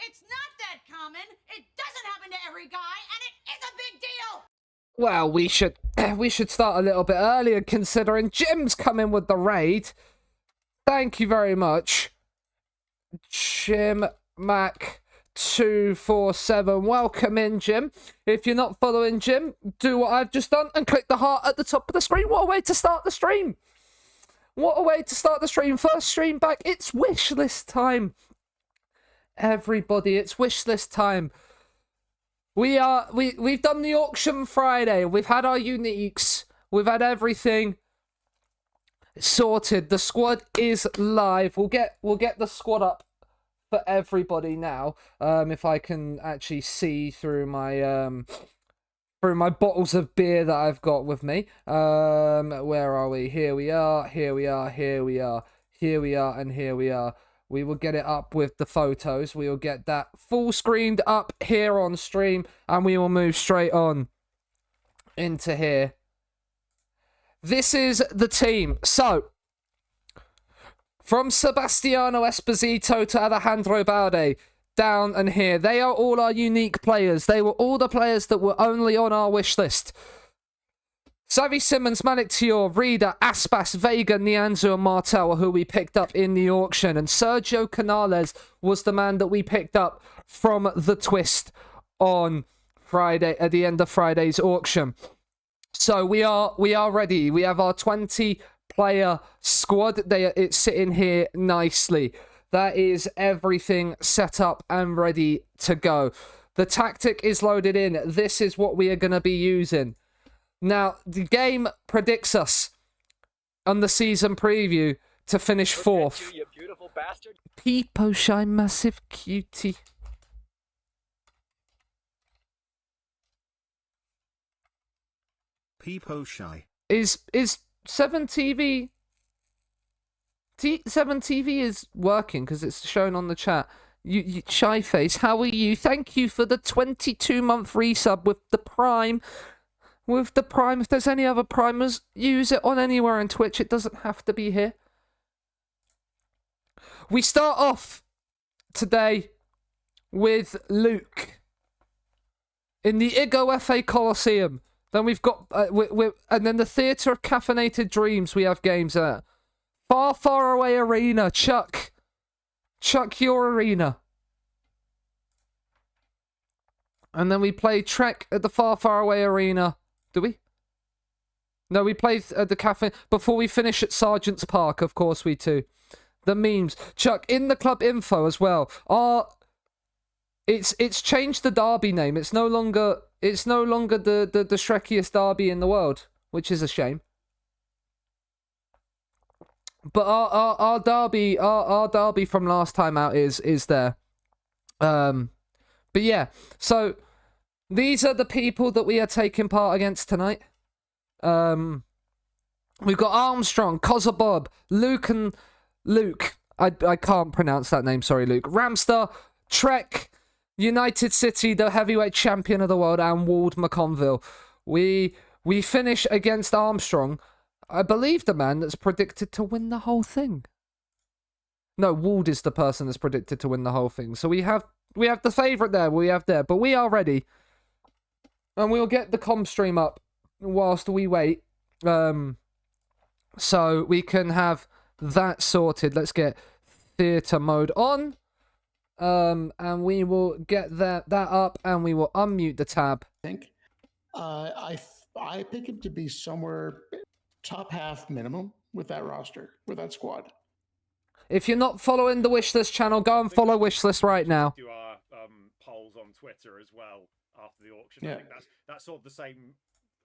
It's not that common. It doesn't happen to every guy, and it is a big deal. Well, we should start a little bit earlier considering Jim's coming with the raid. Thank you very much, Jim Mac 247. Welcome in, Jim. If you're not following Jim, do what I've just done and click the heart at the top of the screen. What a way to start the stream. What a way to start the stream. First stream back. It's wishlist time. Everybody, it's wishlist time. We've done the auction Friday. We've had our uniques. We've had everything sorted. The squad is live. We'll get the squad up for everybody now. If I can actually see through my bottles of beer that I've got with me. Where are we? Here we are. Here we are. Here we are. Here we are. And here we are. We will get it up with the photos. We will get that full screened up here on stream, and we will move straight on into here. This is the team. So, from Sebastiano Esposito to Alejandro Balde, down and here, they are all our unique players. They were all the players that were only on our wish list. Xavi Simons, Malik Tior, Reader, Aspas, Vega, Nianzu, and Martel, who we picked up in the auction. And Sergio Canales was the man that we picked up from the twist on Friday, at the end of Friday's auction. So we are ready. We have our 20-player squad. It's sitting here nicely. That is everything set up and ready to go. The tactic is loaded in. This is what we are going to be using. Now, the game predicts us on the season preview to finish fourth. You beautiful bastard. Peepo Shy, massive cutie. Peepo Shy. Is 7TV... 7TV is working because it's shown on the chat. You Shy Face, how are you? Thank you for the 22-month resub with the Prime. With the Prime, if there's any other Primers, use it on anywhere on Twitch. It doesn't have to be here. We start off today with Luke in the Igo FA Coliseum. Then we've got, and then the Theatre of Caffeinated Dreams. We have games at Far, Far Away Arena. Chuck your arena. And then we play Trek at the Far, Far Away Arena. Do we? No, we play at the cafe before we finish at Sergeant's Park. Of course we do. The memes. Chuck, in the club info as well. It's changed the derby name. It's no longer the Shrekiest derby in the world, which is a shame. But our derby from last time out is there. But yeah, so these are the people that we are taking part against tonight. We've got Armstrong, Kozabob, Luke. I can't pronounce that name. Sorry, Luke. Ramstar, Trek, United City, the heavyweight champion of the world, and Wald McConville. We finish against Armstrong. I believe the man that's predicted to win the whole thing. No, Wald is the person that's predicted to win the whole thing. So we have the favourite there. But we are ready. And we'll get the comm stream up whilst we wait. So we can have that sorted. Let's get theatre mode on. And we will get that up and we will unmute the tab. I think I pick him to be somewhere top half minimum with that roster, with that squad. If you're not following the Wishlist channel, go and follow Wishlist right now. Do our polls on Twitter as well after the auction. Yeah. I think that's sort of the same.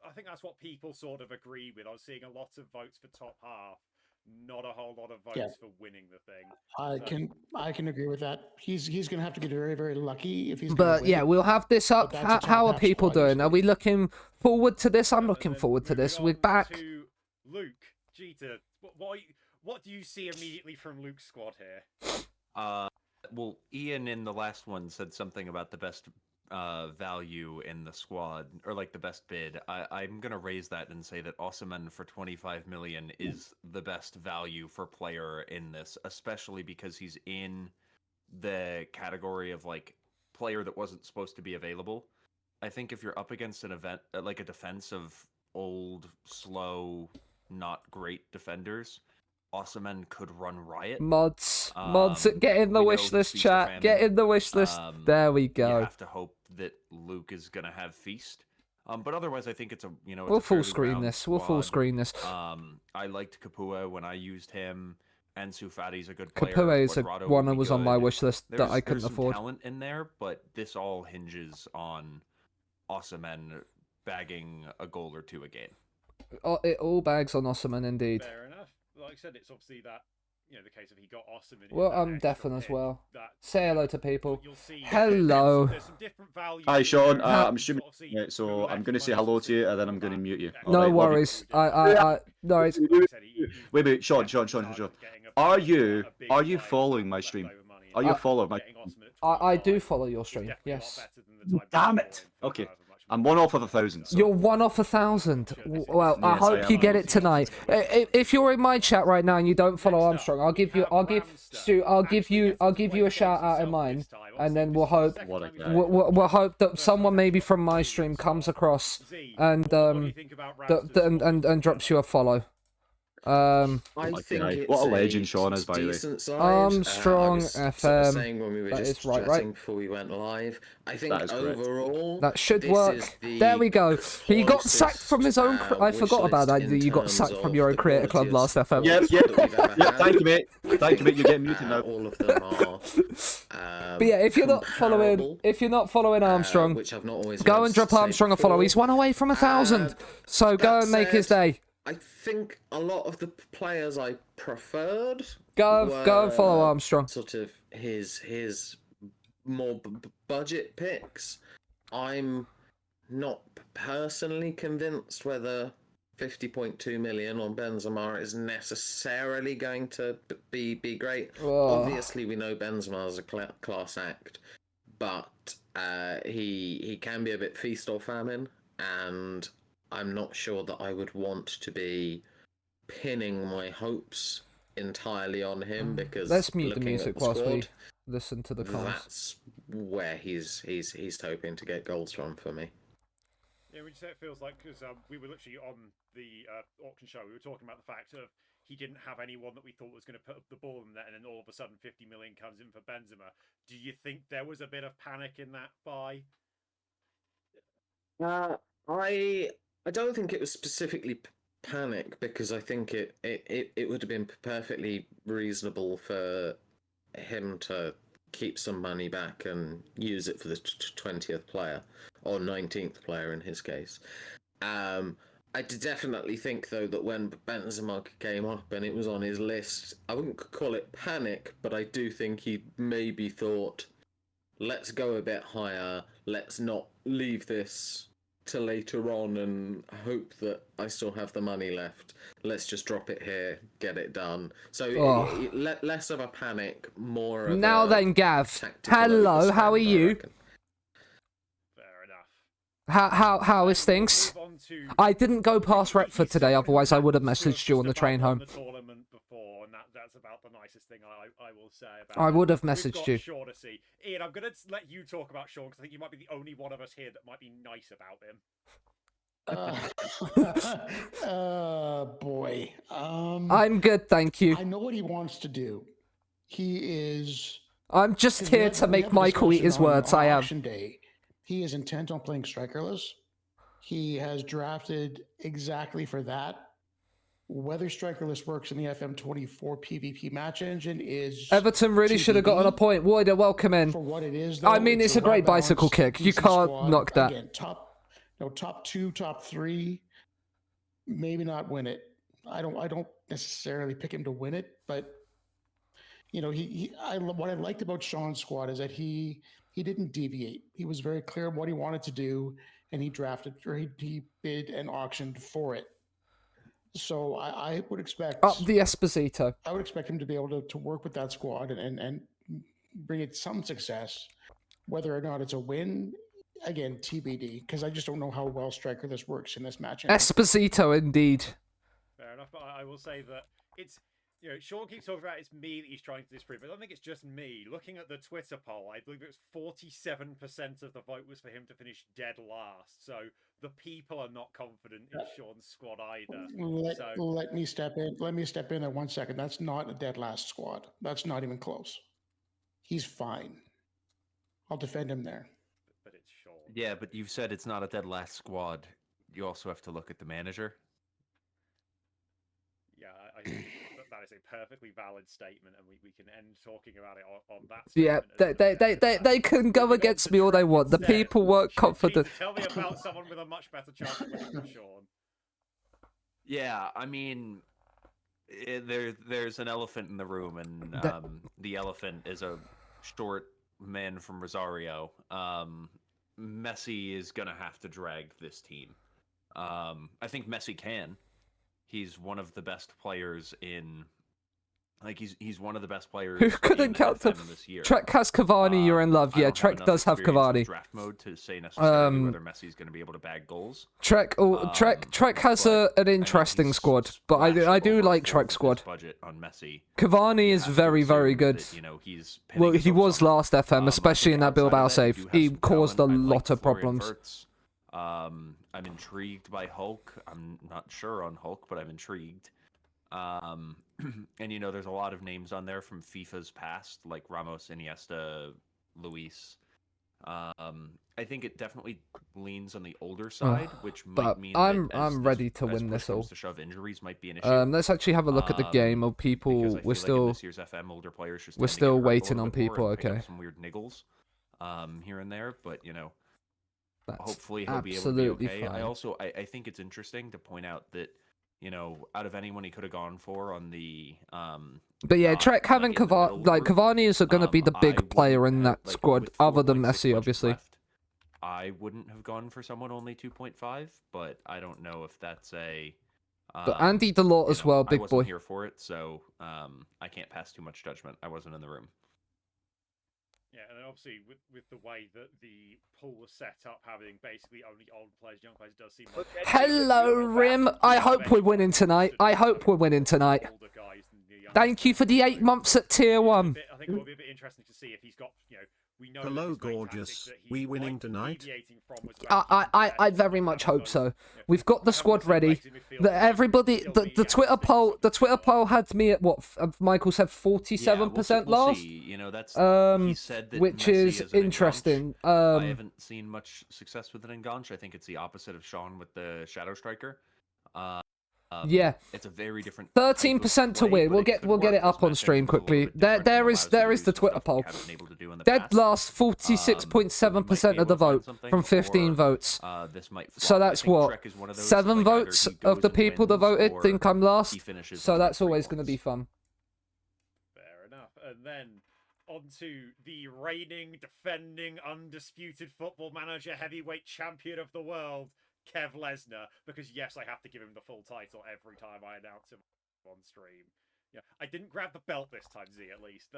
I think that's what people sort of agree with. I was seeing a lot of votes for top half, not a whole lot of votes for winning the thing. I can agree with that. He's going to have to get very, very lucky if he's. But yeah, we'll have this up. How are people doing? Are we looking forward to this? I'm looking forward to this. We're back. To Luke, Jeter, what do you see immediately from Luke's squad here? Well, Ian in the last one said something about the best value in the squad, or like the best bid. I'm gonna raise that and say that Osimhen for 25 million is the best value for player in this, especially because he's in the category of like player that wasn't supposed to be available. I think if you're up against an event like a defense of old, slow, not great defenders, Osimhen could run riot. Mods, get in the wish list chat. Get in the wish list. There we go. You have to hope that Luke is gonna have feast. But otherwise, I think it's a it's we'll a full fairly screen round this. We'll full squad. screen this. I liked Kapua when I used him. Ansu Fati's a good player. Kapua is Quadrado one would that be was on my good. wish list that I couldn't there's afford. Some talent in there, but this all hinges on Osimhen bagging a goal or two a game. It all bags on Osimhen, indeed. Fair enough. Like I said, it's obviously that the case of he got Osimhen. Well, I'm deafened as well. Say hello to people. Hello. There's some different values. Hi, Sean. I'm assuming, so I'm going to say hello to you, and then I'm going to mute you. No Alright, love you. worries. No, it's... Wait, Sean. Are you following my stream? Are you following my? I do follow your stream. Yes. Damn it. Okay. I'm 1 off of 1,000. So. You're 1 off 1,000. Well, I Yes, hope I you am. get it tonight. If you're in my chat right now and you don't follow Armstrong, I'll give you a shout out in mine, and then we'll hope What a guy. we'll hope that someone maybe from my stream comes across and and drops you a follow. I think Okay. it's What a legend Sean is, by the way. decent side. Armstrong I was sort of FM. saying when we were That just is right, chatting before we went live. I think That is correct. overall That should this work. is the There we go. He got sacked from his own. closest, I forgot about that. wishlist You got in sacked terms from of your own the creator club quality last of FM. Yep. that we've ever Yeah, had. thank you, mate. Thank you, mate. You're getting muted now. All of them are. But yeah, if you're not comparable, following Armstrong, which I've not always go and managed drop to say Armstrong a follow. before. He's 1 away from 1,000. So go that and make his said, day. I think a lot of the players I preferred Go and follow were Armstrong. Sort of his more budget picks. I'm not personally convinced whether 50.2 million on Benzema is necessarily going to be great. Oh. Obviously, we know Benzema is a class act, but he can be a bit feast or famine, and I'm not sure that I would want to be pinning my hopes entirely on him, because Let's mute the looking at music the whilst we squad, listen to the comms. that's where he's hoping to get goals from for me. Yeah, we just say it feels like, because we were literally on the auction show, we were talking about the fact of he didn't have anyone that we thought was going to put up the ball in there, and then all of a sudden 50 million comes in for Benzema. Do you think there was a bit of panic in that buy? I don't think it was specifically panic, because I think it would have been perfectly reasonable for him to keep some money back and use it for the 20th player, or 19th player in his case. I definitely think, though, that when Benzema came up and it was on his list, I wouldn't call it panic, but I do think he maybe thought, let's go a bit higher, let's not leave this to later on and hope that I still have the money left. Let's just drop it here, get it done. So less of a panic, more of Now a then, Gav. tactical Hello, overspend, how are I you? reckon. Fair enough. How is things? Move on to- I didn't go past Retford today, otherwise I would have messaged you on the train home. The tournament before, and that's about the nicest thing I will say about I it. would have We've messaged got you. Seanasea. Ian, I'm going to let you talk about Sean, because I think you might be the only one of us here that might be nice about him. Boy. I'm good, thank you. I know what he wants to do. He is. I'm just 'cause we here had- to we make had a Michael eat his discussion words, on I am. auction day. He is intent on playing strikerless. He has drafted exactly for that. Whether strikerless works in the FM24 PvP match engine is Everton really should have gotten a TBD. point. Would welcome in. For what it is, I though, mean, it's a great well-balanced, bicycle kick. You decent can't squad. knock that. Again, top 2, top 3, maybe not win it. I don't necessarily pick him to win it, but what I liked about Sean's squad is that he didn't deviate. He was very clear what he wanted to do, and he drafted, or he bid and auctioned for it. So I would expect Up the Esposito. I would expect him to be able to work with that squad and bring it some success. Whether or not it's a win, again, TBD, because I just don't know how well strikerless works in this match. Esposito, indeed. Fair enough, but I will say that it's You know, Sean keeps talking about it's me that he's trying to disprove, but I don't think it's just me. Looking at the Twitter poll, I believe it was 47% of the vote was for him to finish dead last. So the people are not confident in Sean's squad either. Let me step in. Let me step in at 1 second. That's not a dead last squad. That's not even close. He's fine. I'll defend him there. But it's Sean. Yeah, but you've said it's not a dead last squad. You also have to look at the manager. Yeah, I think that is a perfectly valid statement, and we can end talking about it on that Yeah, statement. they can go against me all they want. The people weren't confident. Tell me about someone with a much better chance of winning than Sean. Yeah, I mean, there's an elephant in the room, and the elephant is a short man from Rosario. Messi is gonna have to drag this team. I think Messi can. He's one of the best players in, like he's one of the best players. Who couldn't count to this year. Trek has Cavani? You're in love. Yeah, Trek does have Cavani. Draft mode to say necessarily whether Messi's going to be able to bag goals. Trek has an interesting squad, but I do like Trek's squad. Budget on Messi. Cavani is very good. That, you know, he's Well, he was last FM, especially in that Bilbao save. He caused a lot of problems. I'm intrigued by Hulk. I'm not sure on Hulk, but I'm intrigued. And you know, there's a lot of names on there from FIFA's past, like Ramos, Iniesta, Luis. I think it definitely leans on the older side, which might mean I'm ready to win this all. To shove, injuries might be an issue. Let's actually have a look at the game of people. We're still this year's FM, older players just we're still waiting on people. Okay. Some weird niggles, here and there, but you know. That's hopefully he'll be able to be okay. Fine. I think it's interesting to point out that, you know, out of anyone he could have gone for on the but yeah, Trek having Cavani is going to be the big player in that squad, other than Messi, obviously. I wouldn't have gone for someone only 2.5, but I don't know if that's a. But Andy Delort as well, big boy. I wasn't here for it, so I can't pass too much judgment. I wasn't in the room. Yeah, and obviously with the way that the pool was set up, having basically only old players, young players, does seem like... Hello, Rim. I hope we're winning tonight. Thank you for the 8 months at Tier 1. I think it will be a bit interesting to see if he's got, you know, we know. Hello, gorgeous. We winning tonight? I very much hope so. We've got the squad ready. Everybody, the Twitter poll had me at what? Michael said 47% last. You know, that's he said that which is interesting. I haven't seen much success with an Enganche. I think it's the opposite of Sean with the Shadow Striker. Yeah, it's a very different. 13% to win. We'll get it up on stream quickly. There is the Twitter poll. Dead last 46.7% of the vote from 15 votes. So that's what 7 votes of the people that voted think I'm last. So that's always going to be fun. Fair enough. And then on to the reigning, defending, undisputed football manager, heavyweight champion of the world, Kev Lesnar, because yes, I have to give him the full title every time I announce him on stream. Yeah, I didn't grab the belt this time, Z, at least.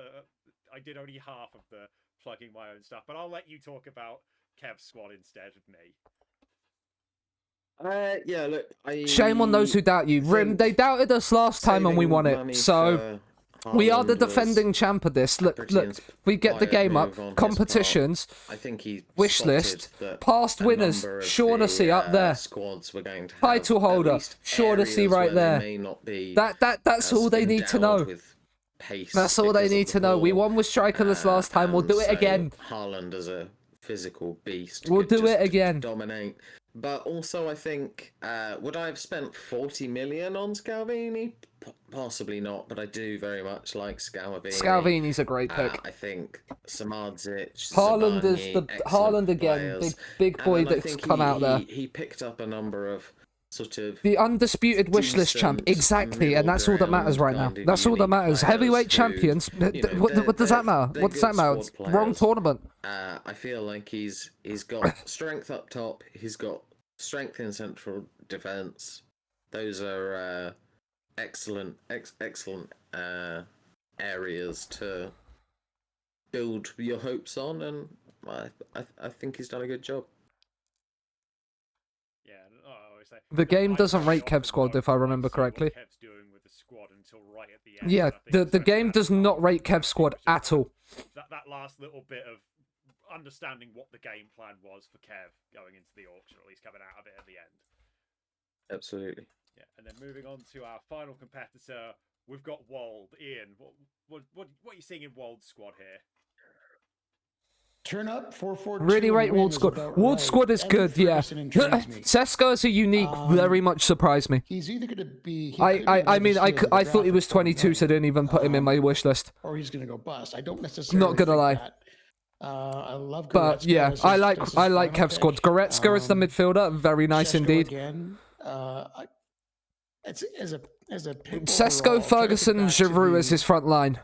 I did only half of the plugging my own stuff, but I'll let you talk about Kev's squad instead of me. Yeah, look, shame on those who doubt you. Rim, they doubted us last time and we won it, so... We are the defending champ of this. Look, we get the game up. Competitions. I think he Wishlist. Past winners. Shaughnessy up there. Squads we're going to have title holder. Shaughnessy right there. That's all they need to know. That's all they need to know. We won with strikerless last time. We'll do it again. Haaland as a physical beast. We'll do it again. Dominate. But also, I think, would I have spent 40 million on Scalvini? Possibly not, but I do very much like Scalvini. Scalvini's a great pick. I think Samardzic, Haaland is the Haaland again, big boy that's come out there. He picked up a number of sort of the undisputed wishlist champ, exactly, and that's all that matters right now. That's all that matters. Heavyweight champions. What does that matter? What does that matter? Wrong tournament. I feel like he's got strength up top. He's got strength in central defense. Those are excellent areas to build your hopes on, and I think he's done a good job. The game doesn't rate Kev's squad, if I remember correctly. Kev's doing with the squad until right at the end. Yeah, I think the game does not rate Kev's squad at all. That last little bit of understanding what the game plan was for Kev going into the auction, or at least coming out of it at the end. Absolutely. Yeah, and then moving on to our final competitor, we've got Wold. Ian, what are you seeing in Wold's squad here? Turn up 4-4-2. Really rate Ward's squad. Ward's squad is good, yeah. Sesko as a unique very much surprised me. He's either going to be. I mean, I thought he was 22, so I didn't even put him in my wish list. Or he's going to go bust. I don't necessarily. Not gonna lie. That. I love. But yeah, I like Kev's squad. Goretzka is the midfielder, very nice indeed. Again, it's as a pick Sesko, overall, Ferguson, Giroud as his front line.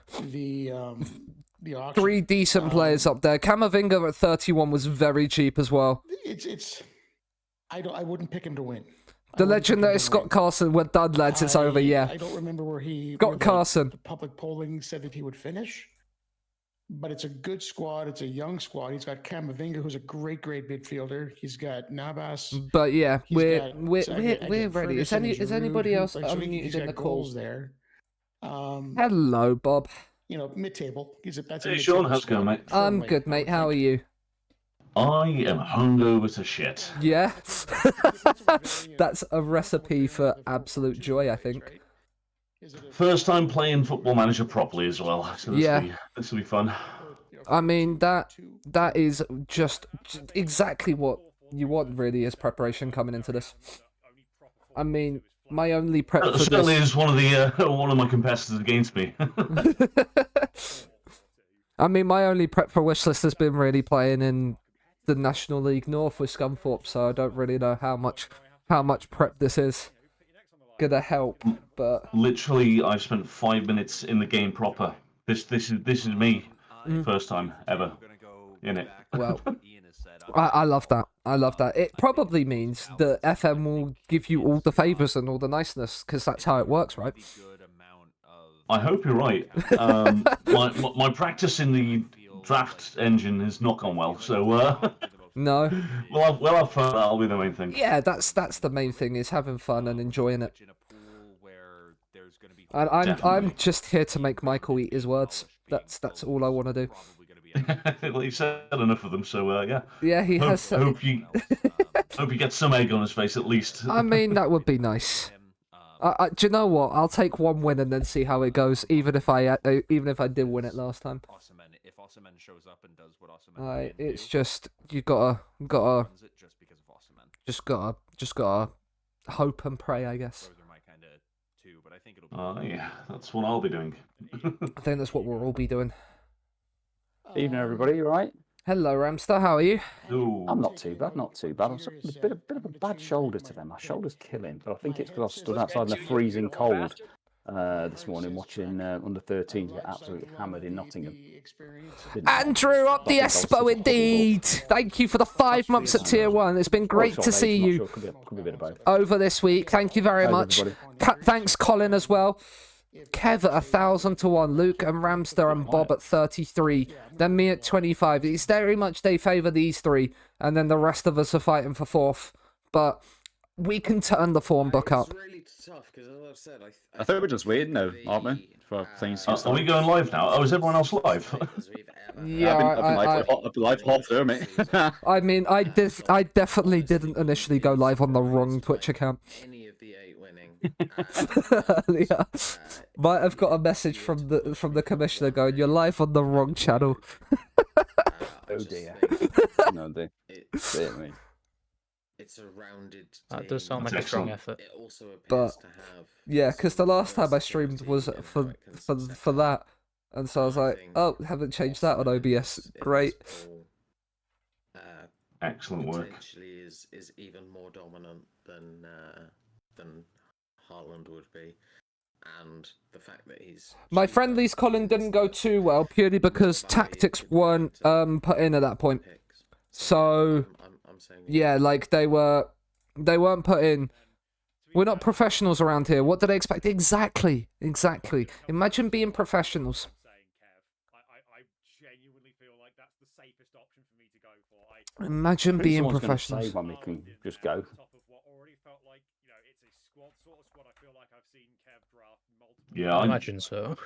The auction. 3 decent players up there. Camavinga at 31 was very cheap as well. I wouldn't pick him to win. The legendary Scott Carson, we're done, lads. It's over. Yeah. I don't remember where Scott Carson. The public polling said that he would finish. But it's a good squad. It's a young squad. He's got Camavinga, who's a great midfielder. He's got Navas. But yeah, we're ready. Ferguson Is anybody else so unmuted in the calls there? Hello, Bob. You know, mid-table. That's a Hey, Sean, mid-table how's it going, squad mate? for I'm like, good, mate. How are you? I am hungover to shit. Yeah. That's a recipe for absolute joy, I think. First time playing Football Manager properly as well. So this will be fun. I mean, that is just exactly what you want, really, as preparation coming into this. I mean, my only prep for Certainly this... is one of my competitors against me. I mean, my only prep for Wishlist has been really playing in the National League North with Scunthorpe, so I don't really know how much prep this is gonna help. But literally, I've spent 5 minutes in the game proper. This is me, first time ever in it. Well, I love that. I love that. It probably means that FM will give you all the favours and all the niceness, because that's how it works, right? I hope you're right. My practice in the draft engine has not gone well, so No. we'll have fun. That'll be the main thing. Yeah, that's the main thing, is having fun and enjoying it. And I'm just here to make Michael eat his words. That's all I want to do. Well, he said enough of them, so yeah. Yeah, he has. Hope you get some egg on his face at least. I mean, that would be nice. Do you know what? I'll take one win and then see how it goes. Even if I did win it last time. If Osimhen shows up and does what Osimhen It's just you gotta just gotta hope and pray, I guess. Yeah, that's what I'll be doing. I think that's what we'll all be doing. Evening, everybody. You all right? Hello, Ramster. How are you? Ooh. I'm not too bad. Not too bad. I'm a bit of a bad shoulder today. My shoulder's killing, but I think it's because I stood outside in the freezing cold this morning watching under 13s get absolutely hammered in Nottingham. Andrew up the Espo, indeed. Thank you for the 5 months at Tier 1. It's been great to see you Could be a bit of both. over this week. Thank you very much. Thanks, Colin, as well. Kev at 1,000 to 1, Luke and Ramster and Bob at 33, then me at 25. It's very much they favour these three, and then the rest of us are fighting for 4th. But we can turn the form book up. It's really tough because, as I've said, I think we're just waiting now, aren't we? For things to Are start. we going live now? Oh, is everyone else live? Yeah, I've been live half there, mate. I mean, I definitely didn't initially go live on the wrong Twitch account. Any of the 8 winning. Yeah. Might have got a message from the commissioner going, "You're live on the wrong channel." Oh dear. No, dear. It's a rounded. That does sound like a strong effort. It also appears But to have yeah, because the last time I streamed was for that, and so I was like, "Oh, haven't changed that on OBS. Great." Excellent work. Potentially is even more dominant than Haaland would be, and the fact that he's My friendlies, Colin, didn't go too well purely because tactics weren't put in at that point. So I'm saying yeah, like they weren't put in. We're not professionals around here. What do they expect? Exactly. Imagine being professionals. I genuinely feel like that's the safest option for me to go for. Imagine being Someone's gonna professionals. say when we can just go. Top of what already felt like, it's a sort of squad I feel like I've seen Kev draft multiple Yeah, I imagine so.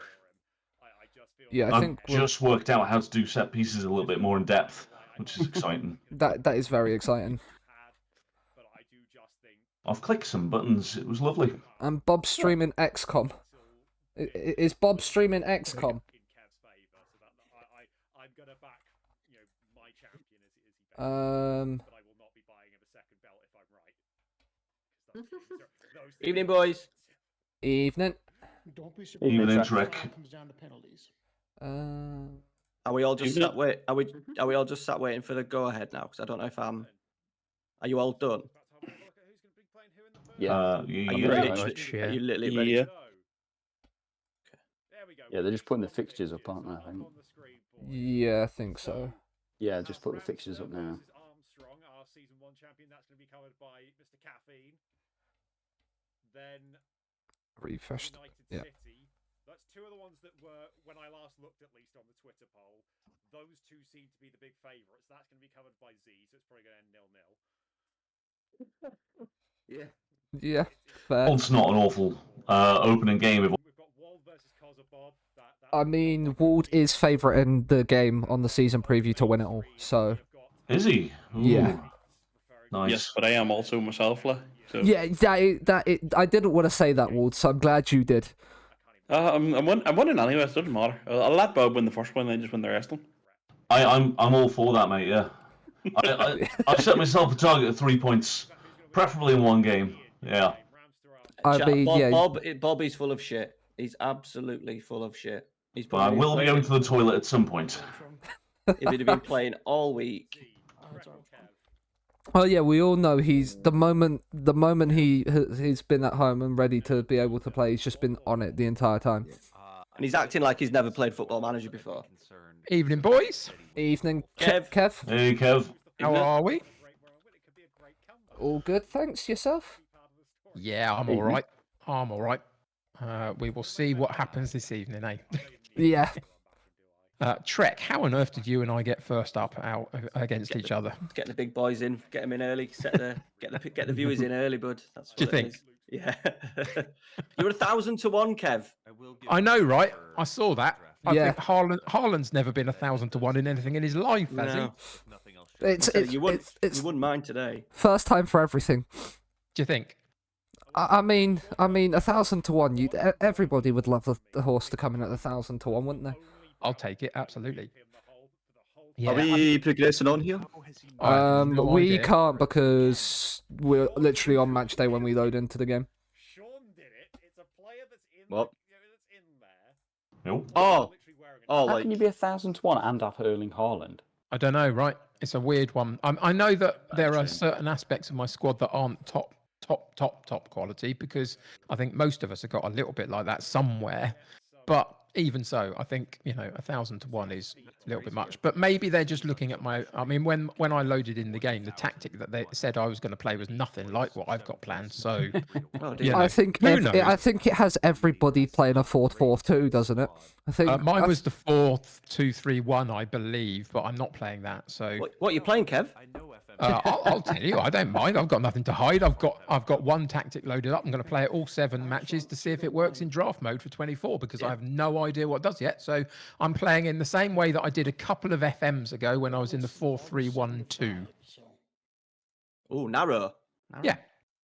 Yeah, I think I've just worked out how to do set pieces a little bit more in depth, which is exciting. that is very exciting. I've clicked some buttons. It was lovely. And Bob's streaming XCOM. Is Bob streaming XCOM? Evening, boys. Evening. Don't be surprised. Evening, if Trick. it comes down to penalties. Are we all just sat wait? Are we all just sat waiting for the go ahead now? Because I don't know if I'm. Are you all done? Yeah. Are you pretty ready? much, yeah. Are you literally ready? Yeah. Yeah, they're just putting the fixtures up, aren't they? I think. Yeah, I think so. Yeah, just put the fixtures up now. Armstrong, our season 1 champion, that's going to be covered by Mr. Caffeine. Then Refreshed. United Yeah. City. That's two of the ones that were, when I last looked at least on the Twitter poll, those two seem to be the big favourites. That's going to be covered by Z, so it's probably going to end 0-0. Yeah. Yeah, fair. It's not an awful opening game. We've got Wald versus Cos of Bob. I mean, Wald is favourite in the game on the season preview to win it all, so... Is he? Ooh. Yeah. Nice. Yes, but I am also myself, like. So. Yeah, I didn't want to say that, Wald, so I'm glad you did. I'm winning anyway. It doesn't matter. I'll let Bob win the first one, then just win the rest of them. I'm all for that, mate. Yeah. I've set myself a target of 3 points, preferably in one game. Yeah. Bob is full of shit. He's absolutely full of shit. He's But I will be going to the toilet at some point. If he'd have been playing all week. Oh yeah, we all know he's the moment he's been at home and ready to be able to play. He's just been on it the entire time. And he's acting like he's never played Football Manager before. Evening, boys. Evening, Kev. Kev. Hey, Kev. How are we? All good, thanks. Yourself? Yeah, I'm all right. I'm all right. We will see what happens this evening, eh? Yeah. Trek, how on earth did you and I get first up out against each other? Get the big boys in, get them in early, get the viewers in early, bud. That's what Do you think? Is. Yeah. You're 1,000 to 1, Kev. I know, right? I saw that. I Yeah. think Haaland's never been 1,000 to 1 in anything in his life, has he? No. It's You wouldn't mind today. first time for everything. Do you think? I mean, 1,000 to 1. Everybody would love the horse to come in at 1,000 to 1, wouldn't they? I'll take it, absolutely. Are we progressing on here? No We idea. can't because we're literally on match day when we load into the game. What? Nope. Oh, How like can you be 1,000 to 1 and have Erling Haaland? I don't know, right? It's a weird one. I know that there are certain aspects of my squad that aren't top quality because I think most of us have got a little bit like that somewhere. But even so, I think 1,000 to 1 is a little bit much. But maybe they're just looking at my. I mean, when I loaded in the game, the tactic that they said I was going to play was nothing like what I've got planned. So, I think I think it has everybody playing a 4-4-2, doesn't it? I think mine was the 4-2-3-1, I believe, but I'm not playing that. So, what are you playing, Kev? I'll tell you, I don't mind. I've got nothing to hide. I've got one tactic loaded up. I'm going to play it all 7 matches to see if it works in draft mode for 24 because I have no idea what it does yet. So I'm playing in the same way that I did a couple of FMs ago when I was in the 4-3-1-2. Oh, narrow. Yeah.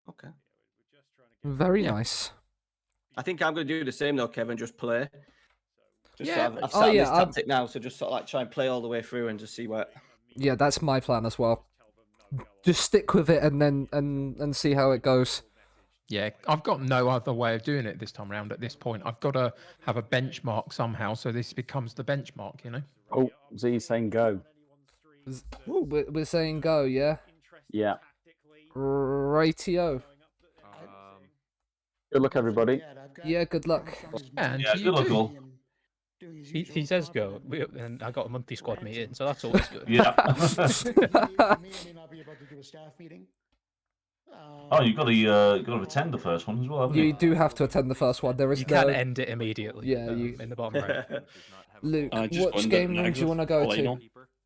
Okay. Very nice. I think I'm going to do the same though, Kevin. Just play. I've Oh, started yeah, this tactic now, so just sort of like try and play all the way through and just see what. Yeah, that's my plan as well. Just stick with it and then and see how it goes. Yeah, I've got no other way of doing it this time around at this point. I've got to have a benchmark somehow, so this becomes the benchmark, Oh, Z's saying go. We're saying go, yeah? Yeah. Ratio. Good luck, everybody. Yeah, good luck. And Yeah, good luck, all. He says go, and I got a monthly squad meeting, so that's always good. Yeah. may not be able to do a staff meeting. Oh, you've got to attend the first one as well, haven't you? You do have to attend the first one. There is You can end it immediately. Yeah, in the bottom right. Luke, just which game room do you want to go to?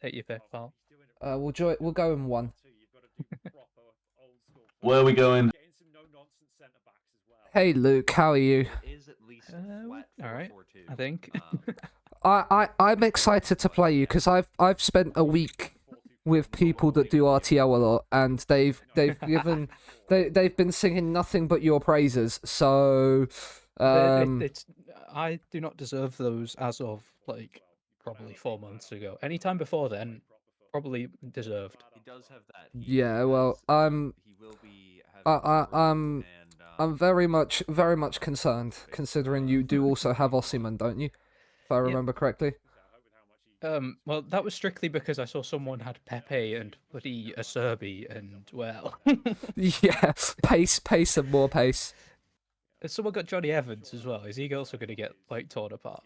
Take your pick, pal. We'll go in one. Where are we going? Hey Luke, how are you? least all flat right, 4-4-2. I think. I'm excited to play you because I've spent a week with people that do RTL a lot, and they've been singing nothing but your praises. So I do not deserve those as of like probably 4 months ago. Anytime before then, probably deserved. He does have that. yeah, well, He will be having I'm very much concerned, considering you do also have Osimhen, don't you? If I remember correctly. Well, that was strictly because I saw someone had Pepe and bloody Acerbi, and well, Yeah, pace and more pace. someone got Johnny Evans as well. Is he also going to get like torn apart?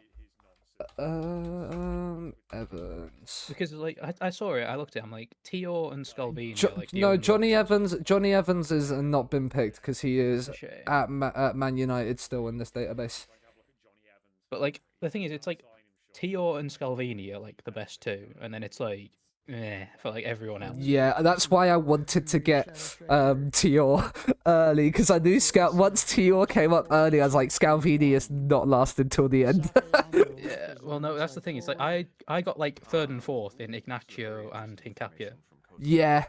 Evans. Because like I saw it, I looked at him like Tio and Scalvini. are, like, the No, only Johnny options. Evans. Johnny Evans has not been picked because he is Shame. at Man United still in this database. But like the thing is, it's like Tio and Scalvini are like the best two, and then it's like for like everyone else. Yeah, that's why I wanted to get Tior early, because I knew once Tior came up early, I was like, Scalvini is not lasting till the end. Yeah, well, no, that's the thing. It's like I got like third and fourth in Ignacio and Hincapia. Yeah.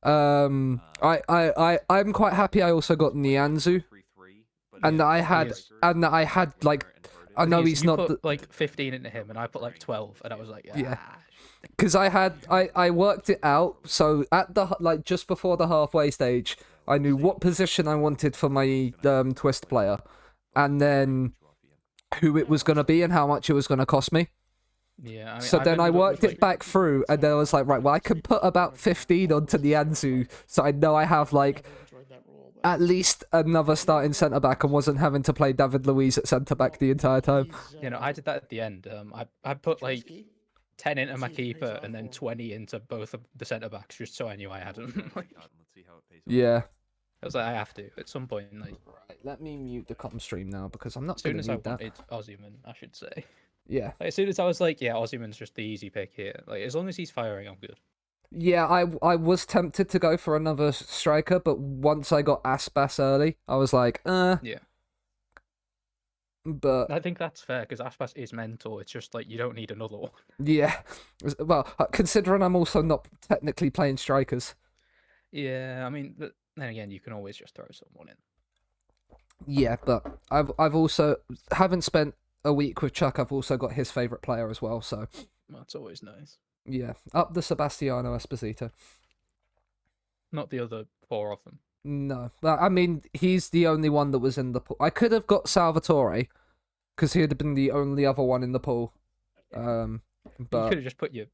I'm quite happy I also got Nianzu. And I had like, I know he's you not put like 15 into him, and I put like 12, and I was like, yeah. Because I worked it out, so at the like just before the halfway stage, I knew what position I wanted for my twist player, and then who it was gonna be and how much it was gonna cost me. Yeah. I mean, So then I worked it back through, and then I was like, right, well, I can put about 15 onto Nianzu, so I know I have like at least another starting centre back and wasn't having to play David Luiz at centre back the entire time. You know, I did that at the end. I put like 10 into my keeper and then 20 into both of the centre backs just so I knew I had them. Yeah. I was like, I have to at some point. Like, right, let me mute the comm stream now because I'm not as soon going as to I need that. wanted Osimhen, I should say. Yeah. Like, as soon as I was like, yeah, Osimhen's just the easy pick here. Like, as long as he's firing, I'm good. Yeah, I was tempted to go for another striker, but once I got Aspas early, I was like, Yeah. But I think that's fair because Aspas is mental. It's just like you don't need another one. yeah, well, considering I'm also not technically playing strikers. Yeah, I mean, then again, you can always just throw someone in. Yeah, but I've also haven't spent a week with Chuck. I've also got his favorite player as well. So that's always nice. Yeah, up the Sebastiano Esposito. Not the other four of them. No, I mean he's the only one that was in the pool. I could have got Salvatore, because he'd have been the only other one in the pool. But you could have just put your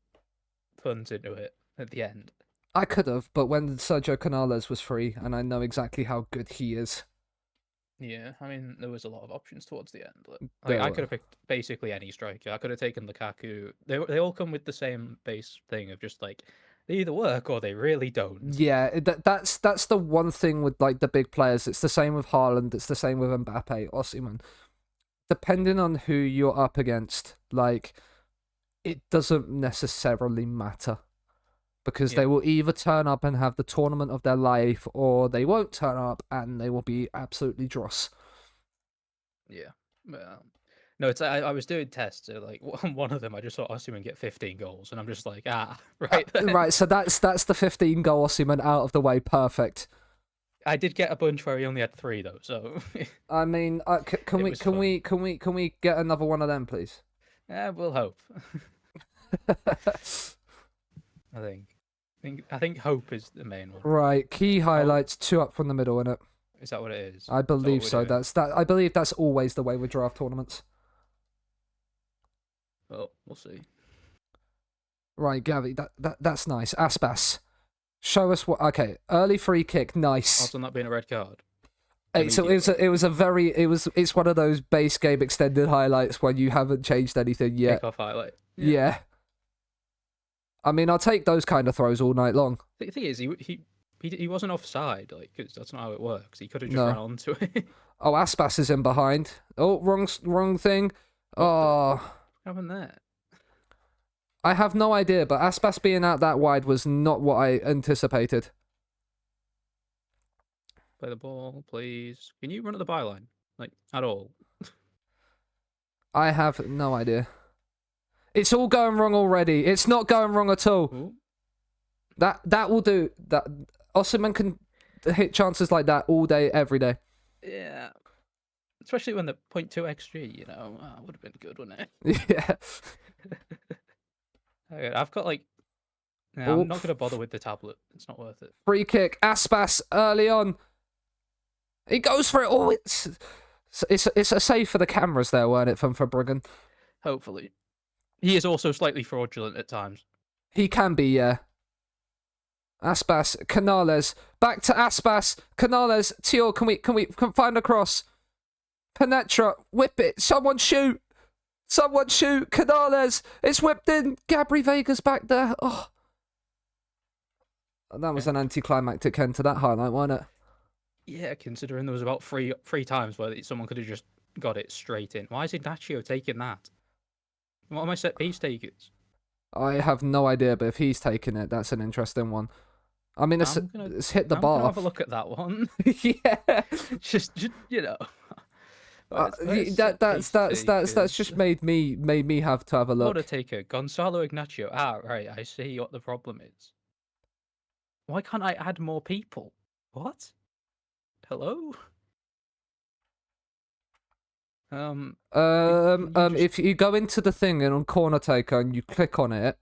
funds into it at the end. I could have, but when Sergio Canales was free, and I know exactly how good he is. Yeah, I mean there was a lot of options towards the end. Like, I could have picked basically any striker. I could have taken Lukaku. They all come with the same base thing of just like they either work or they really don't. Yeah, that's the one thing with like the big players. It's the same with Haaland. It's the same with Mbappe, Osimhen. Depending on who you're up against, like it doesn't necessarily matter. Because they will either turn up and have the tournament of their life, or they won't turn up and they will be absolutely dross. Yeah. No, it's I was doing tests. So like one of them, I just saw Osimhen get 15 goals, and I'm just like, right. Right, so that's the 15 goal Osimhen out of the way. Perfect. I did get a bunch where he only had 3 though. So I mean, can we get another one of them, please? Yeah, we'll hope. I think hope is the main one. Right, key highlights, 2 up from the middle, innit? Is that what it is? I believe so. I believe that's always the way with draft tournaments. Well, we'll see. Right, Gavi, that's nice. Aspas, show us what. Okay, early free kick, nice. Also, not being a red card. So it's one of those base game extended highlights where you haven't changed anything yet. Kick-off highlight. Yeah. I mean, I'll take those kind of throws all night long. The thing is, he wasn't offside, like, because that's not how it works. He could have just run onto it. Oh, Aspas is in behind. Oh, wrong thing. Oh. What happened there? I have no idea, but Aspas being out that wide was not what I anticipated. Play the ball, please. Can you run at the byline? Like, at all? I have no idea. It's all going wrong already. It's not going wrong at all. Ooh. That will do. That Osimhen can hit chances like that all day, every day. Yeah. Especially when the 0.2 XG, you know, would have been good, wouldn't it? Yeah. Okay, I've got like. Yeah, I'm not going to bother with the tablet. It's not worth it. Free kick. Aspas early on. He goes for it. Oh, it's a save for the cameras there, weren't it, from Verbruggen? Hopefully. He is also slightly fraudulent at times. He can be, yeah. Aspas, Canales, back to Aspas, Canales, Teal, can we find a cross? Penetra, whip it, someone shoot, Canales, it's whipped in, Gabri Vega's back there, oh. That was an anticlimactic end to that highlight, wasn't it? Yeah, considering there was about three times where someone could have just got it straight in. Why is Ignacio taking that? What are my set piece takers? I have no idea, but if he's taking it, that's an interesting one. I mean, it's hit the bar. I'm gonna have a look at that one. Yeah, just you know. That's just made me have to have a look. Order taker Gonzalo Ignacio. Ah, right. I see what the problem is. Why can't I add more people? What? Hello? If you go into the thing and on corner taker and you click on it,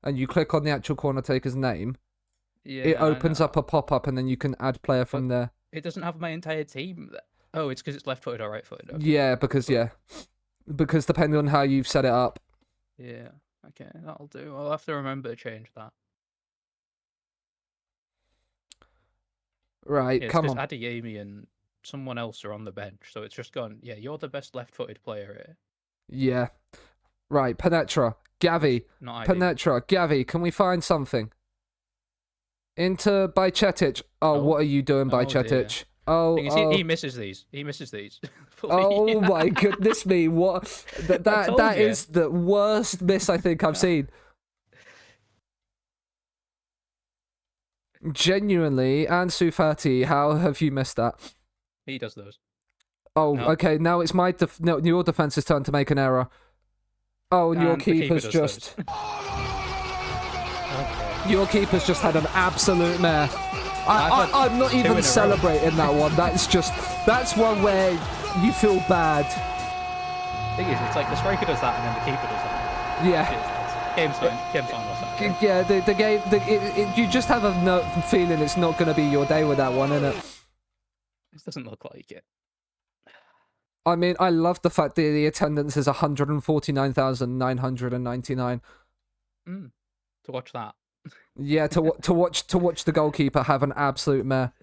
and you click on the actual corner taker's name, it opens up a pop-up and then you can add player from there. It doesn't have my entire team. Oh, it's because it's left-footed or right-footed. Okay. Yeah, because depending on how you've set it up. Yeah. Okay, that'll do. I'll have to remember to change that. Right, yeah, come on. Adeyemi and someone else are on the bench, so it's just gone. Yeah, you're the best left-footed player here. Yeah. Right, Penetra, Gavi. Penetra, Gavi, can we find something? Into Bajcetic. Oh, what are you doing, Bajcetic? He misses these. He misses these. Oh my goodness me! What? That is the worst miss I think I've seen. Genuinely, Ansu Fati, how have you missed that? He does those. Oh, no. Okay. Now it's your defense's turn to make an error. Oh, and your keeper's just. Your keeper's just had an absolute mare. I'm not even celebrating that one. That's one where you feel bad. Thing is, it's like the striker does that and then the keeper does that. Yeah. Game's fine. Yeah, the game. You just have a feeling it's not going to be your day with that one, innit? This doesn't look like it. I mean, I love the fact that the attendance is 149,999. To watch that. Yeah, to watch the goalkeeper have an absolute mare.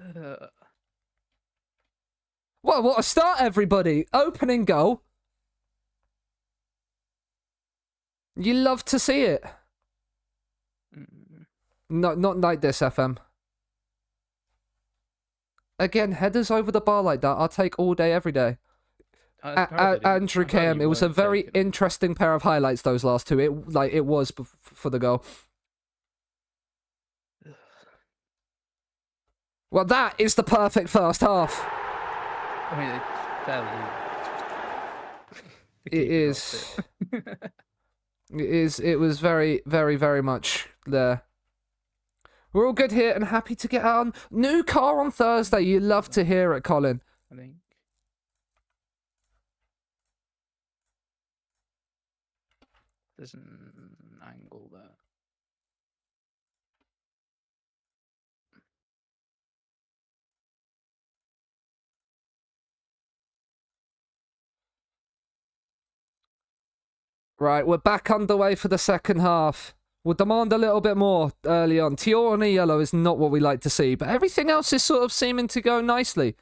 Well, what a start, everybody! Opening goal. You love to see it. Not like this, FM. Again, headers over the bar like that, I'll take all day, every day. Andrew KM, it was a very interesting pair of highlights, those last two. It was for the goal. Well, that is the perfect first half. I mean, it is. It was very, very, very much there. We're all good here and happy to get on. New car on Thursday. You love to hear it, Colin. I think. There's an angle there. Right, we're back underway for the second half. We'll demand a little bit more early on. Tior on a yellow is not what we like to see, but everything else is sort of seeming to go nicely.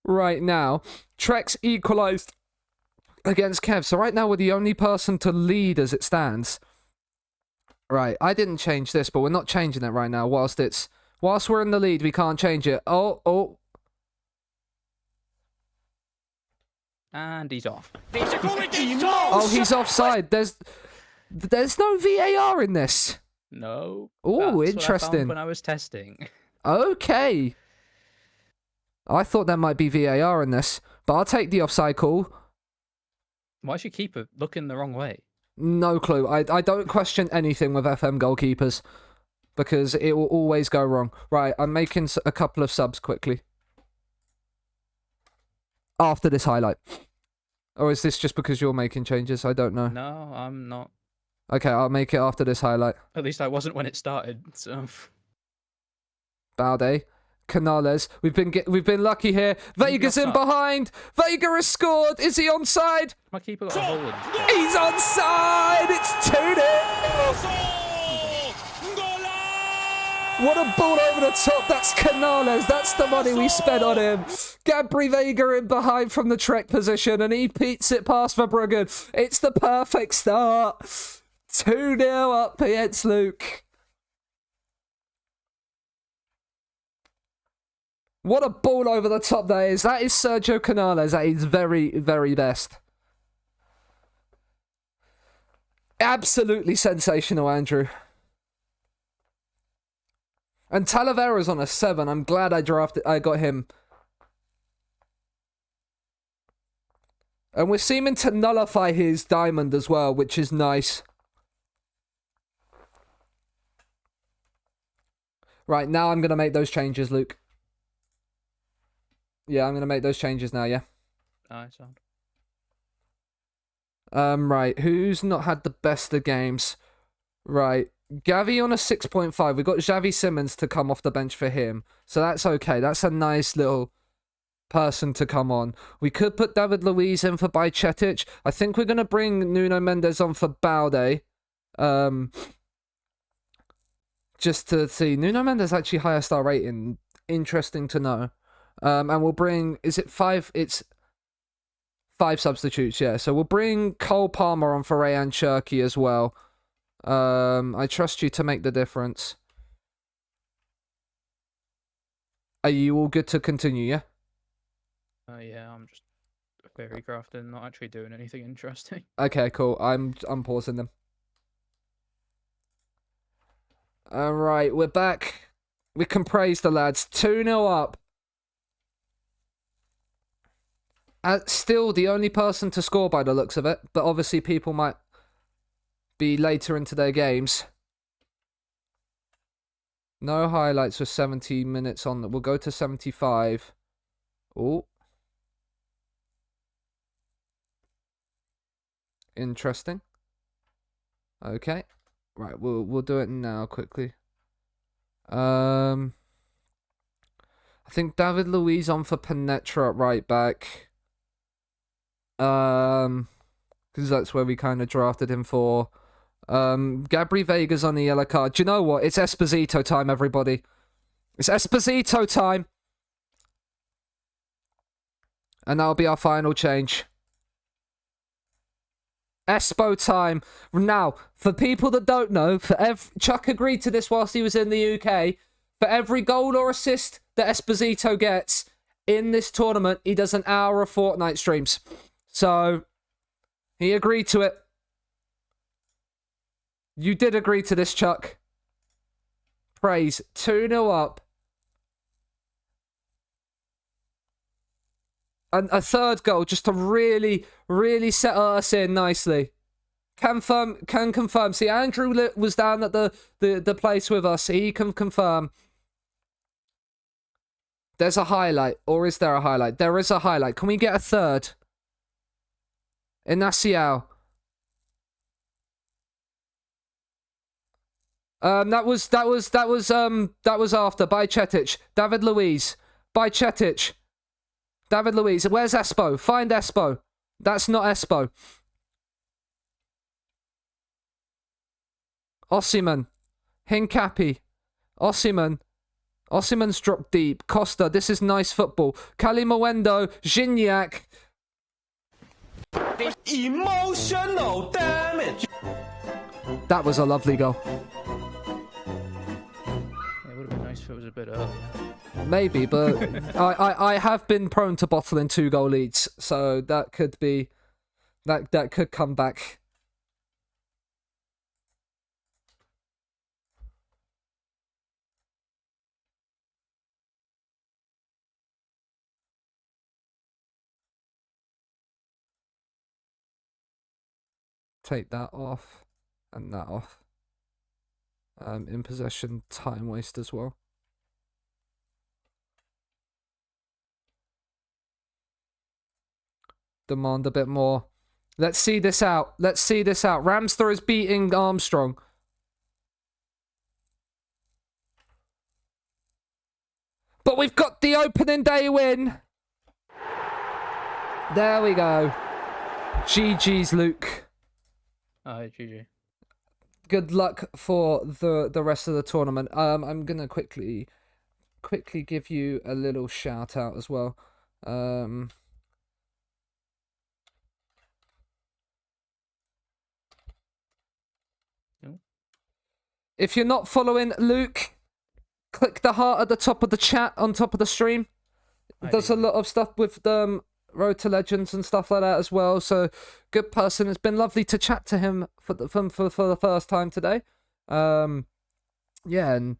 Right now, Trex equalised against Kev, so right now we're the only person to lead as it stands. Right, I didn't change this, but we're not changing it right now. Whilst we're in the lead, we can't change it. Oh. And he's off. Oh, he's offside. There's no VAR in this. No. Oh, interesting. What I found when I was testing. Okay. I thought there might be VAR in this, but I'll take the offside call. Why is your keeper looking the wrong way? No clue. I don't question anything with FM goalkeepers because it will always go wrong. Right, I'm making a couple of subs quickly. After this highlight. Or is this just because you're making changes? I don't know. No, I'm not. Okay, I'll make it after this highlight. At least I wasn't when it started, so... Balde. Canales. We've been lucky here. Vega's in behind. Vega has scored. Is he onside? My keeper got a hole in. He's onside. It's 2-0. What a ball over the top. That's Canales. That's the money we spent on him. Gabri Vega in behind from the Trek position, and he beats it past Verbruggen. It's the perfect start. 2-0 up against Luke. What a ball over the top that is. That is Sergio Canales at his very, very best. Absolutely sensational, Andrew. And Talavera's on a 7. I'm glad I got him. And we're seeming to nullify his diamond as well, which is nice. Right, now I'm going to make those changes, Luke. Yeah, I'm going to make those changes now, yeah? Nice one. Right, who's not had the best of games? Right, Gavi on a 6.5. We've got Xavi Simons to come off the bench for him. So that's okay. That's a nice little person to come on. We could put David Luiz in for Bajcetic. I think we're going to bring Nuno Mendes on for Balde. Just to see. Nuno Mendes actually higher star rating. Interesting to know. And we'll bring... Is it 5? It's 5 substitutes, yeah. So we'll bring Cole Palmer on for Rayan Cherki as well. I trust you to make the difference. Are you all good to continue, yeah? Yeah, I'm just query crafting, not actually doing anything interesting. Okay, cool. I'm pausing them. Alright, we're back. We can praise the lads. 2-0 up. Still the only person to score by the looks of it, but obviously people might be later into their games. No highlights for 70 minutes on. We'll go to 75. Oh. Interesting. Okay. Right, we'll do it now quickly. I think David Luiz on for Penetra at right back. Because that's where we kind of drafted him for. Gabri Vega's on the yellow card. Do you know what? It's Esposito time, everybody. It's Esposito time. And that'll be our final change. Espo time. Now, for people that don't know, Chuck agreed to this whilst he was in the UK. For every goal or assist that Esposito gets in this tournament, he does an hour of Fortnite streams. So, he agreed to it. You did agree to this, Chuck. Praise. 2-0 up. And a third goal just to really, really set us in nicely. Can confirm. See, Andrew was down at the place with us. He can confirm. There's a highlight. Or is there a highlight? There is a highlight. Can we get a third? Seanasea. That was after Bajcetic. David Luiz. Bajcetic. David Luiz. Where's Espo? Find Espo. That's not Espo. Osimhen. Hincapi. Osimhen. Osimhen's dropped deep. Costa. This is nice football. Kalimowendo. Gignac. Emotional damage. That was a lovely goal. It would have been nice if it was a bit earlier. Maybe, but I have been prone to bottling 2-goal leads, so that could be that could come back. take that off and that off. In possession, time waste as well. Demand a bit more. Let's see this out. Let's see this out. Ramsthor is beating Armstrong. But we've got the opening day win. There we go. GG's, Luke. GG. Good luck for the rest of the tournament. I'm gonna quickly give you a little shout out as well. If you're not following Luke, click the heart at the top of the chat on top of the stream. Does a lot of stuff with Road to Legends and stuff like that as well. So good person. It's been lovely to chat to him for the first time today. Yeah, and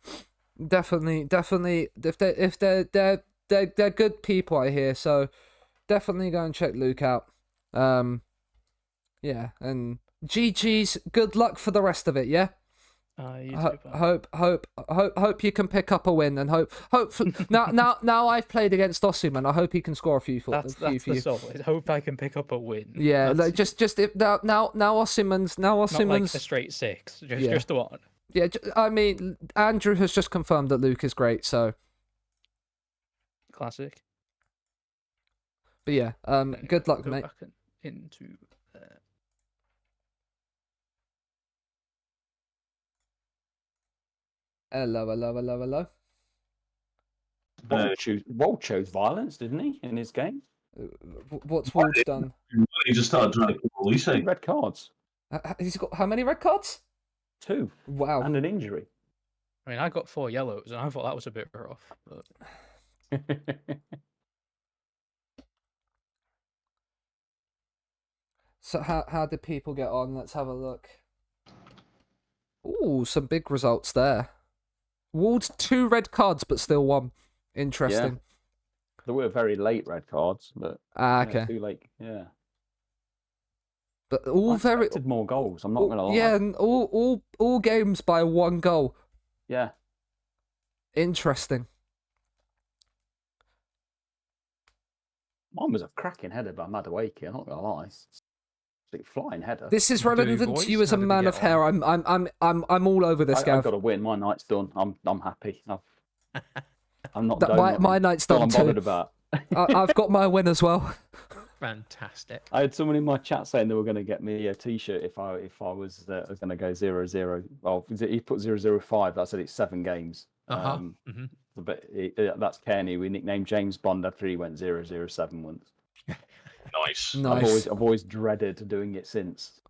definitely if they're good people, I hear. So definitely go and check Luke out. Yeah, and GG's. Good luck for the rest of it. Yeah. Hope you can pick up a win, and hope now I've played against Ossiman. I hope he can score a few for you. Hope I can pick up a win. Yeah, like just if now Ossiman's not like a straight 6, just one. Yeah, I mean Andrew has just confirmed that Luke is great, so classic. But yeah, good luck, mate. Back into Hello. Wold chose violence, didn't he, in his game? What's Wold done? He just started trying to kill Elise. Red cards. He's got how many red cards? 2. Wow. And an injury. I mean, I got 4 yellows, and I thought that was a bit rough. But... So how did people get on? Let's have a look. Ooh, some big results there. Ward's 2 red cards, but still 1. Interesting. Yeah. There were very late red cards, but okay. Too late. Yeah. But all very more goals. I'm not gonna lie. Yeah, and all games by 1 goal. Yeah. Interesting. Mine was a cracking header by Madueke. I'm not gonna lie. Big flying header. This is relevant to you as a man of hair. I'm all over this, Gav. I've got to win. My night's done. I'm happy. I'm not. My night's done too. I'm bothered about. I've got my win as well. Fantastic. I had someone in my chat saying they were going to get me a T-shirt if I was going to go 0-0. Well, he put 0-0-5. I said it's 7 games. But that's Kenny. We nicknamed James Bond after he went 0-0-7 once. Nice. I've always dreaded doing it since.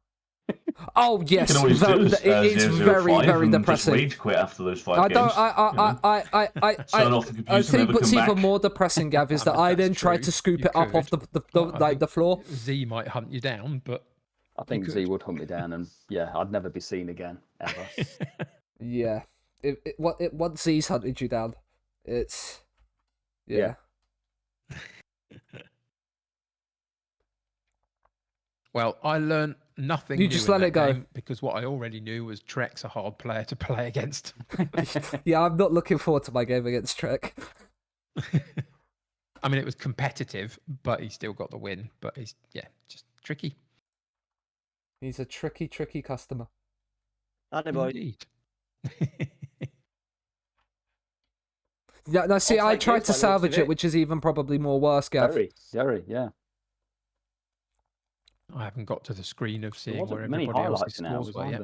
Oh yes, it's very depressing. Just rage quit after those 5 I games. I think what's even more depressing, Gav, is that I then tried to scoop it up off the floor. Z might hunt you down, but I think Z would hunt me down, and yeah, I'd never be seen again ever. Yeah, once Z's hunted you down, it's yeah. Well, I learned nothing. You just let it go because what I already knew was Trek's a hard player to play against. Yeah, I'm not looking forward to my game against Trek. I mean, it was competitive, but he still got the win. But he's just tricky. He's a tricky customer. Indeed. Yeah, no, see, I tried to salvage it, which is even probably more worse, Gav. Very, yeah. I haven't got to the screen of seeing where many everybody else's highlights scores were yet.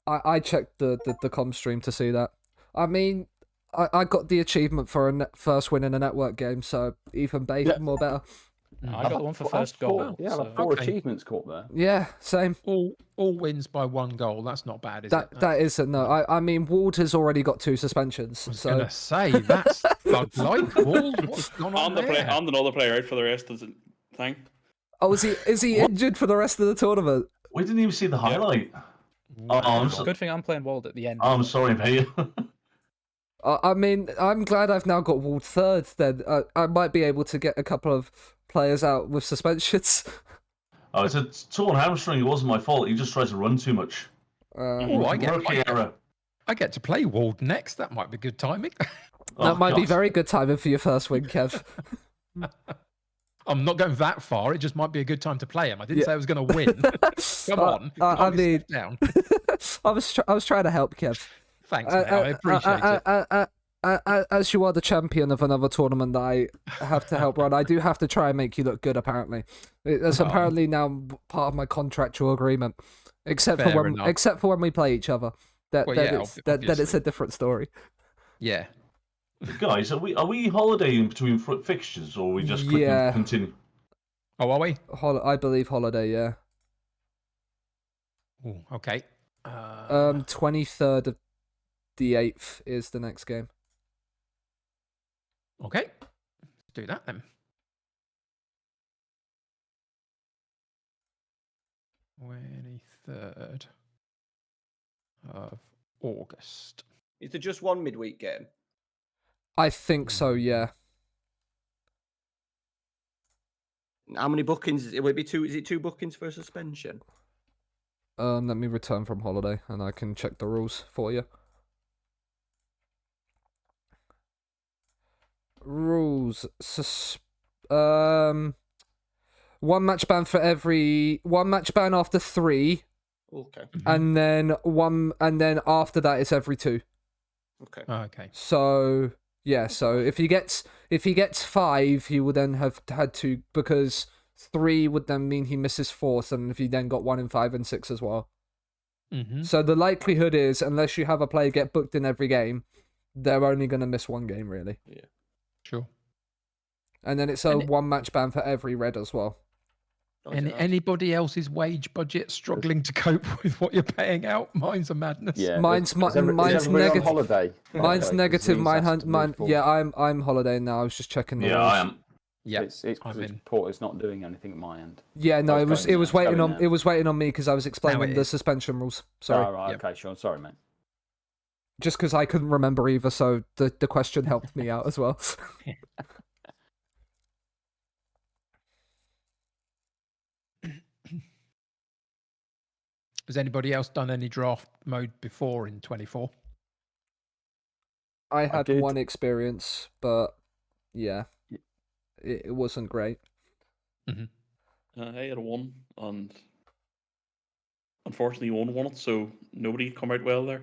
I checked the com stream to see that. I mean, I got the achievement for a first win in a network game, so even more better. I got the one for first goal. Yeah, I've 4 achievements caught there. Yeah, same. All wins by 1 goal. That's not bad, is it? That isn't. No, I mean, Ward has already got 2 suspensions. I was gonna say that's like Ward. What's gone on there? I'm another player out for the rest of the thing. Oh, is he injured for the rest of the tournament? We didn't even see the highlight. Good thing I'm playing Wald at the end. I'm sorry, mate. I mean, I'm glad I've now got Ward 3rd. Then I might be able to get a couple of players out with suspensions. Oh, it's a torn hamstring. It wasn't my fault. He just tries to run too much. Rookie error. I get to play Ward next. That might be good timing. That might be very good timing for your first win, Kev. I'm not going that far. It just might be a good time to play him. I didn't say I was going to win. Come on. I mean, down. I was trying to help Kev. Thanks, mate. I appreciate it. As you are the champion of another tournament that I have to help run, I do have to try and make you look good. Apparently, it's apparently now part of my contractual agreement. Except for when we play each other, then it's a different story. Yeah. Guys, are we holidaying between fixtures, or are we just continue? Oh, are we? I believe holiday. Yeah. Ooh, okay. 23rd of the 8th is the next game. Okay, let's do that then. 23rd of August. Is there just one midweek game? I think so, yeah. How many bookings? It would be two. Is it 2 bookings for a suspension? Let me return from holiday and I can check the rules for you. Rules. 1 match ban for every 1 match ban after 3. Okay. And then after that it's every 2. Okay. Okay. So yeah, so if he gets 5, he would then have had 2, because 3 would then mean he misses 4, and if he then got 1 in 5 and 6 as well. So the likelihood is, unless you have a player get booked in every game, they're only going to miss 1 game, really. Yeah. Sure. And then it's a 1 match ban for every red as well. Anybody else's wage budget struggling to cope with what you're paying out? Mine's a madness. Yeah, mine's negative. negative. Holiday. Mine's negative. Mine. Yeah, I'm holidaying now. I was just checking the rules. I am. Yeah, it's Porter's not doing anything at my end. Yeah, no, it was waiting on me because I was explaining the suspension rules. Sorry. Oh, right, okay, Sean. Sorry, mate. Just because I couldn't remember either, so the question helped me out as well. Has anybody else done any draft mode before in 24? I had one experience, but yeah, it wasn't great. I had a 1, and unfortunately, one won it, so nobody come out well there.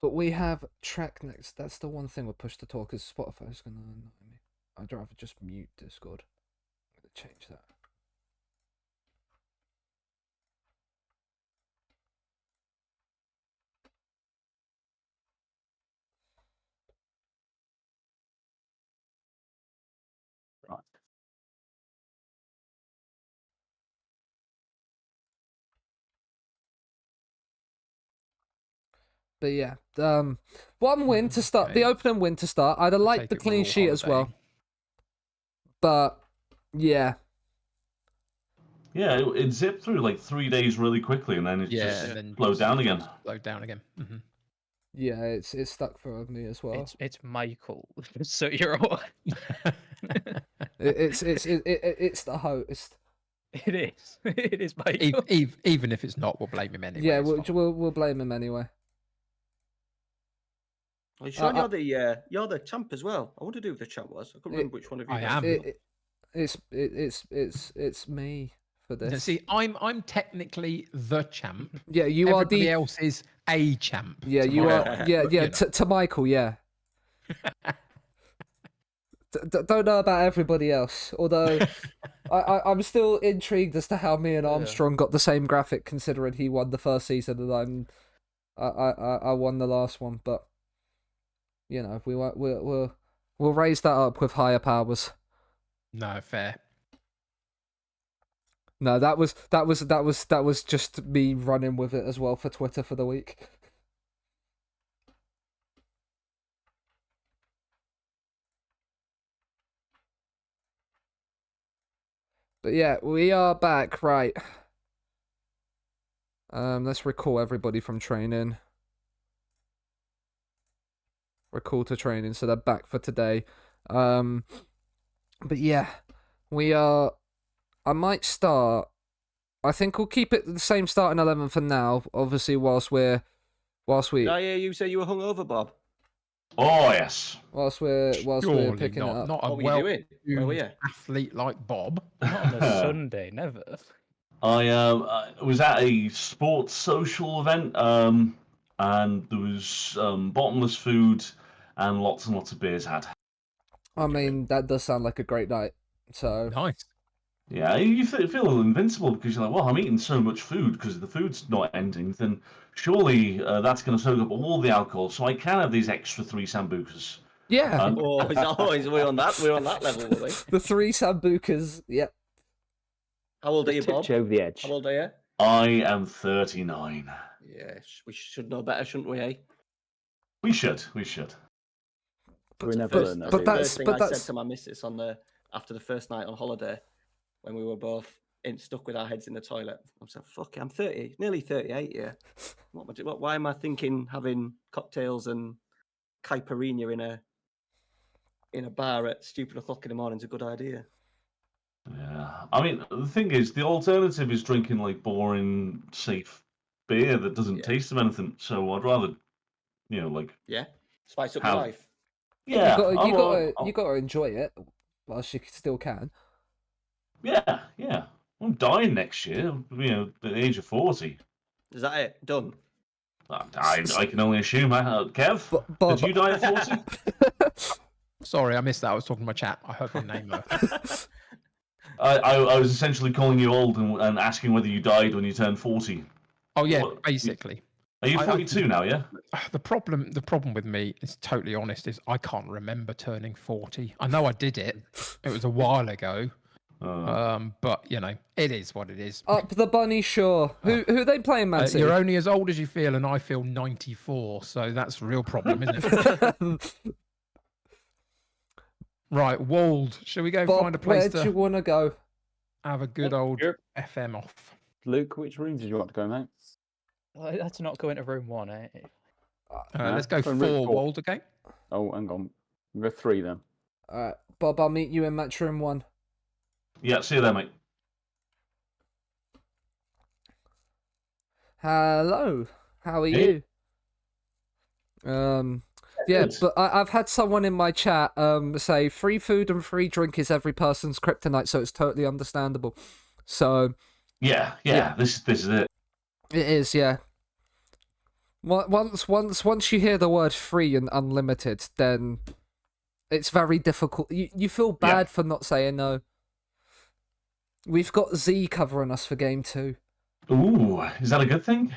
But we have track next. That's the one thing with push to talk, is Spotify's going to annoy me. I'd rather just mute Discord. I'm going to change that. Right. But yeah, 1 win to start, the opening win to start. I'd have liked the clean sheet as well. But yeah. Yeah, it zipped through like 3 days really quickly, and then it just slowed down again. Slowed down again. Yeah, it's stuck for me as well. It's Michael, so you're all. It's the host. It is. It is Michael. Even if it's not, we'll blame him anyway. Yeah, we'll blame him anyway. Well, Sean, you're the champ as well. I wonder who the champ was. I couldn't remember which one of you. I am. It's me for this. See, I'm technically the champ. Yeah, you are. Everybody else is a champ. Yeah, you are. Yeah. To Michael, yeah. Don't know about everybody else, although I'm still intrigued as to how me and Armstrong got the same graphic, considering he won the first season and I won the last one. But you know, we'll raise that up with higher powers. No, fair. No, that was just me running with it as well for Twitter for the week. But yeah, we are back, right. Let's recall everybody from training. recall to training, so they're back for today. But yeah, we are. I might start. I think we'll keep it the same starting 11 for now. Obviously, whilst we. Did I hear you say you were hungover, Bob? Oh yes. Whilst we're Surely picking it up. not a What were you doing? Where were you? athlete like Bob. Not on a Sunday, never. I was at a sports social event, and there was bottomless food and lots of beers had. I mean, that does sound like a great night. So nice. Yeah, you feel invincible because you're like, well, I'm eating so much food because the food's not ending. Then surely that's going to soak up all the alcohol, so I can have these extra 3 sambucas. Yeah. We're on that level, were we? The 3 sambucas. Yep. How old are you, Bob? Tipped you over the edge. How old are you? I am 39. Yes, we should know better, shouldn't we? Eh? We should. We never learn that. But that's I said to my missus after the first night on holiday, when we were both stuck with our heads in the toilet. I said, "Fuck it, I'm 30, nearly 38 here. Why am I thinking having cocktails and caipirinha in a bar at stupid o'clock in the morning is a good idea?" Yeah, I mean, the thing is, the alternative is drinking like boring, safe beer that doesn't taste of anything. So I'd rather, spice up your life. Yeah, you got to enjoy it whilst you still can. Yeah. I'm dying next year. At the age of 40. Is that it? Done. I can only assume. Kev, did you die at 40? Sorry, I missed that. I was talking to my chat. I heard my name though. I was essentially calling you old and asking whether you died when you turned 40. Oh yeah, basically. Are you 42 now? Yeah. The problem with me, is totally honest, is I can't remember turning 40. I know I did it. It was a while ago. But it is what it is. Up the bunny, sure. Who are they playing, man? You're only as old as you feel, and I feel 94. So that's a real problem, isn't it? Right, Wold. Shall we go Bob, find a place where do you want to go? Have a good old FM off. Luke, which room did you want to go, mate? Let's not go into room 1, eh? Let's go 4, Wold, okay? Oh, hang on. We'll go 3 then. Alright, Bob, I'll meet you in match room 1. Yeah, see you there, mate. Hello, how are you? Yeah, but I've had someone in my chat say free food and free drink is every person's kryptonite, so it's totally understandable. So yeah. This is it. It is, yeah. Once you hear the word free and unlimited, then it's very difficult. You feel bad for not saying no. We've got Z covering us for game 2. Ooh, is that a good thing?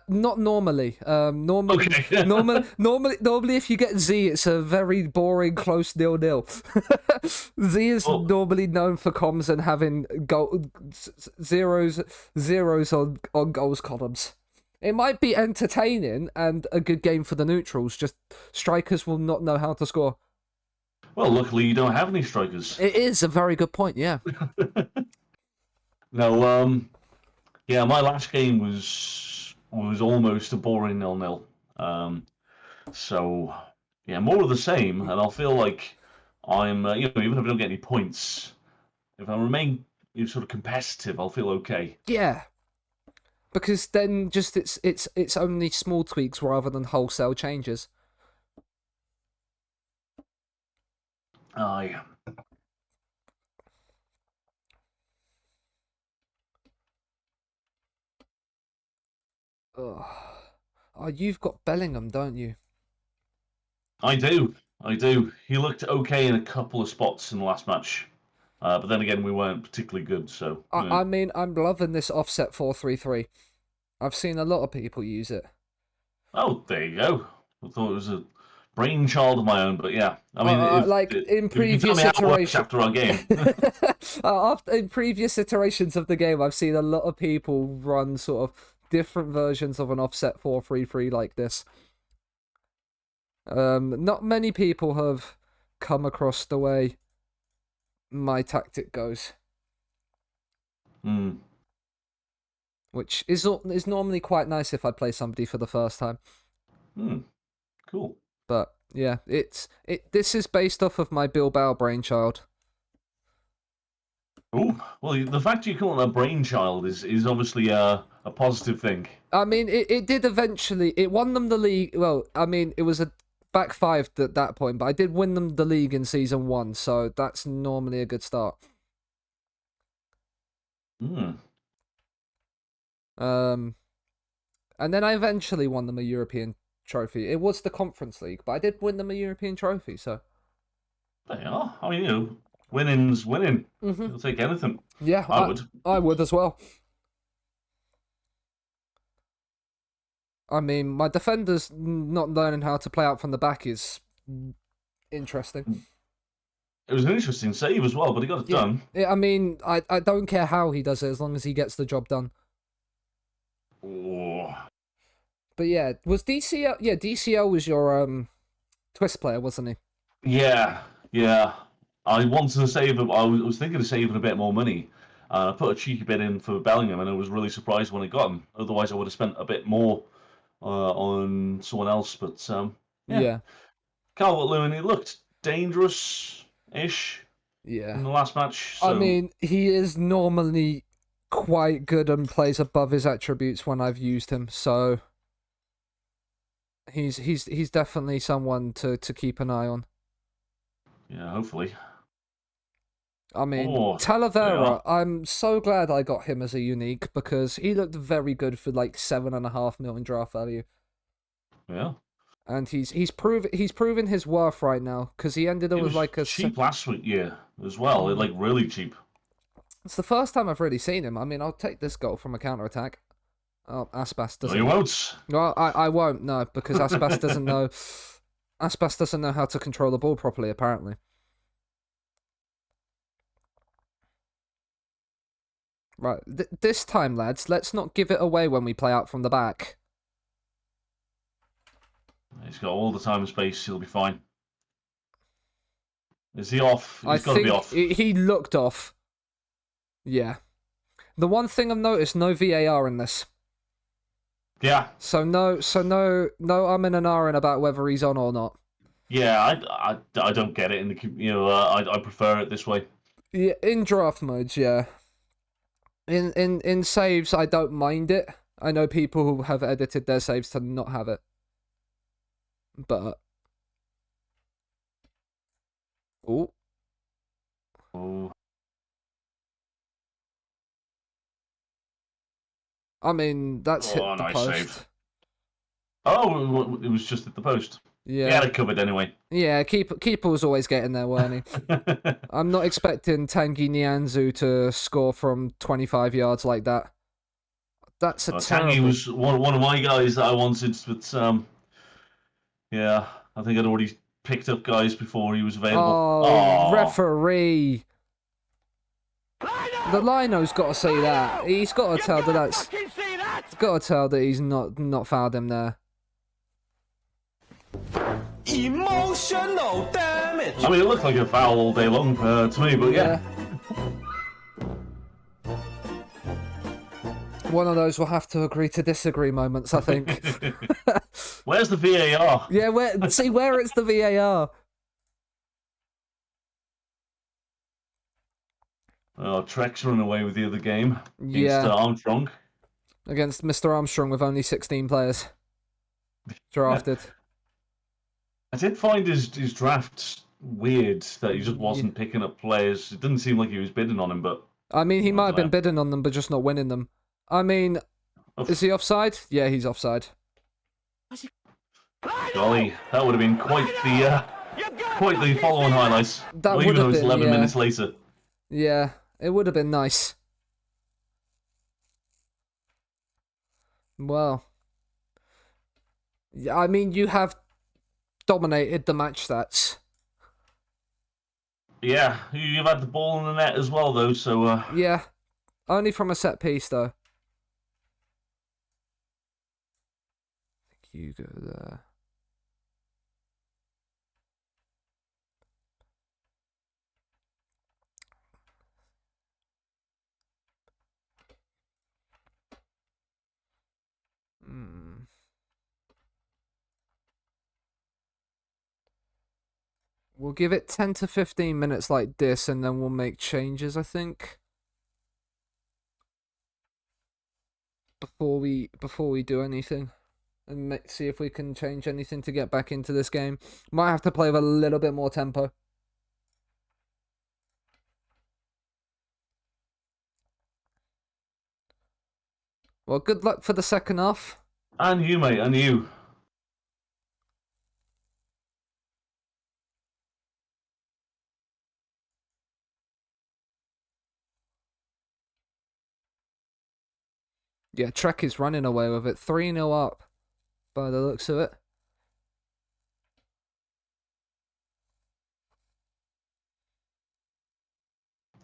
Not normally. Normally, Okay. normally, if you get Z, it's a very boring, close 0-0. Z is normally known for comms and having zeros on goals columns. It might be entertaining and a good game for the neutrals. Just strikers will not know how to score. Well, luckily you don't have any strikers. It is a very good point. Yeah. No. Yeah, my last game was almost a boring 0-0. So yeah, more of the same, and I'll feel like I'm even if I don't get any points, if I remain sort of competitive, I'll feel okay. Yeah, because then just it's only small tweaks rather than wholesale changes. Yeah. Oh, you've got Bellingham, don't you? I do. He looked okay in a couple of spots in the last match, but then again, we weren't particularly good. So I mean, I'm loving this offset 4-3-3. I've seen a lot of people use it. Oh, there you go. I thought it was a brainchild of my own, but yeah, I mean, in previous iterations after our game. In previous iterations of the game, I've seen a lot of people run sort of different versions of an offset 4-3-3 like this. Not many people have come across the way my tactic goes. Which is normally quite nice if I play somebody for the first time. Cool. But Yeah, this is based off of my Bilbao brainchild. Oh, well, the fact you call it a brainchild is obviously a positive thing. I mean, it did eventually. It won them the league. Well, I mean, it was a back five at that point, but I did win them the league in season 1, so that's normally a good start. Hmm. And then I eventually won them a European trophy. It was the Conference League, but I did win them a European trophy, so... There you are. I mean, winning's winning. You'll take anything. Yeah, I would. I would as well. I mean, my defenders not learning how to play out from the back is interesting. It was an interesting save as well, but he got it done. Yeah, I mean, I don't care how he does it as long as he gets the job done. Oh. But yeah, was DCL... Yeah, DCL was your twist player, wasn't he? Yeah. I wanted to save. I was thinking of saving a bit more money. I put a cheeky bit in for Bellingham, and I was really surprised when I got him. Otherwise, I would have spent a bit more on someone else. But yeah. Calvert-Lewin, he looked dangerous-ish. Yeah. In the last match. So... I mean, he is normally quite good and plays above his attributes when I've used him, so he's definitely someone to keep an eye on. Yeah, hopefully. I mean, Talavera, I'm so glad I got him as a unique because he looked very good for like 7.5 million draft value. Yeah. And he's proven his worth right now because he ended up with like a cheap last week, as well. Like really cheap. It's the first time I've really seen him. I mean, I'll take this goal from a counter attack. Oh, Aspas doesn't. No, you won't. Well, I won't. No, because Aspas doesn't know. Aspas doesn't know how to control the ball properly. Apparently. Right, this time, lads, let's not give it away when we play out from the back. He's got all the time and space. He'll be fine. Is he off? He's got to be off. He looked off. Yeah. The one thing I've noticed, no VAR in this. Yeah. So no I'm in an R about whether he's on or not. Yeah, I don't get it in the I prefer it this way. Yeah, in draft modes, yeah. In saves, I don't mind it. I know people who have edited their saves to not have it. But oh. I mean, that's hit the nice post. Save. Oh, it was just at the post. Yeah. He had it covered anyway. Yeah, keeper was always getting there, weren't he? I'm not expecting Tanguy Nianzou to score from 25 yards like that. That's a terrible... Tanguy was one of my guys that I wanted, but yeah, I think I'd already picked up guys before he was available. Oh, referee! The Lino's got to see that. He's got to tell that He's got to tell that he's not fouled him there. Emotional damage. I mean, it looked like a foul all day long to me, but yeah. One of those will have to agree to disagree moments, I think. Where's the VAR? Yeah, where it's the VAR. Oh, Trek's running away with the other game Yeah. against Armstrong. Against Mr. Armstrong with only 16 players drafted. Yeah. I did find his draft weird that he just wasn't picking up players. It didn't seem like he was bidding on him, but... I mean, he might have been bidding on them, but just not winning them. I mean, is he offside? Yeah, he's offside. Golly, that would have been quite the follow-on highlights. That would even though have it's been, 11 minutes later. Yeah, it would have been nice. Well, I mean, you have dominated the match stats. Yeah, you've had the ball in the net as well, though, so... Yeah, only from a set piece, though. I think you go there. We'll give it 10 to 15 minutes like this, and then we'll make changes, I think. Before we do anything. And see if we can change anything to get back into this game. Might have to play with a little bit more tempo. Well, good luck for the second half. And you, mate, and you. Yeah, Trek is running away with it. 3-0 up by the looks of it.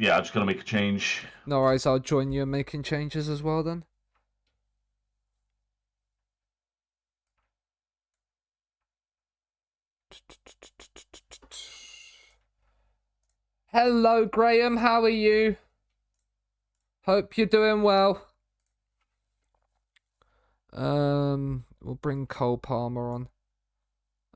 Yeah, I'm just going to make a change. No worries, I'll join you in making changes as well then. Hello, Graham. How are you? Hope you're doing well. We'll bring Cole Palmer on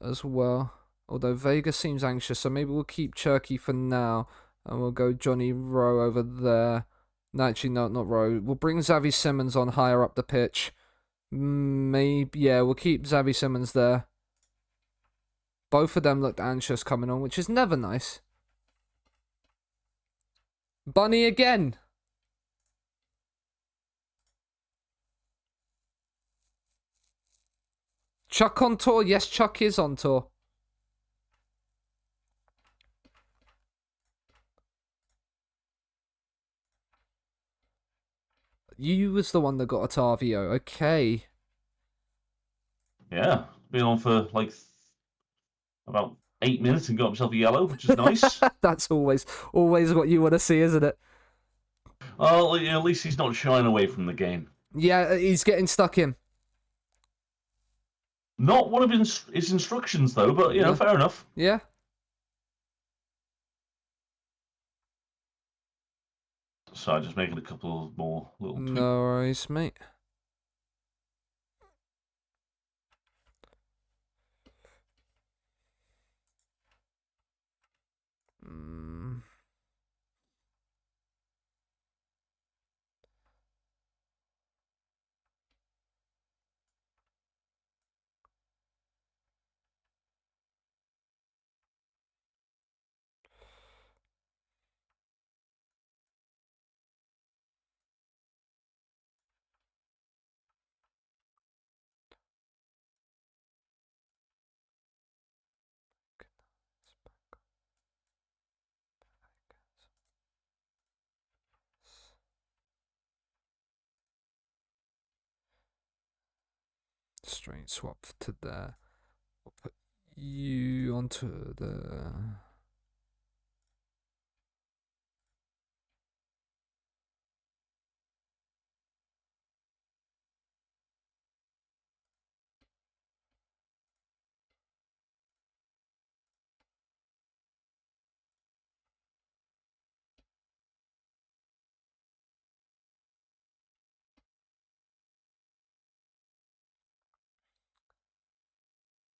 as well. Although Vega seems anxious, so maybe we'll keep Cherky for now. And we'll go Johnny Rowe over there. No, actually, no, not Rowe. We'll bring Xavi Simmons on higher up the pitch. Maybe, yeah, we'll keep Xavi Simmons there. Both of them looked anxious coming on, which is never nice. Bunny again. Chuck on tour? Yes, Chuck is on tour. You was the one that got Otavio. Okay. Yeah, been on for like about 8 minutes and got himself a yellow, which is nice. That's always what you want to see, isn't it? Well, at least he's not shying away from the game. Yeah, he's getting stuck in. Not one of his instructions, though, but, you know, fair enough. Yeah. So I'm just making a couple of more little tweaks. No worries, mate. Straight swap to there. We'll put you onto the...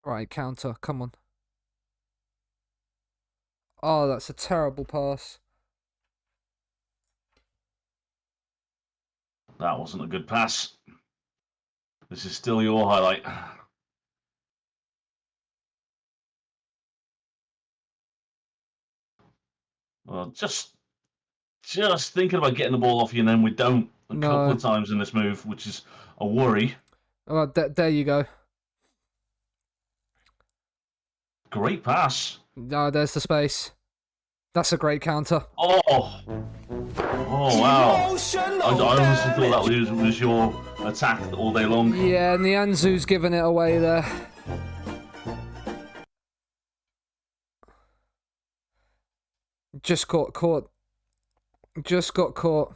Right, counter, come on. Oh, that's a terrible pass. That wasn't a good pass. This is still your highlight. Well, just thinking about getting the ball off you, and then we don't a couple of times in this move, which is a worry. Oh, there you go. Great pass. No, there's the space. That's a great counter. Oh wow. I honestly thought that was your attack all day long. Yeah, Nianzu's giving it away there. Just got caught. Just got caught.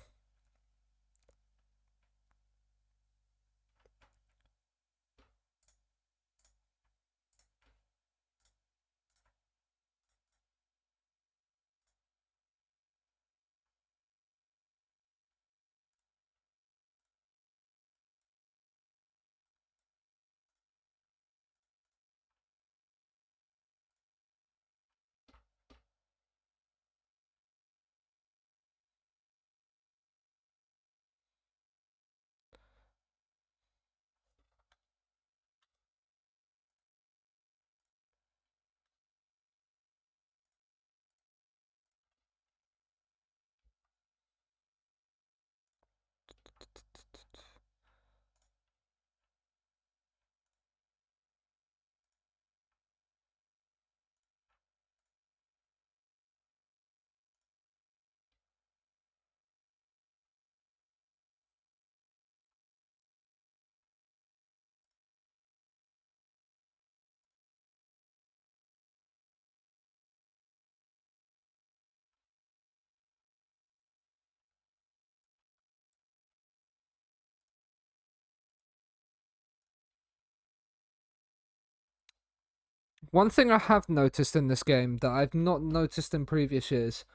One thing I have noticed in this game that I've not noticed in previous years,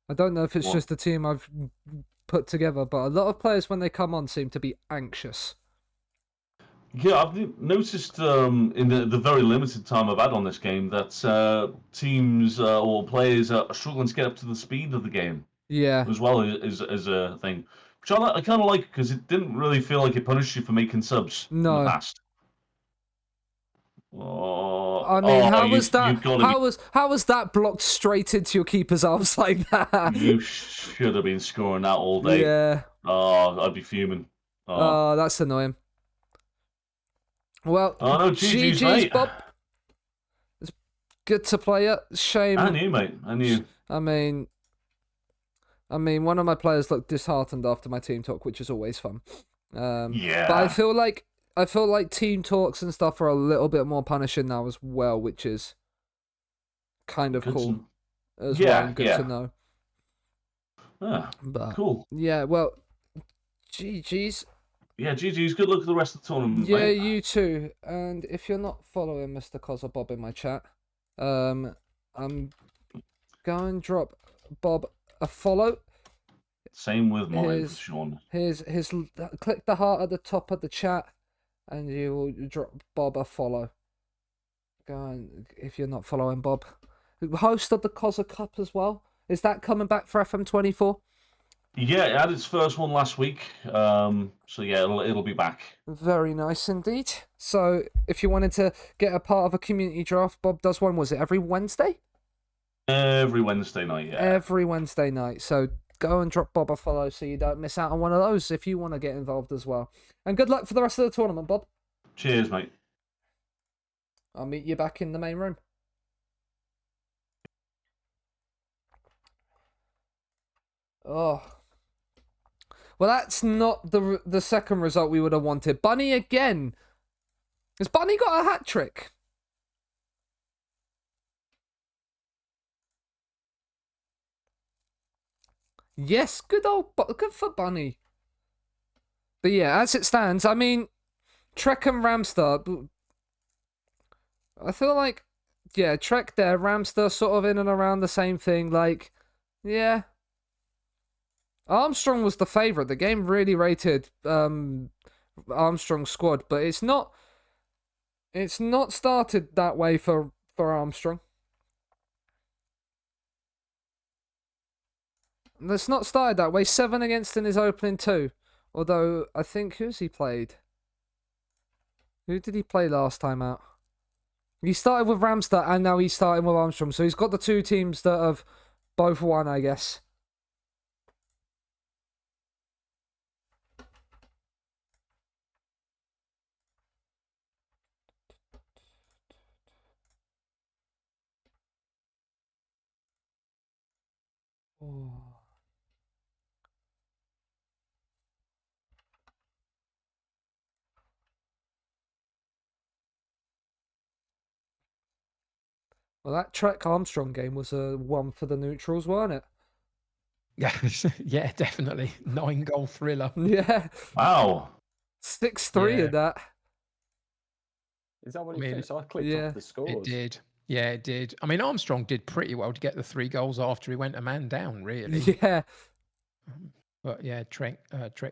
I don't know if it's just the team I've put together, but a lot of players when they come on seem to be anxious. Yeah, I've noticed in the very limited time I've had on this game that teams or players are struggling to get up to the speed of the game. Yeah. As well as a thing, which I kind of like because it didn't really feel like it punished you for making subs in the past. I mean, how was that blocked straight into your keeper's arms like that? You should have been scoring that all day. Yeah. Oh, I'd be fuming. Oh, that's annoying. Well, no, GG's, mate. Bob. It's good to play it. Shame. And you, mate. And you. I mean, one of my players looked disheartened after my team talk, which is always fun. Yeah. But I feel like team talks and stuff are a little bit more punishing now as well, which is kind of cool as well. And good to know. Yeah. But, cool. Yeah. Well, GG's. Yeah, GG's. Good luck with the rest of the tournament. Yeah, mate. you too. And if you're not following Mr. Cos Bob in my chat, I'm go and drop Bob a follow. Same with mine, Sean. His click the heart at the top of the chat, and you will drop Bob a follow. Go and if you're not following Bob, host of the Cos Cup as well. Is that coming back for FM24? Yeah, it had its first one last week. So yeah, it'll be back. Very nice indeed. So if you wanted to get a part of a community draft, Bob does one. Was it every Wednesday? Every Wednesday night, yeah. Every Wednesday night. So go and drop Bob a follow so you don't miss out on one of those if you want to get involved as well. And good luck for the rest of the tournament, Bob. Cheers, mate. I'll meet you back in the main room. Oh. Well, that's not the second result we would have wanted. Bunny again. Has Bunny got a hat trick? Yes, good for Bunny. But yeah, as it stands, I mean, Trek and Ramstar. I feel like, yeah, Trek there, Ramstar sort of in and around the same thing. Like, yeah. Armstrong was the favourite. The game really rated Armstrong's squad, but it's not started that way for Armstrong. It's not started that way. 7 against in his opening 2. Although, I think, who's he played? Who did he play last time out? He started with Ramstar and now he's starting with Armstrong. So he's got the two teams that have both won, I guess. Oh. Well, that Trek Armstrong game was a one for the neutrals, weren't it? Yeah, yeah, definitely. 9-goal thriller. Yeah. Wow. 6-3 in that. Is that what it finished? I clicked off the scores. It did. Yeah, it did. I mean, Armstrong did pretty well to get the 3 goals after he went a man down, really. Yeah. But yeah, Trek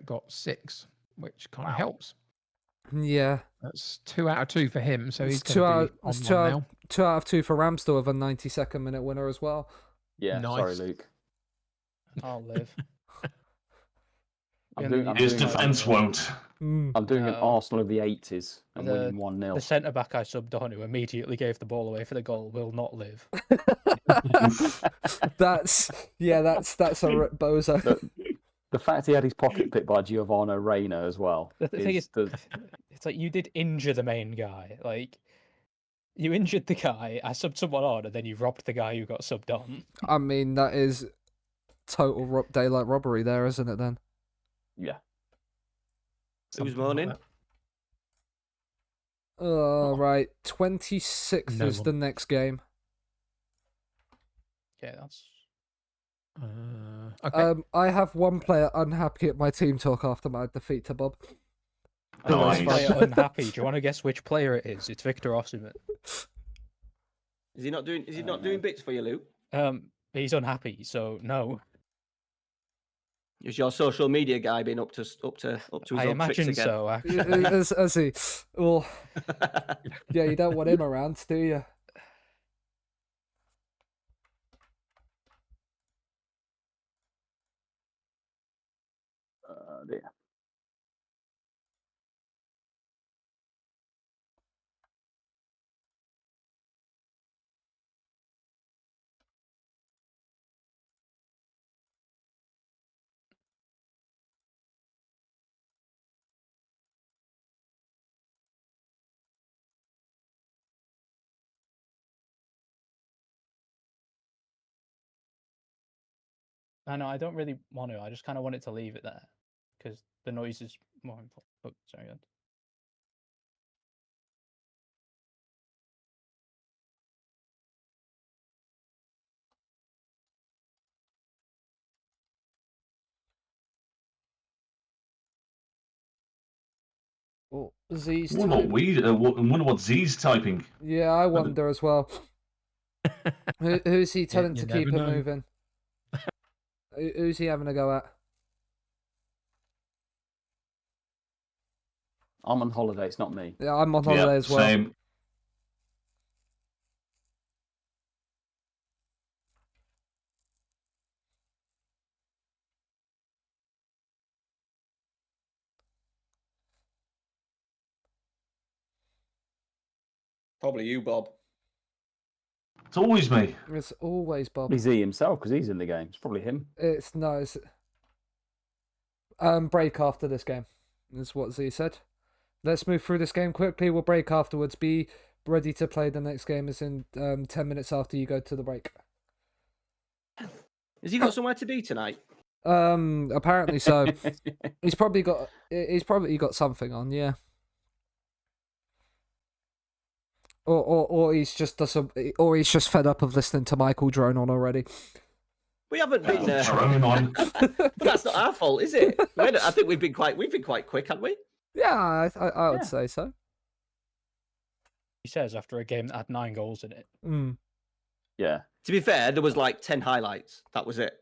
got 6, which kind of helps. Yeah. That's 2 out of 2 for him, so he's two out now. 2 out of 2 for Ramsdale with a 92nd minute winner as well. Yeah, nice. Sorry, Luke. I'll live. His defence won't. I'm doing an Arsenal of the 80s and winning 1-0. The centre back I subbed on, who immediately gave the ball away for the goal, will not live. That's a rip bozo. The fact he had his pocket picked by Giovanni Reina as well. The thing is, it's like you did injure the main guy. Like, you injured the guy, I subbed someone on, and then you robbed the guy who got subbed on. I mean, that is total daylight robbery there, isn't it, then? Yeah. Who's moaning? Right. 26th is the next game. Okay, that's... okay. I have one player unhappy at my team talk after my defeat to Bob. Player unhappy. Do you want to guess which player it is? It's Victor Osimhen. Is he not doing? Is he not doing bits for you, Luke? He's unhappy, so no. Is your social media guy been up to his I old tricks again? imagine so, actually. As he, well, yeah, you don't want him around, do you? Dear. I know, I don't really want to. I just kind of want it to leave it there because the noise is more important. Oh, sorry. Ed. Oh, Z's wonder what Z's typing. Yeah, I wonder as well. Who's he telling to keep it moving? Who's he having a go at? I'm on holiday. It's not me. Yeah, I'm on holiday as well. Same. Probably you, Bob. It's always me. It's always Bob. He's he himself because he's in the game. It's probably him. It's break after this game is what Z said. Let's move through this game quickly. We'll break afterwards. Be ready to play the next game is in 10 minutes after you go to the break. Has he got somewhere to be tonight? Apparently so. He's probably got something on, yeah. Or he's just fed up of listening to Michael drone on already. We haven't been drone on. That's not our fault, is it? I think we've been quite quick, haven't we? Yeah, I would say so. He says after a game that had 9 goals in it. Mm. Yeah. To be fair, there was like 10 highlights. That was it.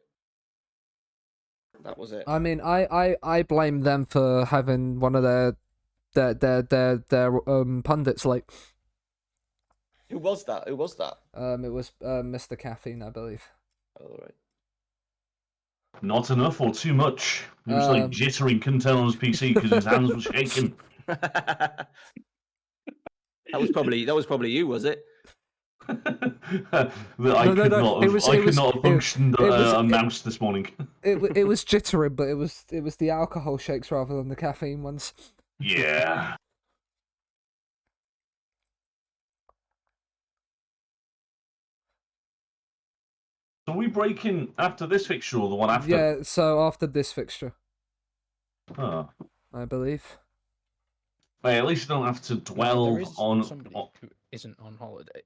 That was it. I mean, I blame them for having one of their pundits late. Who was that? It was Mr. Caffeine, I believe. All right. Not enough or too much. He was like jittering, couldn't turn on his PC because his hands were shaking. That was probably you, was it? I could not have functioned a mouse this morning. It was jittering, but it was the alcohol shakes rather than the caffeine ones. Yeah. So are we breaking after this fixture or the one after? Yeah, so after this fixture. Oh. I believe. Hey, at least you don't have to dwell on somebody who isn't on holiday.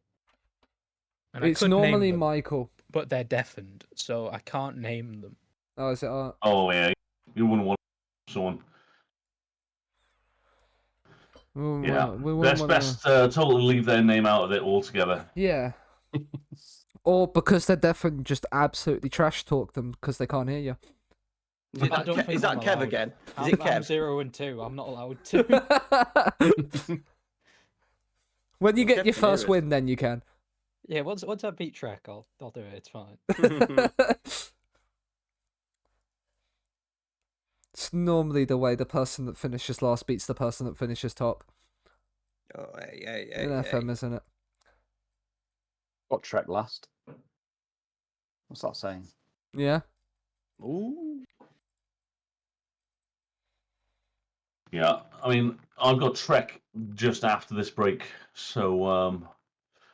And it's normally Michael. But they're deafened, so I can't name them. Oh, is it? Oh, yeah. You wouldn't want someone. Best totally leave their name out of it altogether. Yeah. Or because they're deaf and just absolutely trash talk them because they can't hear you. Is that Kev again? Is it Kev? I'm 0 and 2. I'm not allowed to. When you get your first win, then you can. Yeah, once I beat Trek, I'll do it. It's fine. It's normally the way the person that finishes last beats the person that finishes top. Oh, yeah. In FM, isn't it? Got Trek last. What's that saying? Yeah. Ooh. Yeah, I mean, I've got Trek just after this break, so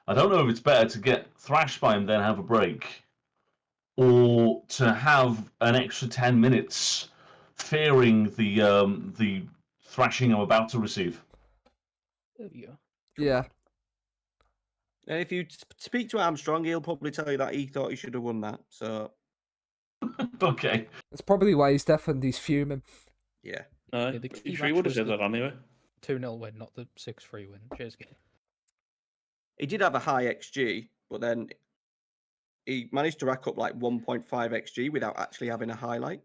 I don't know if it's better to get thrashed by him then have a break, or to have an extra 10 minutes fearing the thrashing I'm about to receive. There we go. Yeah. And if you speak to Armstrong, he'll probably tell you that he thought he should have won that. So. Okay. That's probably why he's deafened. He's fuming. Yeah. The key match would have was said the that anyway. 2-0 win, not the 6-3 win. Cheers. He did have a high XG, but then he managed to rack up like 1.5 XG without actually having a highlight,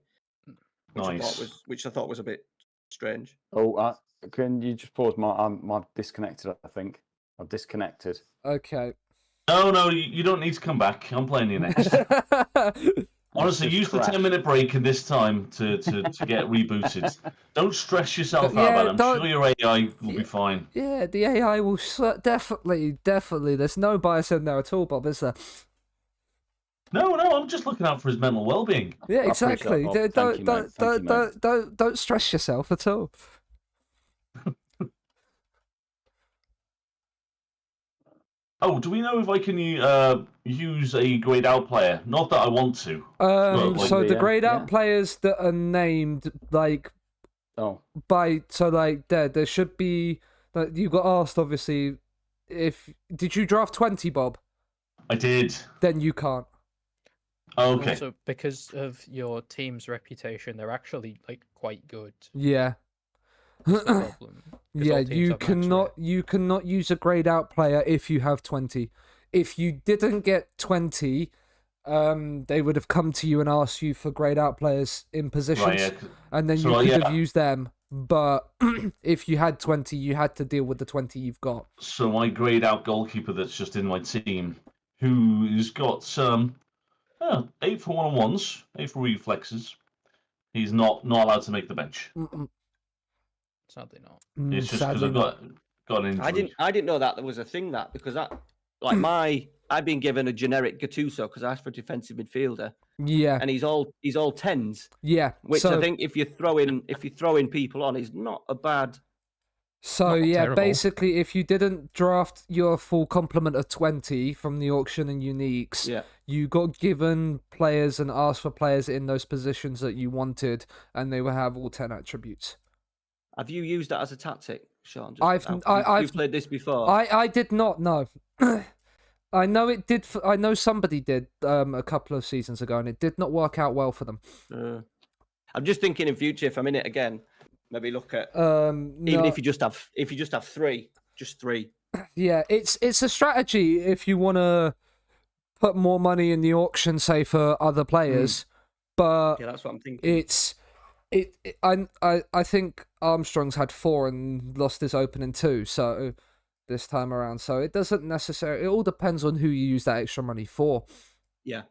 which I thought was a bit strange. Oh, can you just pause? I'm disconnected. I think I've disconnected. Okay. No, you don't need to come back. I'm playing you next. Honestly, use the 10-minute break in this time to get rebooted. Don't stress yourself out about it. I'm sure your AI will be fine. Yeah, the AI will definitely. There's no bias in there at all, Bob, is there? No, I'm just looking out for his mental well-being. Yeah, exactly. Don't stress yourself at all. Oh, do we know if I can use a grayed out player? Not that I want to. So the grayed out players that are named there should be. You got asked obviously. Did you draft 20, Bob? I did. Then you can't. Okay. Also, because of your team's reputation, they're actually like quite good. Yeah. That's the problem. Yeah, you cannot use a grayed out player if you have 20. If you didn't get 20, they would have come to you and asked you for grayed out players in positions, and then you could have used them. But if you had 20, you had to deal with the 20 you've got. So my grayed out goalkeeper that's just in my team, who's got 8 for one-on-ones, 8 for reflexes. He's not allowed to make the bench. Sadly not. It's just because I've got an injury. I didn't know that there was a thing because I've been given a generic Gattuso because I asked for a defensive midfielder. Yeah. And he's all 10s. Yeah. Which I think if you throw in people on is not a bad. So yeah, basically, if you didn't draft your full complement of 20 from the auction and uniques, you got given players and asked for players in those positions that you wanted, and they will have all 10 attributes. Have you used that as a tactic, Sean? I've played this before. I did not know. I know it did. I know somebody did a couple of seasons ago, and it did not work out well for them. I'm just thinking in future, if I'm in it again, maybe look at even if you just have 3, just 3. Yeah, it's a strategy if you want to put more money in the auction, say for other players. But yeah, that's what I'm thinking. I think Armstrong's had 4 and lost his opening 2, so this time around. So it doesn't necessarily. It all depends on who you use that extra money for. Yeah,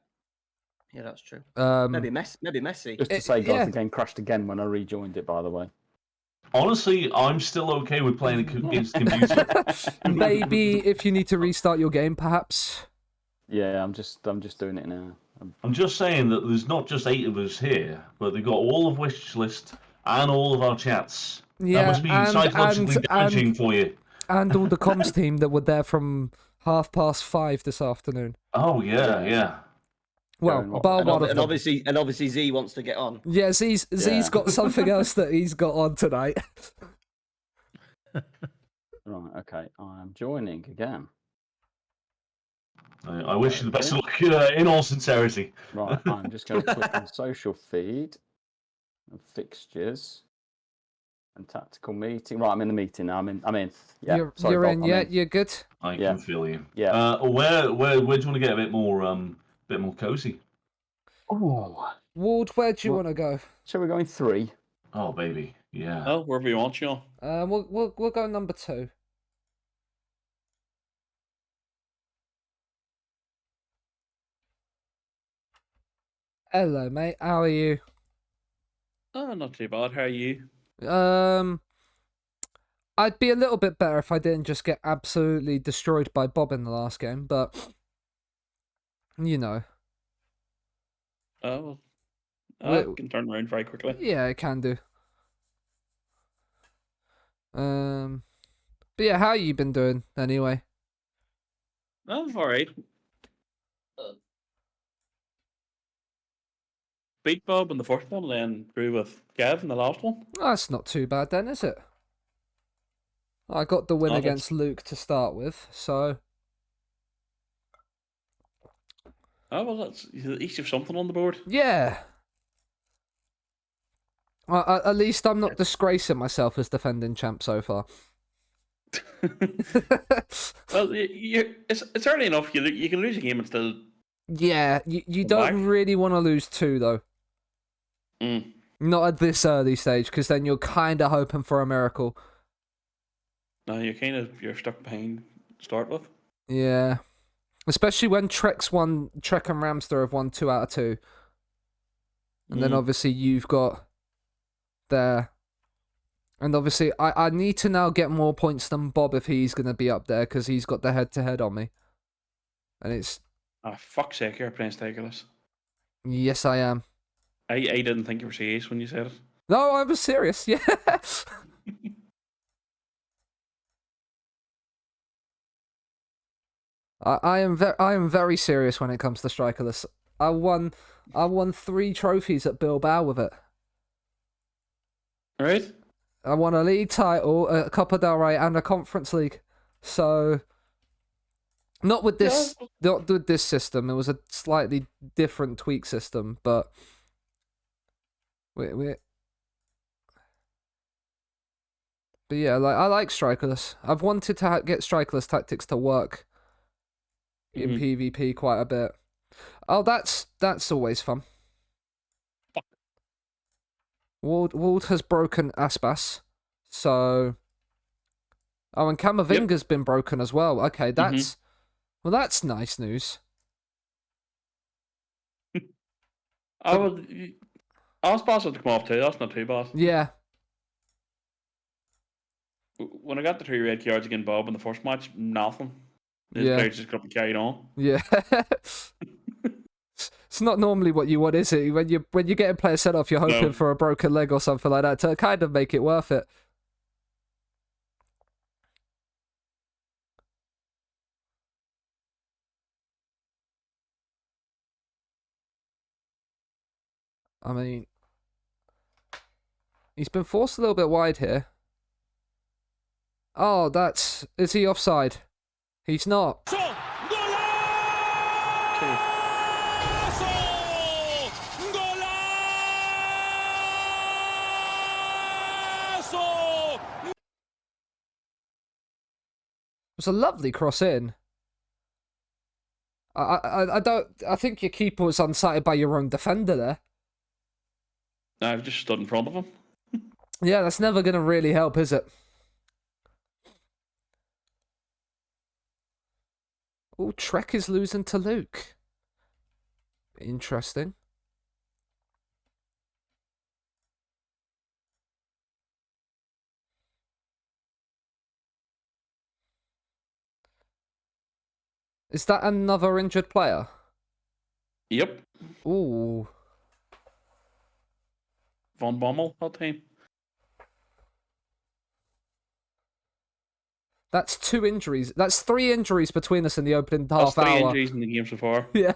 that's true. Maybe Messi. Just to say, guys, the game crashed again when I rejoined it. By the way. Honestly, I'm still okay with playing against the computer. Maybe if you need to restart your game, perhaps. Yeah, I'm just doing it now. I'm just saying that there's not just 8 of us here, but they've got all of Wishlist and all of our chats. Yeah, that must be psychologically damaging for you. And all the comms team that were there from 5:30 this afternoon. Oh yeah. Well, bar one of them. Obviously Z wants to get on. Yeah, Z's got something else that he's got on tonight. Right, okay, I am joining again. I wish you the best of luck, in all sincerity. Right, I'm just going to click on social feed and fixtures and tactical meeting. Right, I'm in the meeting now. I'm in. Yeah, you're in. Yeah, you're good. I can feel you. Yeah. Where do you want to get a bit more cozy? Oh, Ward, where do you want to go? So we're going 3. Oh baby, yeah. Oh, wherever you want, Sean. We'll go number 2. Hello, mate. How are you? Oh, not too bad. How are you? I'd be a little bit better if I didn't just get absolutely destroyed by Bob in the last game, but you know. Oh, it can turn around very quickly. Yeah, it can do. But yeah, how you been doing anyway? I'm alright. Beat Bob in the first one, and then drew with Gav in the last one. That's not too bad then, is it? I got the win against Luke to start with, so. Oh well, that's at least you've something on the board. Yeah. At least I'm not disgracing myself as defending champ so far. Well, it's early enough. You can lose a game and still. Yeah, you don't really want to lose 2 though. Not at this early stage, because then you're kind of hoping for a miracle. No, you're stuck behind to start with. Yeah, especially when Trek and Ramster have won 2 out of 2, and then obviously you've got there, and obviously I need to now get more points than Bob if he's gonna be up there, because he's got the head-to-head on me, and it's. Oh, fuck's sake, you're playing Stegolas. Yes, I am. I didn't think you were serious when you said it. No, I was serious. Yeah. I am very serious when it comes to Strikerless. I won 3 trophies at Bilbao with it. Right. I won a league title, a Copa del Rey, and a Conference League. So, not with this system. It was a slightly different tweak system, but but yeah, like I like Strikerless. I've wanted to get Strikerless tactics to work in PvP quite a bit. Oh, that's always fun. Ward has broken Aspas, so. Oh, and Camavinga's been broken as well. Okay, that's that's nice news. Aspas had to come off too. That's not too bad. Yeah. When I got the 3 red cards against Bob in the first match, nothing. His players just got to carry on. Yeah. It's not normally what you want, is it? When you're getting players sent off, you're hoping for a broken leg or something like that to kind of make it worth it. I mean, he's been forced a little bit wide here. Oh, is he offside? He's not. It was a lovely cross in. I think your keeper was unsighted by your own defender there. I've just stood in front of him. Yeah, that's never going to really help, is it? Oh, Trek is losing to Luke. Interesting. Is that another injured player? Yep. Ooh. Von Bommel, that team. That's 2 injuries. That's 3 injuries between us in the opening half hour. That's 3 injuries in the game so far. Yeah.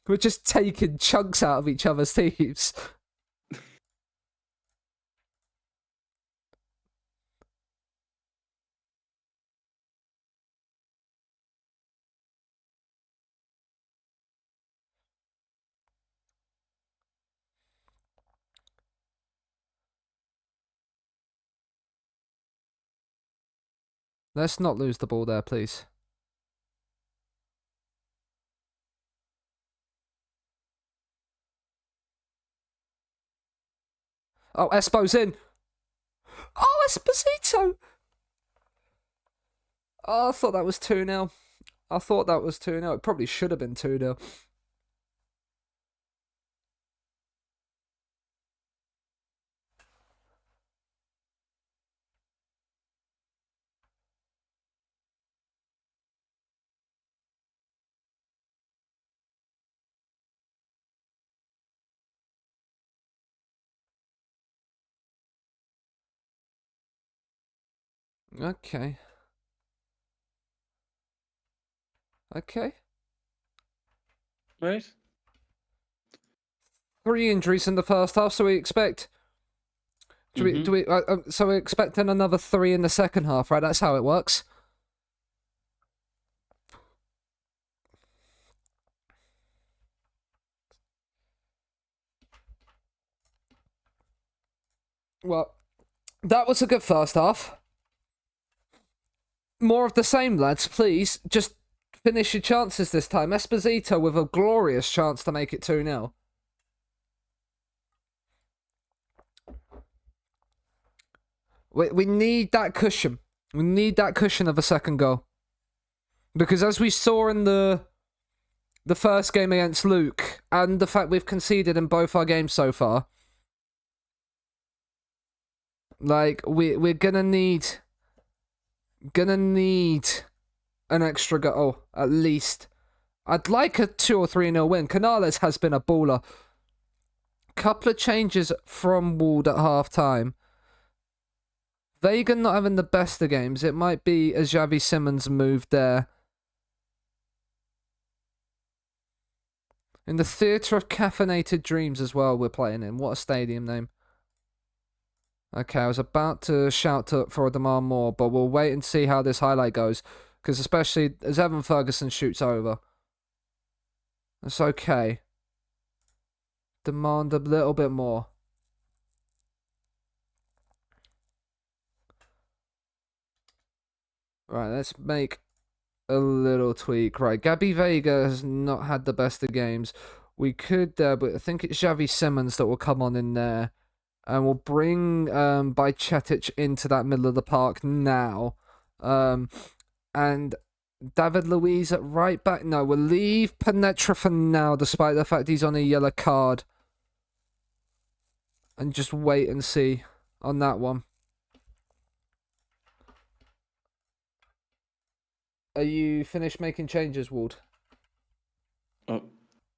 We're just taking chunks out of each other's teams. Let's not lose the ball there, please. Oh, Espo's in. Oh, Esposito. Oh, I thought that was 2-0. I thought that was 2-0. It probably should have been 2-0. Okay. Okay. Right. 3 injuries in the first half, so we expect. So we're expecting another 3 in the second half, right? That's how it works. Well, that was a good first half. more of the same, lads. Please, just finish your chances this time. Esposito with a glorious chance to make it 2-0. We need that cushion. We need that cushion of a second goal. Because as we saw in the first game against Luke, and the fact we've conceded in both our games so far, like, we're gonna need an extra goal, at least. I'd like a 2 or 3-0 win. Canales has been a baller. Couple of changes from Ward at half-time. Vega not having the best of games. It might be a Xavi Simons move there. In the Theatre of Caffeinated Dreams as well, we're playing in. What a stadium name. Okay, I was about to shout for a demand more, but we'll wait and see how this highlight goes. Because especially as Evan Ferguson shoots over. That's okay. Demand a little bit more. Right, let's make a little tweak. Right, Gabby Vega has not had the best of games. We could, but I think it's Xavi Simons that will come on in there. And we'll bring Bajcetic into that middle of the park now. And David Luiz at right back. No, we'll leave Penetra for now, despite the fact he's on a yellow card. And just wait and see on that one. Are you finished making changes, Ward? Oh.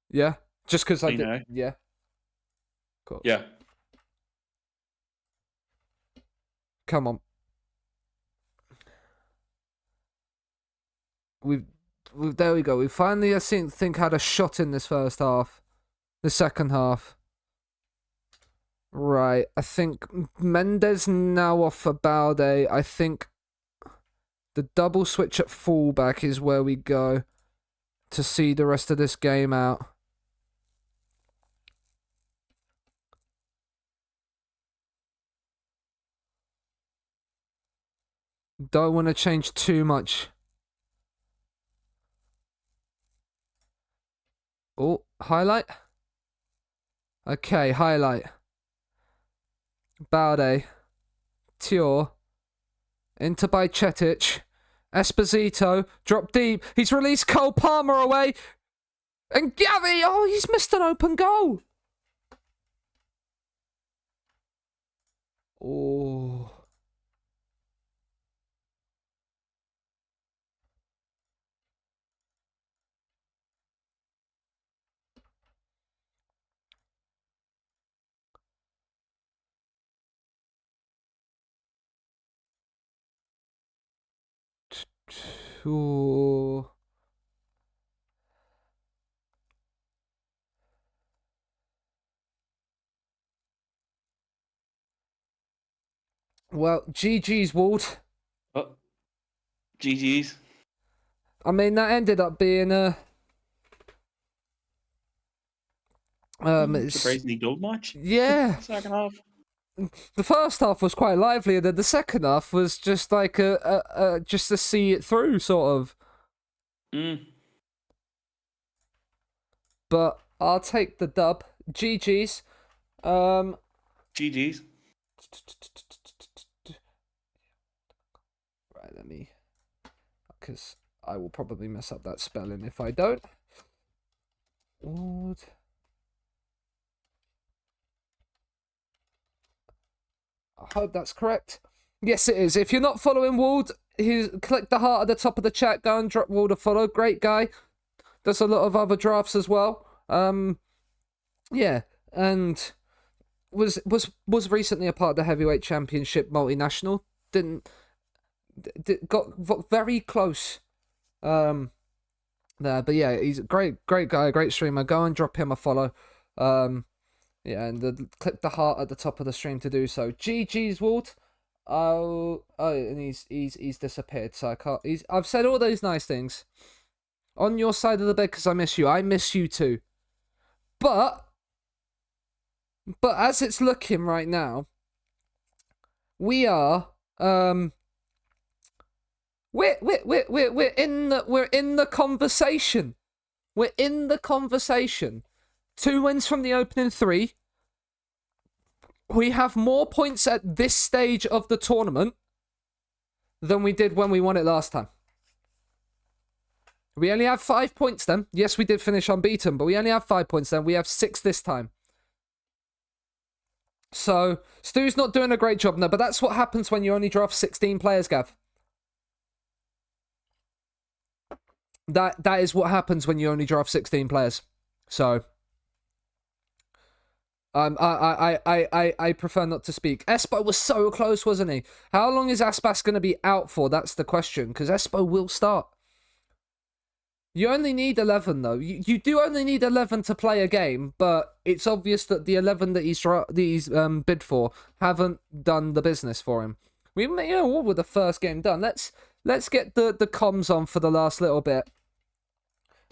Yeah? Just because I did. know. Yeah. Cool. Yeah. Come on. We've there we go. We finally, I think, had a shot in this first half. The second half. Right. I think Mendes now off for Balde. I think the double switch at fullback is where we go to see the rest of this game out. Don't want to change too much. Oh, highlight. Okay, highlight. Balde. Tior. Into Bajcetic. Esposito. Drop deep. He's released Cole Palmer away. And Gavi. Oh, he's missed an open goal. Oh. Ooh. Well, GG's, Ward. Oh. GG's. I mean, that ended up being a... surprisingly dull match. Yeah. Second half. The first half was quite lively, and then the second half was just like just to see it through, sort of. But I'll take the dub. GG's. GG's. Right, let me... Because I will probably mess up that spelling if I don't. Ward. I hope that's correct. Yes, it is. If you're not following Ward, click the heart at the top of the chat. Go and drop Ward a follow. Great guy. Does a lot of other drafts as well. Yeah, and was recently a part of the heavyweight championship multinational. Got very close. There, but yeah, he's a great guy, great streamer. Go and drop him a follow. Yeah, and click the heart at the top of the stream to do so. GG's, Ward. Oh, and he's disappeared. So I can't. I've said all those nice things on your side of the bed because I miss you. I miss you too. But as it's looking right now, we are We're in the conversation. We're in the conversation. 2 wins from the opening 3. We have more points at this stage of the tournament than we did when we won it last time. We only have 5 points then. Yes, we did finish unbeaten, but we only have 5 points then. We have 6 this time. So, Stu's not doing a great job now, but that's what happens when you only draft 16 players, Gav. That is what happens when you only draft 16 players. So, I prefer not to speak. Espo was so close, wasn't he? How long is Aspas going to be out for? That's the question, because Espo will start. You only need 11, though. You do only need 11 to play a game, but it's obvious that the 11 that he's bid for haven't done the business for him. We, what with the first game done? Let's get the comms on for the last little bit,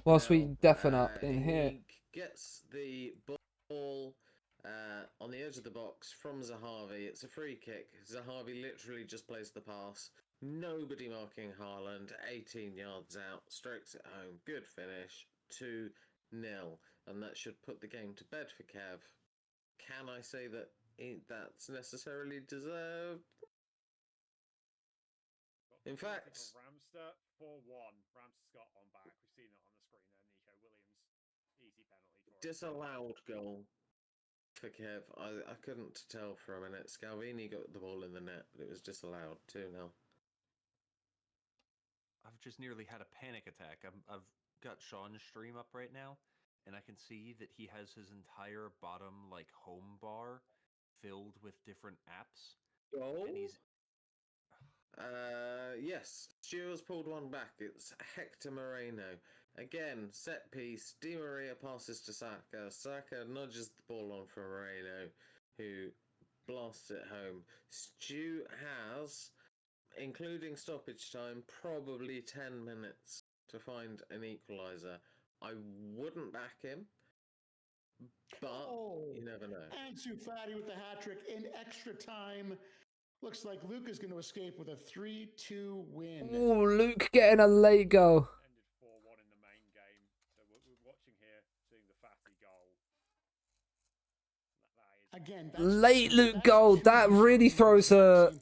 whilst we deafen up in here. He gets the ball on the edge of the box from Zahavi. It's a free kick. Zahavi literally just plays the pass. Nobody marking Haaland. 18 yards out. Strokes it home. Good finish. 2-0. And that should put the game to bed for Kev. Can I say that that's necessarily deserved? In fact, Ramster 4-1. Ramster's got on back. We've seen it on the screen there. Nico Williams, easy penalty for him. disallowed goal for Kev. I couldn't tell for a minute. Scalvini got the ball in the net, but it was disallowed. 2-0. I've just nearly had a panic attack. I've got Sean's stream up right now, and I can see that he has his entire bottom home bar filled with different apps. Goal? And he's yes. Stewart's pulled one back. It's Hector Moreno. Again, set piece. Di Maria passes to Saka. Saka nudges the ball on for Moreno, who blasts it home. Stu has, including stoppage time, probably 10 minutes to find an equaliser. I wouldn't back him, but you never know. Ansu Fati with the hat trick in extra time. Looks like Luke is going to escape with a 3-2 win. Oh, Luke getting a late goal. Ended 4-1 in the main game. So we're watching here, seeing the Fati goal. Again, late Luke goal. That really throws an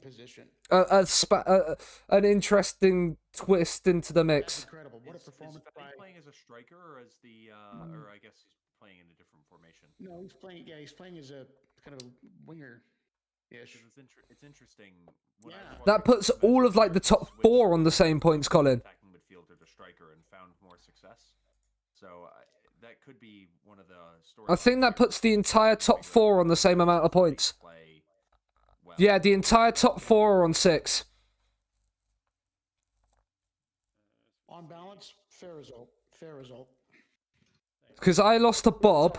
interesting twist into the mix. Incredible. What a performance! Is Fati playing as a striker or as the or I guess he's playing in a different formation? No, he's playing. Yeah, he's playing as a kind of a winger. Ish. It's interesting. That puts all of the top 4 on the same points, Colin. Attacking midfielder to striker and found more success. So that could be one of the stories. I think that puts the entire top 4 on the same amount of points. Yeah, the entire top 4 are on 6. On balance, fair result. Fair result. Because I lost to Bob.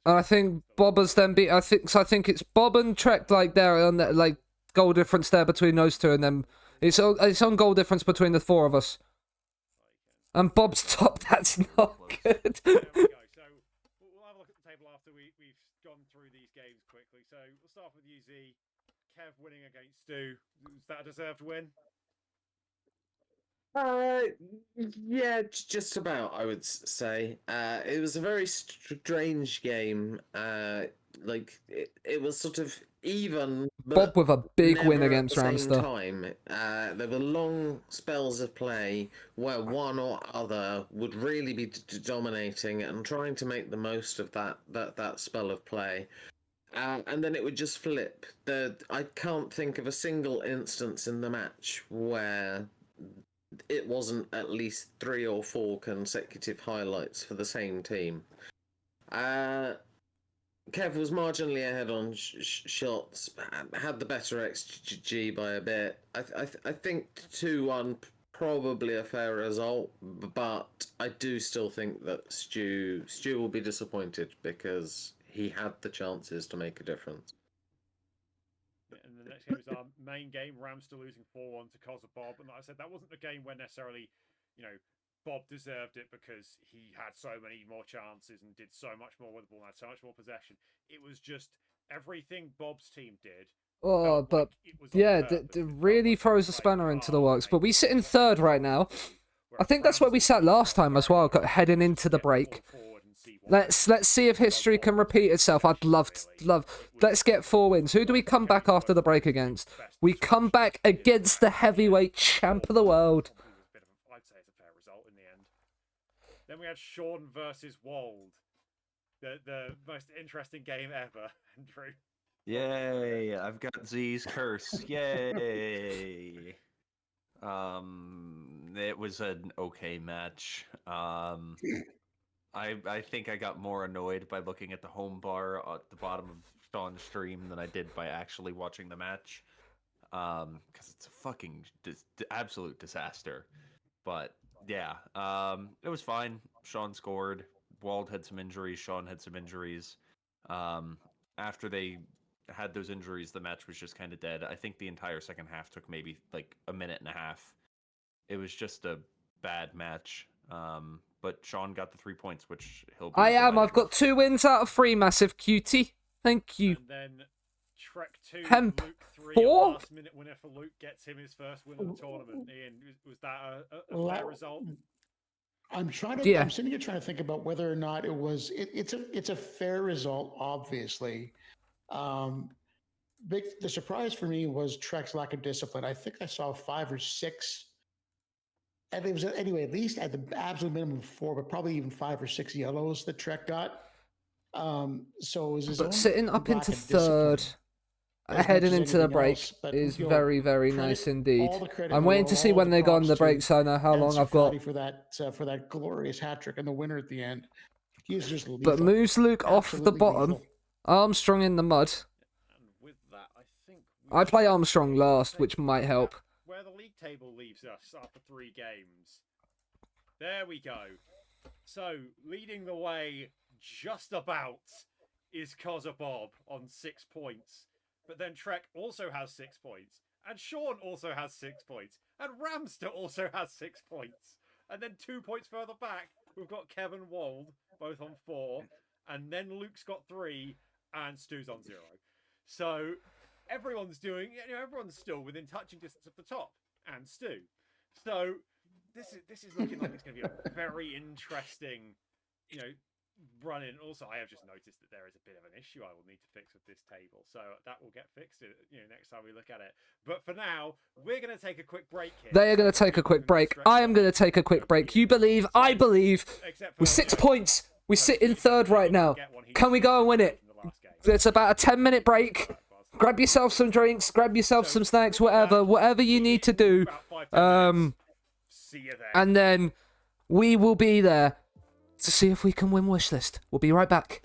And I think Bob has then beat. I think it's Bob and Trek there on the, goal difference there between those two, and then it's on goal difference between the 4 of us. And Bob's top. That's not good. There we go. So we'll have a look at the table after we've gone through these games quickly. So we'll start with you, Z. Kev winning against Stu. Was that a deserved win? Yeah, just about, I would say. It was a very strange game. It was sort of even. Bob with a big win against Ramster. Time, there were long spells of play where one or other would really be dominating and trying to make the most of that spell of play. And then it would just flip. I can't think of a single instance in the match where it wasn't at least 3 or 4 consecutive highlights for the same team. Kev was marginally ahead on shots, had the better XG by a bit. I think 2-1 probably a fair result, but I do still think that Stu will be disappointed because he had the chances to make a difference. And the next game is our main game. Ramster losing 4-1 to Cos of Bob. And like I said, that wasn't a game where necessarily, Bob deserved it because he had so many more chances and did so much more with the ball and had so much more possession. It was just everything Bob's team did Oh, but yeah, really throws a spanner into the works. But we sit in third right now. I think that's where we sat last time as well, heading into the break. Let's see if history can repeat itself. I'd love. Let's get 4 wins. Who do we come back after the break against? We come back against the heavyweight champ of the world. I'd say it's a fair result in the end. Then we had Sean versus Wold, the most interesting game ever, Andrew. Yay! I've got Z's curse. Yay! It was an okay match. I think I got more annoyed by looking at the home bar at the bottom of Sean's stream than I did by actually watching the match. Because it's a fucking absolute disaster. But yeah, it was fine. Sean scored. Wald had some injuries. Sean had some injuries. After they had those injuries, the match was just kind of dead. I think the entire second half took maybe like a minute and a half. It was just a bad match. But Sean got the 3 points, which he'll be I've got 2 wins out of 3, massive cutie. Thank you. And then Trek 2, Hemp Luke 3, 4? last minute winner for Luke, gets him his first win of the tournament. Ian, was that a fair result? I'm sitting here trying to think about whether or not it was. It's a fair result, obviously. The surprise for me was Trek's lack of discipline. I think I saw 5 or 6. And it was anyway, at least at the absolute minimum 4, but probably even 5 or 6 yellows that Trek got. So it was his own sitting up lack into of discipline third, heading into the break, is very, very nice indeed. I'm waiting to see when they go on the break, so I know how long I've got. For that glorious hat trick and the winner at the end. He's just lethal. But moves Luke off the bottom. Lethal. Armstrong in the mud. And with that, I think I play Armstrong last, which might help. Where the league table leaves us after 3 games. There we go. So, leading the way just about is Bob on 6 points. But then Trek also has 6 points. And Sean also has 6 points. And Ramster also has 6 points. And then 2 points further back, we've got Kevin Wold, both on 4. And then Luke's got 3, and Stu's on 0. So everyone's everyone's still within touching distance of the top, and Stu. So this is looking like it's going to be a very interesting, run in. Also, I have just noticed that there is a bit of an issue I will need to fix with this table, so that will get fixed, next time we look at it. But for now, we're going to take a quick break here. They are going to take a quick break. I am going to take a quick break. You believe, I believe. With 6 points, we sit in third right now. Can we go and win it? It's about a 10-minute break. Grab yourself some drinks, grab yourself some snacks, whatever you need to do. And then we will be there to see if we can win Wishlist. We'll be right back.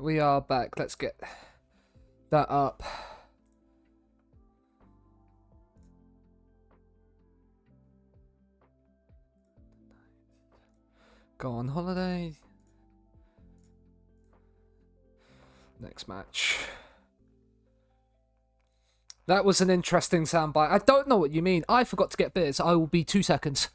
We are back. Let's get that up. Go on holiday. Next match. That was an interesting soundbite. I don't know what you mean. I forgot to get beers. I will be 2 seconds.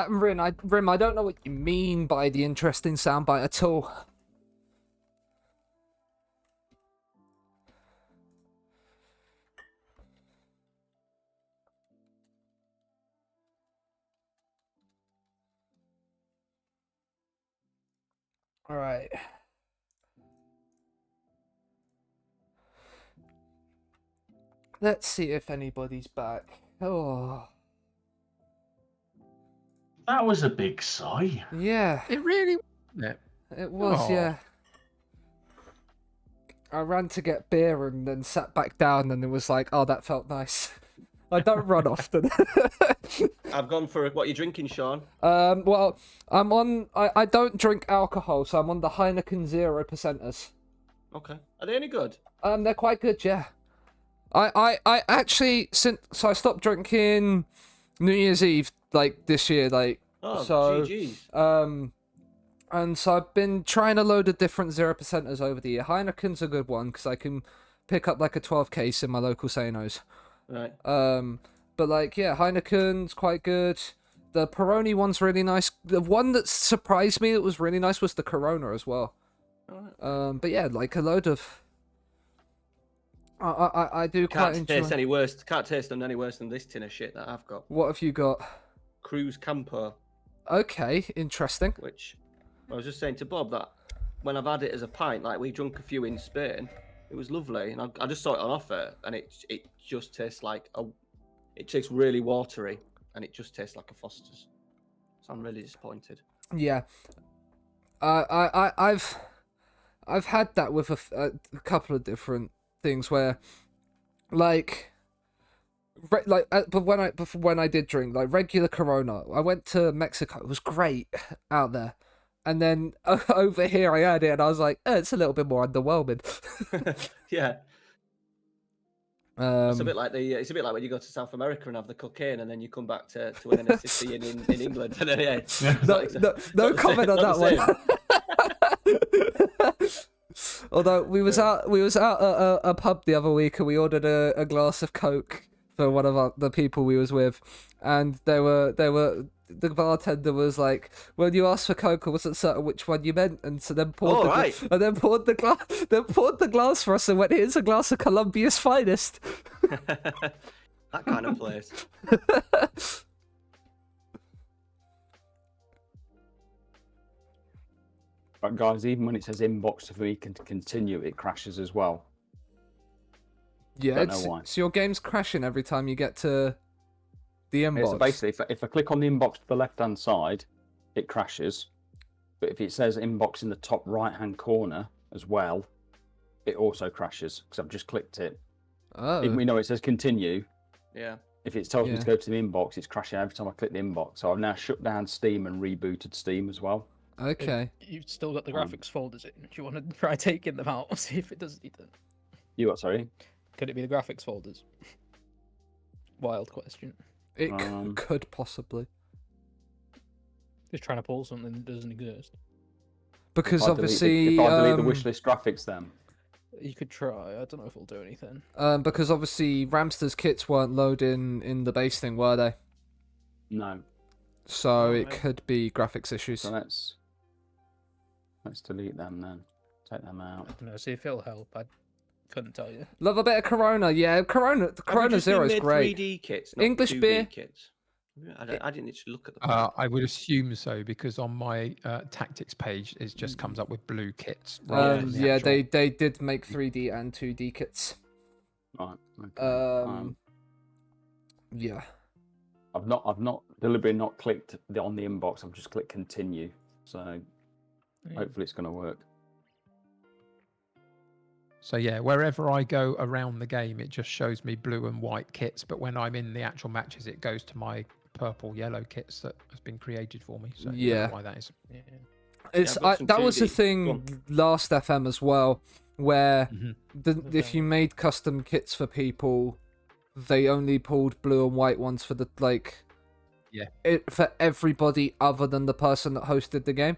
Rim, I don't know what you mean by the interesting soundbite at all. All right. Let's see if anybody's back. Oh. That was a big sigh. Yeah. It really wasn't it? It was, yeah. I ran to get beer and then sat back down and it was like, oh, that felt nice. I don't run often. I've gone for what you're drinking, Sean. Well, I'm on. I don't drink alcohol, so I'm on the Heineken 0%ers. Okay. Are they any good? They're quite good, yeah. I actually so I stopped drinking New Year's Eve like this year, like GG's. and so I've been trying a load of different 0%ers over the year. Heineken's a good one because I can pick up like a 12 case in my local Sanos. Right. But like, yeah, Heineken's quite good. The Peroni one's really nice. The one that surprised me that was really nice was the Corona as well. Alright. But yeah, like a load of. I do quite enjoy. Can't taste them any worse than this tin of shit that I've got. What have you got? Cruz Campo. Okay, interesting. Which I was just saying to Bob that when I've had it as a pint, like we drunk a few in Spain, it was lovely, and I just saw it on offer, and it just tastes like it tastes really watery, and it just tastes like a Foster's. So I'm really disappointed. Yeah, I've had that with a couple of different things where, but when I did drink like regular Corona, I went to Mexico. It was great out there. And then over here, I had it, and I was like, it's a little bit more underwhelming. Yeah, it's a bit like when you go to South America and have the cocaine, and then you come back to win an SCC in England. And then, no comment on that one. Although we was out at a pub the other week, and we ordered a glass of Coke for one of the people we was with, and the bartender was like, when you asked for Coke, I wasn't certain which one you meant, and so then poured the glass for us and went, here's a glass of Colombia's finest. That kind of place. But guys, even when it says inbox for me can continue, it crashes as well. Yeah, so your game's crashing every time you get to the inbox. So basically, if I click on the inbox to the left-hand side, it crashes. But if it says inbox in the top right-hand corner as well, it also crashes because I've just clicked it. Oh. Even we know it says continue. Yeah. If it tells me to go to the inbox, it's crashing every time I click the inbox. So I've now shut down Steam and rebooted Steam as well. Okay. You've still got the graphics folders in. Do you want to try taking them out? See if it does anything. You what? Sorry. Could it be the graphics folders? Wild question. It could possibly. Just trying to pull something that doesn't exist. Because if obviously, if I delete the wishlist graphics, then you could try. I don't know if it'll do anything. Because obviously, Ramster's kits weren't loading in the base thing, were they? No. So it could be graphics issues. So let's delete them then. Take them out. I don't know. See if it'll help. I couldn't tell you. Love a bit of Corona. Yeah, Corona Zero is great. 3D kits, not English 2D beer. Kits. I didn't actually look at the. I would assume so because on my tactics page it just comes up with blue kits. Yeah, they did make 3D and 2D kits. Right. Okay. Yeah. I've not deliberately not clicked on the inbox. I've just clicked continue. So hopefully it's going to work. So yeah, wherever I go around the game, it just shows me blue and white kits. But when I'm in the actual matches, it goes to my purple, yellow kits that has been created for me. So yeah, I don't know why that is. Yeah. It's that was the thing last FM as well, where if you made custom kits for people, they only pulled blue and white ones for the for everybody other than the person that hosted the game.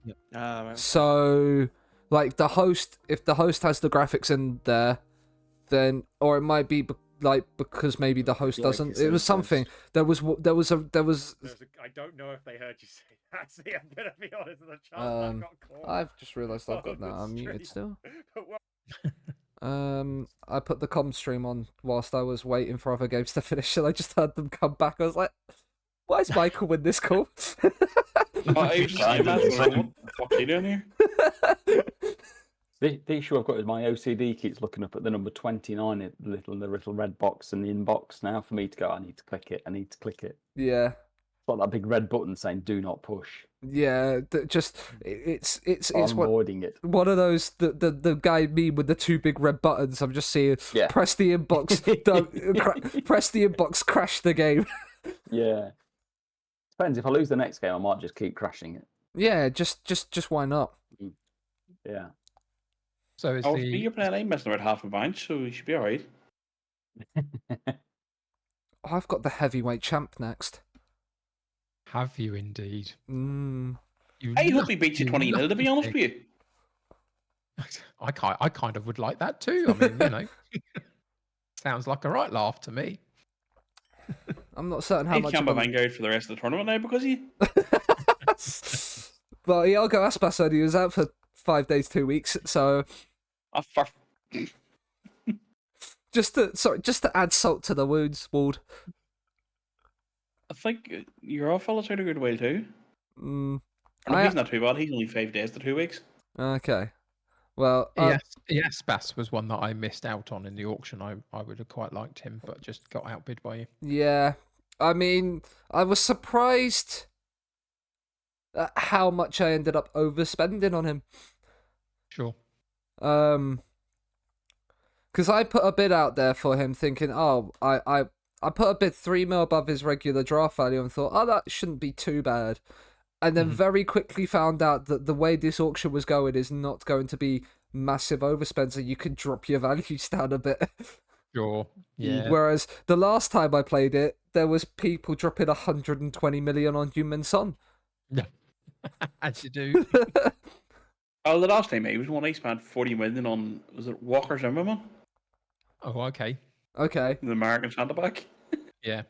Yep. Right. So like the host, if the host has the graphics in there, then or it might be because maybe the host doesn't. It was something. There was. I don't know if they heard you say that. See, I'm gonna be honest. The chance I got caught. I've just realised I've got that unmuted still. I put the comm stream on whilst I was waiting for other games to finish, and I just heard them come back. I was like, "Why is Michael in this call?" What the fuck are you doing here? The issue I've got is my OCD keeps looking up at the number 29, the little red box in the inbox now for me to go, I need to click it. Yeah. It's like that big red button saying do not push. Yeah, it's avoiding it. One of those the guy me with the two big red buttons. I'm just seeing press the inbox, press the inbox, crash the game. Yeah. Depends. If I lose the next game, I might just keep crashing it. Yeah, just why not? Yeah. So is you're playing, I'm messing around half a bench, so you should be alright. I've got the heavyweight champ next. Have you indeed? I hope he beats you 20-0, to be honest with you. I kind of would like that too. I mean, sounds like a right laugh to me. I'm not certain how much. He can't be Vanguard for the rest of the tournament now because he. Well, Iago Aspas said he was out for 5 days, 2 weeks. So. Just to add salt to the wounds, Ward. I think your off fella's had a good while too. He's not too bad. He's only 5 days to 2 weeks. Okay. Well, yes, Bass was one that I missed out on in the auction. I would have quite liked him, but just got outbid by you. Yeah, I mean, I was surprised at how much I ended up overspending on him. Sure. Because I put a bid out there for him, thinking, I put a bid 3 mil above his regular draft value, and thought, that shouldn't be too bad. And then very quickly found out that the way this auction was going is not going to be massive overspend, so you could drop your values down a bit. Sure, yeah. Whereas the last time I played it, there was people dropping 120 million on Human Son. Yeah, as you do. The last time he was one I spent 40 million on, was it Walker Zimmerman? Oh, okay. Okay. The American centre-back. Yeah.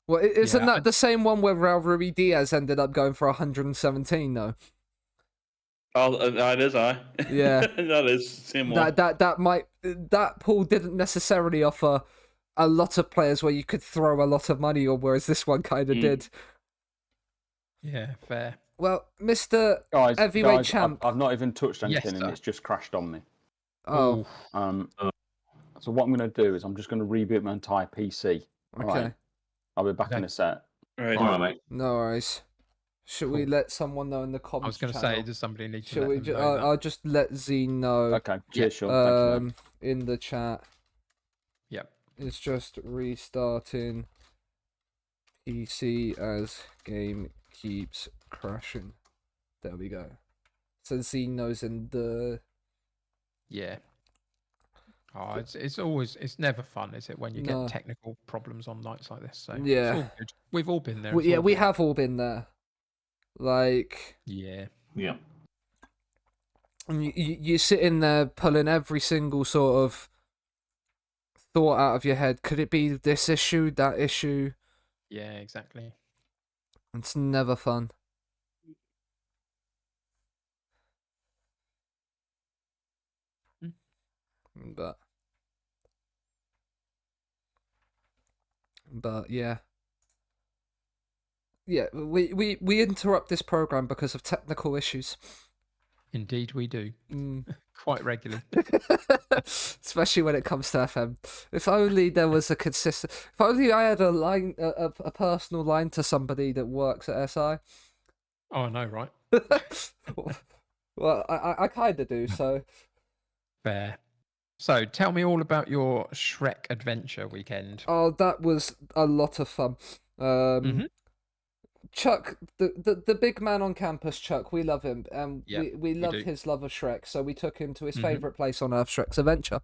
Well, isn't that the same one where Raul Rui Diaz ended up going for 117 though? Oh, that is Yeah. That is same one. That pool didn't necessarily offer a lot of players where you could throw a lot of money on, whereas this one kind of did. Yeah, fair. Well, Mr. Guys, Heavyweight Champ. I've not even touched anything and it's just crashed on me. Oh. So what I'm going to do is I'm just going to reboot my entire PC. Okay. Right. I'll be back in a sec. Right. All right, mate. No worries. Should we let someone know in the comments? I was going to say, does somebody need to Should we? I'll just let Z know. Okay. Cheers, Sean. In the chat. Yep. It's just restarting PC as game keeps crashing. There we go. So Z knows in the. Yeah. Oh, it's never fun, is it, when you get technical problems on nights like this? So yeah, it's all good. We've all been there. We have all been there. Like yeah. And you're sitting there pulling every single sort of thought out of your head. Could it be this issue, that issue? Yeah, exactly. It's never fun. But yeah. Yeah, we interrupt this program because of technical issues. Indeed, we do. Quite regularly. Especially when it comes to FM. If only there was a consistent... If only I had a line, a personal line to somebody that works at SI. Oh, I know, right? Well, I kind of do, so... Fair. So, tell me all about your Shrek adventure weekend. Oh, that was a lot of fun. Chuck, the big man on campus, Chuck, we love him, and we love his love of Shrek, so we took him to his favourite place on Earth, Shrek's Adventure.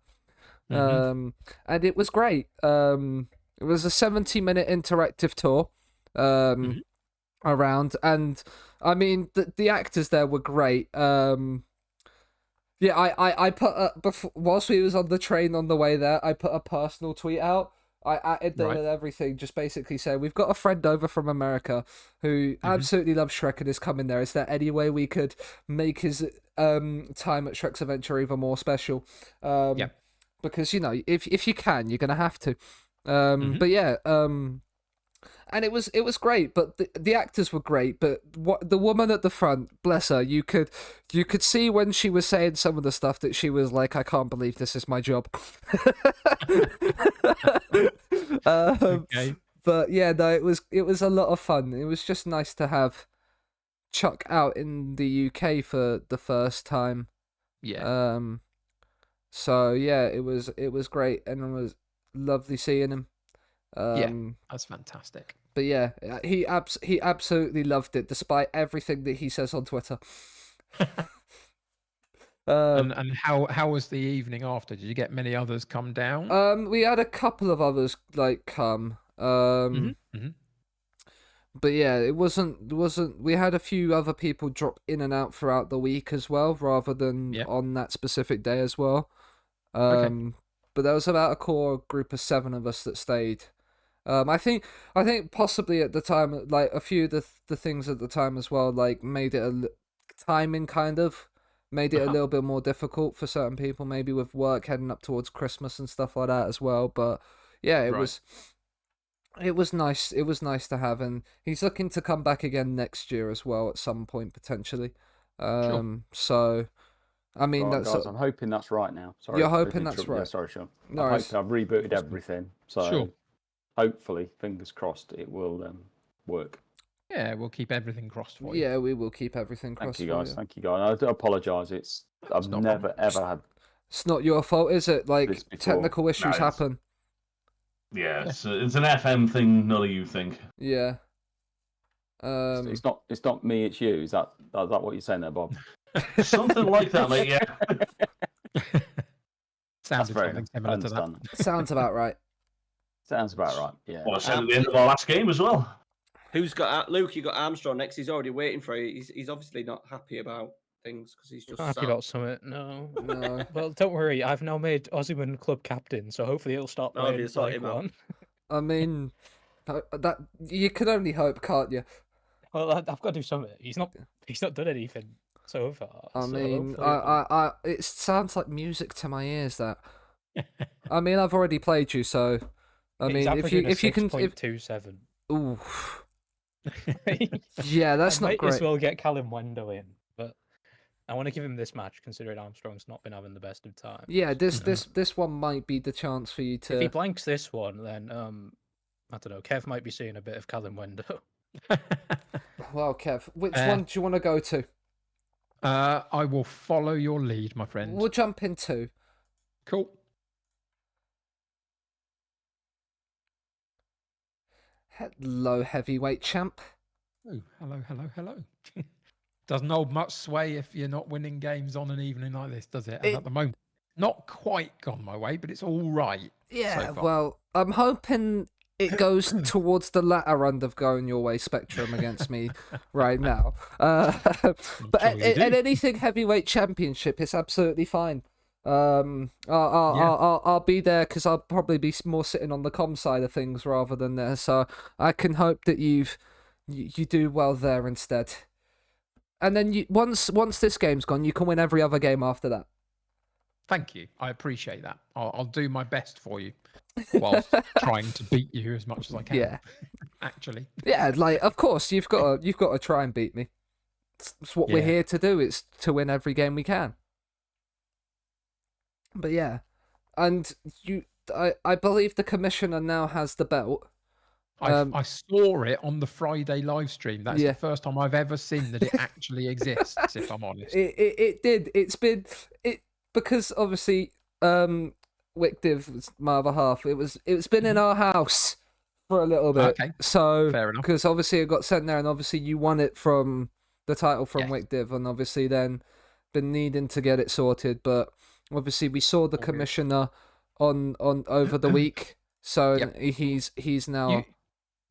And it was great. It was a 70-minute interactive tour around, and I mean, the actors there were great. Yeah, I put whilst we was on the train on the way there, I put a personal tweet out. I added them and everything, just basically saying, we've got a friend over from America who absolutely loves Shrek and is coming there. Is there any way we could make his time at Shrek's Adventure even more special? Because, you know, if you can, you're going to have to. But yeah, and it was great, but the actors were great, but what the woman at the front, bless her, you could see when she was saying some of the stuff that she was like, I can't believe this is my job. Okay. But yeah, no, it was a lot of fun. It was just nice to have Chuck out in the UK for the first time. Yeah. So yeah, it was great, and it was lovely seeing him. Yeah, that's fantastic. But yeah, he absolutely loved it, despite everything that he says on Twitter. And how was the evening after? Did you get many others come down? We had a couple of others like come. But yeah, it wasn't. We had a few other people drop in and out throughout the week as well, rather than on that specific day as well. But there was about a core group of 7 of us that stayed. I think possibly at the time, like a few of the things at the time as well, like made it timing kind of made it a little bit more difficult for certain people, maybe with work heading up towards Christmas and stuff like that as well. But yeah, it was nice. It was nice to have, and he's looking to come back again next year as well at some point potentially. So. I mean, right, guys, I'm hoping that's right now. Sorry, you're hoping that's right. Yeah, sorry, Sean. No, I've rebooted everything, so hopefully, fingers crossed, it will work. Yeah, we'll keep everything crossed for you. Yeah, we will keep everything crossed. Thank you, guys. Thank you, guys. I do apologise. I've never ever had. It's not your fault, is it? Like technical issues happen. Yeah, it's an FM thing, not a you thing. Yeah. It's not me. It's you. Is that what you're saying there, Bob? Something like that, mate. Yeah. Sounds very similar to that. Sounds about right. Sounds about right. Yeah. Well, I said at the end of our last game as well. Who's got Luke? You got Armstrong next. He's already waiting for you. He's obviously not happy about things because he's just not happy about something. No. Well, don't worry. I've now made Ozyman club captain, so hopefully he'll stop playing like one. I mean, that you can only hope, can't you? Well, I've got to do something. He's not done anything so far. I mean, it sounds like music to my ears. That. I mean, I've already played you, so. I mean, if you can 6.27. Ooh. Yeah, that's not great. Might as well get Callum Wendell in, but I want to give him this match, considering Armstrong's not been having the best of times. Yeah, this one might be the chance for you to. If he blanks this one, then I don't know. Kev might be seeing a bit of Callum Wendell. Well, Kev, which one do you want to go to? I will follow your lead, my friend. We'll jump in 2. Cool. Hello, heavyweight champ. Oh, hello. Doesn't hold much sway if you're not winning games on an evening like this, does it? And at the moment, not quite gone my way, but it's all right. Yeah, well, I'm hoping it goes towards the latter end of going your way spectrum against me right now. But at anything heavyweight championship, it's absolutely fine. I'll be there because I'll probably be more sitting on the comm side of things rather than there. So I can hope that you do well there instead. And then once this game's gone, you can win every other game after that. Thank you. I appreciate that. I'll do my best for you, whilst trying to beat you as much as I can. Yeah. Actually. Yeah, like of course you've got to try and beat me. It's what we're here to do. It's to win every game we can. But yeah, and I believe the commissioner now has the belt. I saw it on the Friday live stream. That's the first time I've ever seen that it actually exists. If I'm honest, it did. It's been because obviously Wickdiv was my other half. It's been in our house for a little bit. Okay, so fair enough. Because obviously it got sent there, and obviously you won it from the title from Wickdiv, and obviously then been needing to get it sorted. But obviously we saw the commissioner on over the week, so he's now.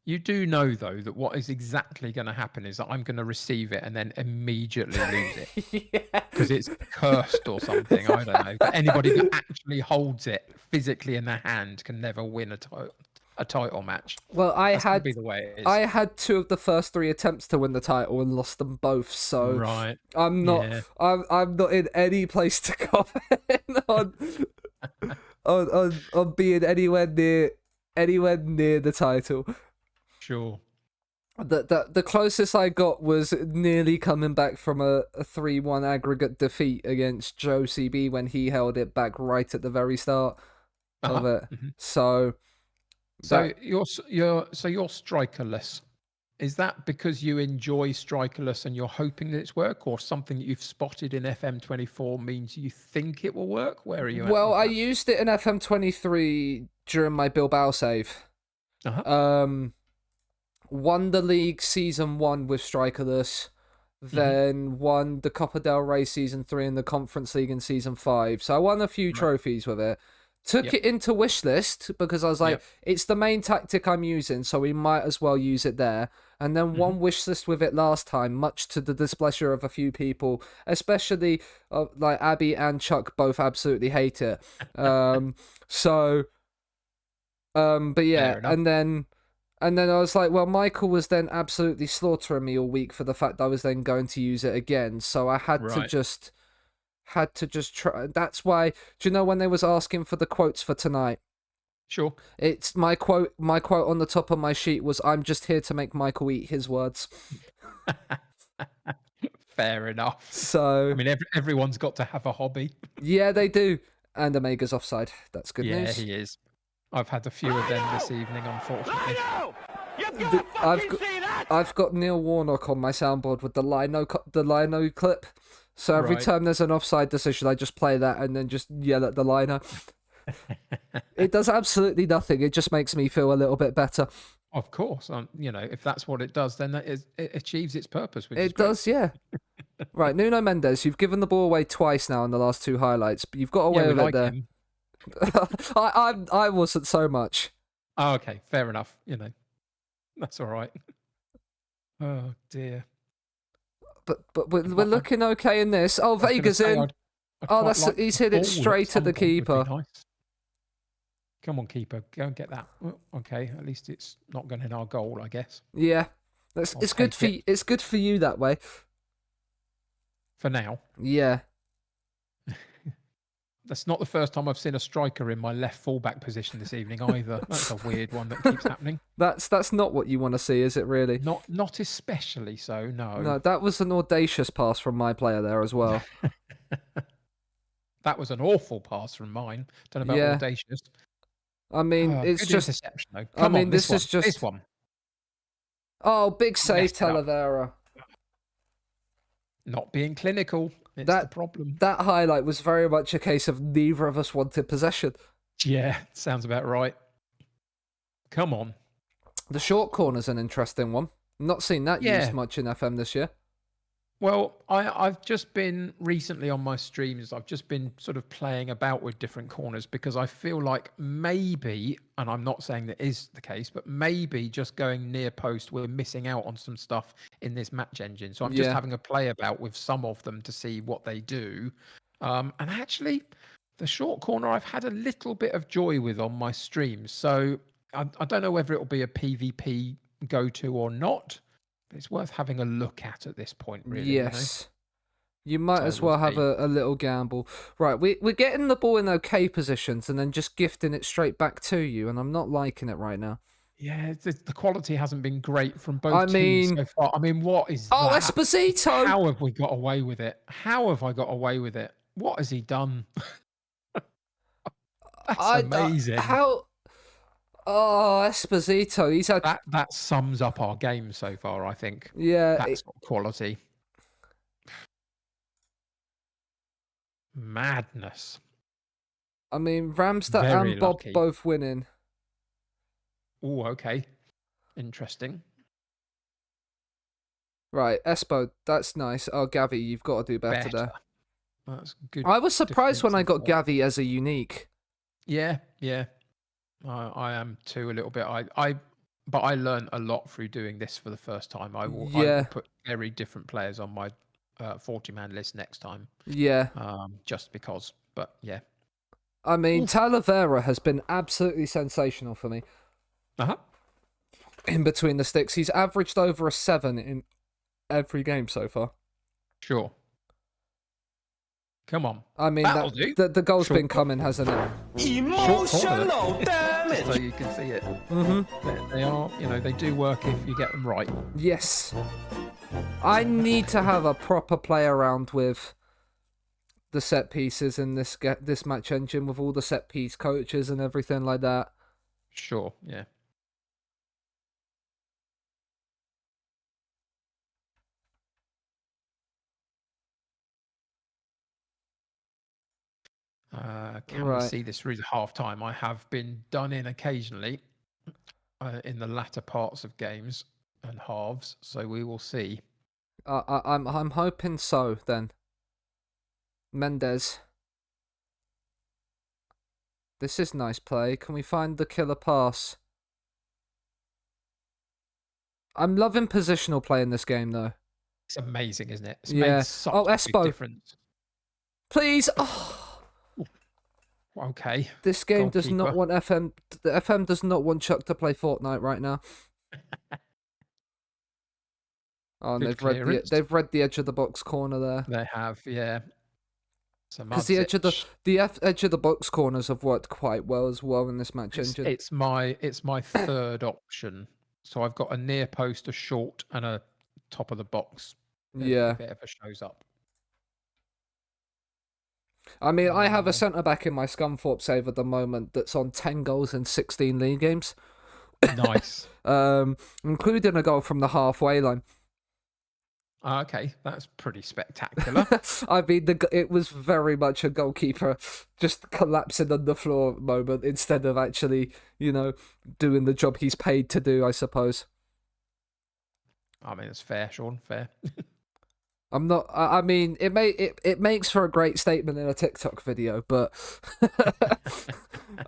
You do know, though, that what is exactly going to happen is that I'm going to receive it and then immediately lose it. Because it's cursed or something. I don't know. But anybody that actually holds it physically in their hand can never win a title match. Well, That's gonna be the way it is. I had 2 of the first 3 attempts to win the title and lost them both. So right. I'm not. Yeah. I'm not in any place to comment on being anywhere near the title. Sure. The closest I got was nearly coming back from a 3-1 aggregate defeat against Joe CB when he held it back right at the very start of it. Mm-hmm. So you're strikerless. Is that because you enjoy strikerless and you're hoping that it's work, or something that you've spotted in FM24 means you think it will work? Where are you at? Well, I used it in FM23 during my Bilbao save. Won the league season 1 with strikerless, then won the Copa del Rey season 3 and the Conference League in season 5. So I won a few trophies with it. Took it into Wishlist because I was like, it's the main tactic I'm using, so we might as well use it there. And then won Wishlist with it last time, much to the displeasure of a few people, especially like Abby and Chuck both absolutely hate it. But yeah, and then I was like, well, Michael was then absolutely slaughtering me all week for the fact I was then going to use it again. So I had to just try. That's why, do you know when they was asking for the quotes for tonight? Sure. It's my quote on the top of my sheet was, I'm just here to make Michael eat his words. Fair enough. So I mean, everyone's got to have a hobby. Yeah, they do. And Omega's offside. That's good news. Yeah, he is. I've had a few of them this evening, unfortunately. I've got Neil Warnock on my soundboard with the Lino clip. So every time there's an offside decision, I just play that and then just yell at the Lino. It does absolutely nothing. It just makes me feel a little bit better. Of course, if that's what it does, then it achieves its purpose. Which it does, yeah. Right, Nuno Mendes, you've given the ball away twice now in the last 2 highlights, but you've got away with it there. Him. I wasn't so much. Oh, okay, fair enough. That's all right. Oh dear. But we're looking okay in this. Oh, Vega's in. He's hit it straight at the keeper. Nice. Come on, keeper, go and get that. Oh, okay, at least it's not going in our goal, I guess. Yeah, it's good for you. It's good for you that way. For now. Yeah. That's not the first time I've seen a striker in my left fullback position this evening either. That's a weird one that keeps happening. That's not what you want to see, is it really? Not especially so, no. No, that was an audacious pass from my player there as well. That was an awful pass from mine. Don't know about audacious. I mean, it's just interception, though. Come on, this is just this one. Oh, big save, Talavera. Not being clinical. It's the problem. That highlight was very much a case of neither of us wanted possession. Yeah, sounds about right. Come on. The short corner's an interesting one. Not seen that used much in FM this year. Well, I've just been recently on my streams, I've just been sort of playing about with different corners because I feel like maybe, and I'm not saying that is the case, but maybe just going near post, we're missing out on some stuff in this match engine. So I'm just having a play about with some of them to see what they do. And actually, The short corner I've had a little bit of joy with on my streams, so I don't know whether it'll be a PvP go-to or not. But it's worth having a look at this point, really. Yes. You might So as we'll well have see. a little gamble. Right, we're getting the ball in okay positions and then just gifting it straight back to you, and I'm not liking it right now. Yeah, the quality hasn't been great from both I teams mean- so far. I mean, what is Oh, that? Esposito! How have we got away with it? How have I got away with it? What has he done? That's amazing. How? Oh, Esposito. He's had that sums up our game so far, I think. Yeah, That's quality. Madness. I mean, Ramstat Very and Bob lucky. both winning. Oh, okay. Interesting. Right, Espo, that's nice. Oh, Gavi, you've got to do better there. That's good. I was surprised when I got defensive Gavi as a unique. Yeah. I am too a little bit. But I learned a lot through doing this for the first time. I will put very different players on my 40-man list next time. Yeah. Just because. But yeah. I mean, Talavera has been absolutely sensational for me. In between the sticks. He's averaged over a 7 in every game so far. Sure. Come on. I mean, the goal's been coming, hasn't it? Emotional damage. So you can see it. Mm-hmm. They are, they do work if you get them right. Yes. I need to have a proper play around with the set pieces in this match engine with all the set piece coaches and everything like that. Sure, yeah. Can we see this through the half time? I have been done in occasionally in the latter parts of games and halves, so we will see. I'm hoping so then. Mendes. This is nice play. Can we find the killer pass? I'm loving positional play in this game though. It's amazing, isn't it? It's Yeah. made such Oh, a big Espo. difference. Please. Oh. Okay. This game does not Goalkeeper. want FM. The FM does not want Chuck to play Fortnite right now. Oh, and Good they've read the edge of the box corner there. They have, yeah. Because the edge of edge of the box corners have worked quite well as well in this match engine. It's my third option. So I've got a near post, a short, and a top of the box. Yeah. If it ever shows up. I mean, I have a centre back in my Scunthorpe save at the moment that's on 10 goals in 16 league games. Nice. Including a goal from the halfway line. Okay, that's pretty spectacular. I mean, it was very much a goalkeeper just collapsing on the floor moment instead of actually, doing the job he's paid to do, I suppose. I mean, it's fair, Sean, fair. I'm not. I mean, it makes for a great statement in a TikTok video, but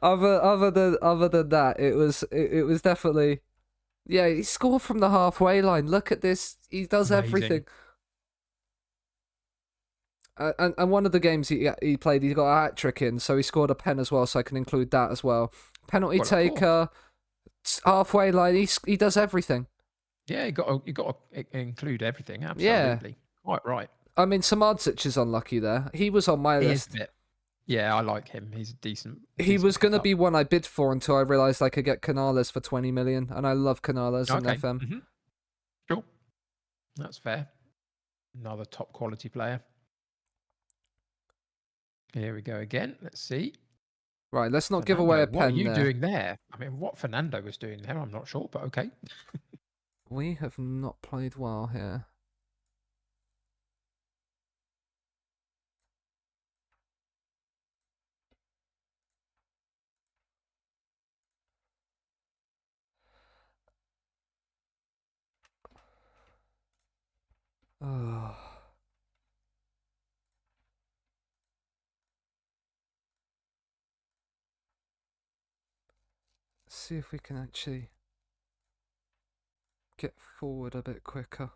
other than that, it was definitely. Yeah, he scored from the halfway line. Look at this. He does everything. And one of the games he played, he got a hat-trick in, so he scored a pen as well, so I can include that as well. Penalty taker, halfway line, he does everything. Yeah, you got to include everything, absolutely. Yeah. Quite right. I mean, Samardzic is unlucky there. He was on my list. Yeah, I like him. He's decent. He was going to be one I bid for until I realised I could get Canales for 20 million, and I love Canales in FM. Mm-hmm. Sure. That's fair. Another top quality player. Here we go again. Let's see. Right, let's not give away a pen. What are you there. doing there? I mean, what Fernando was doing there, I'm not sure, but okay. We have not played well here. Oh. Let's see if we can actually get forward a bit quicker.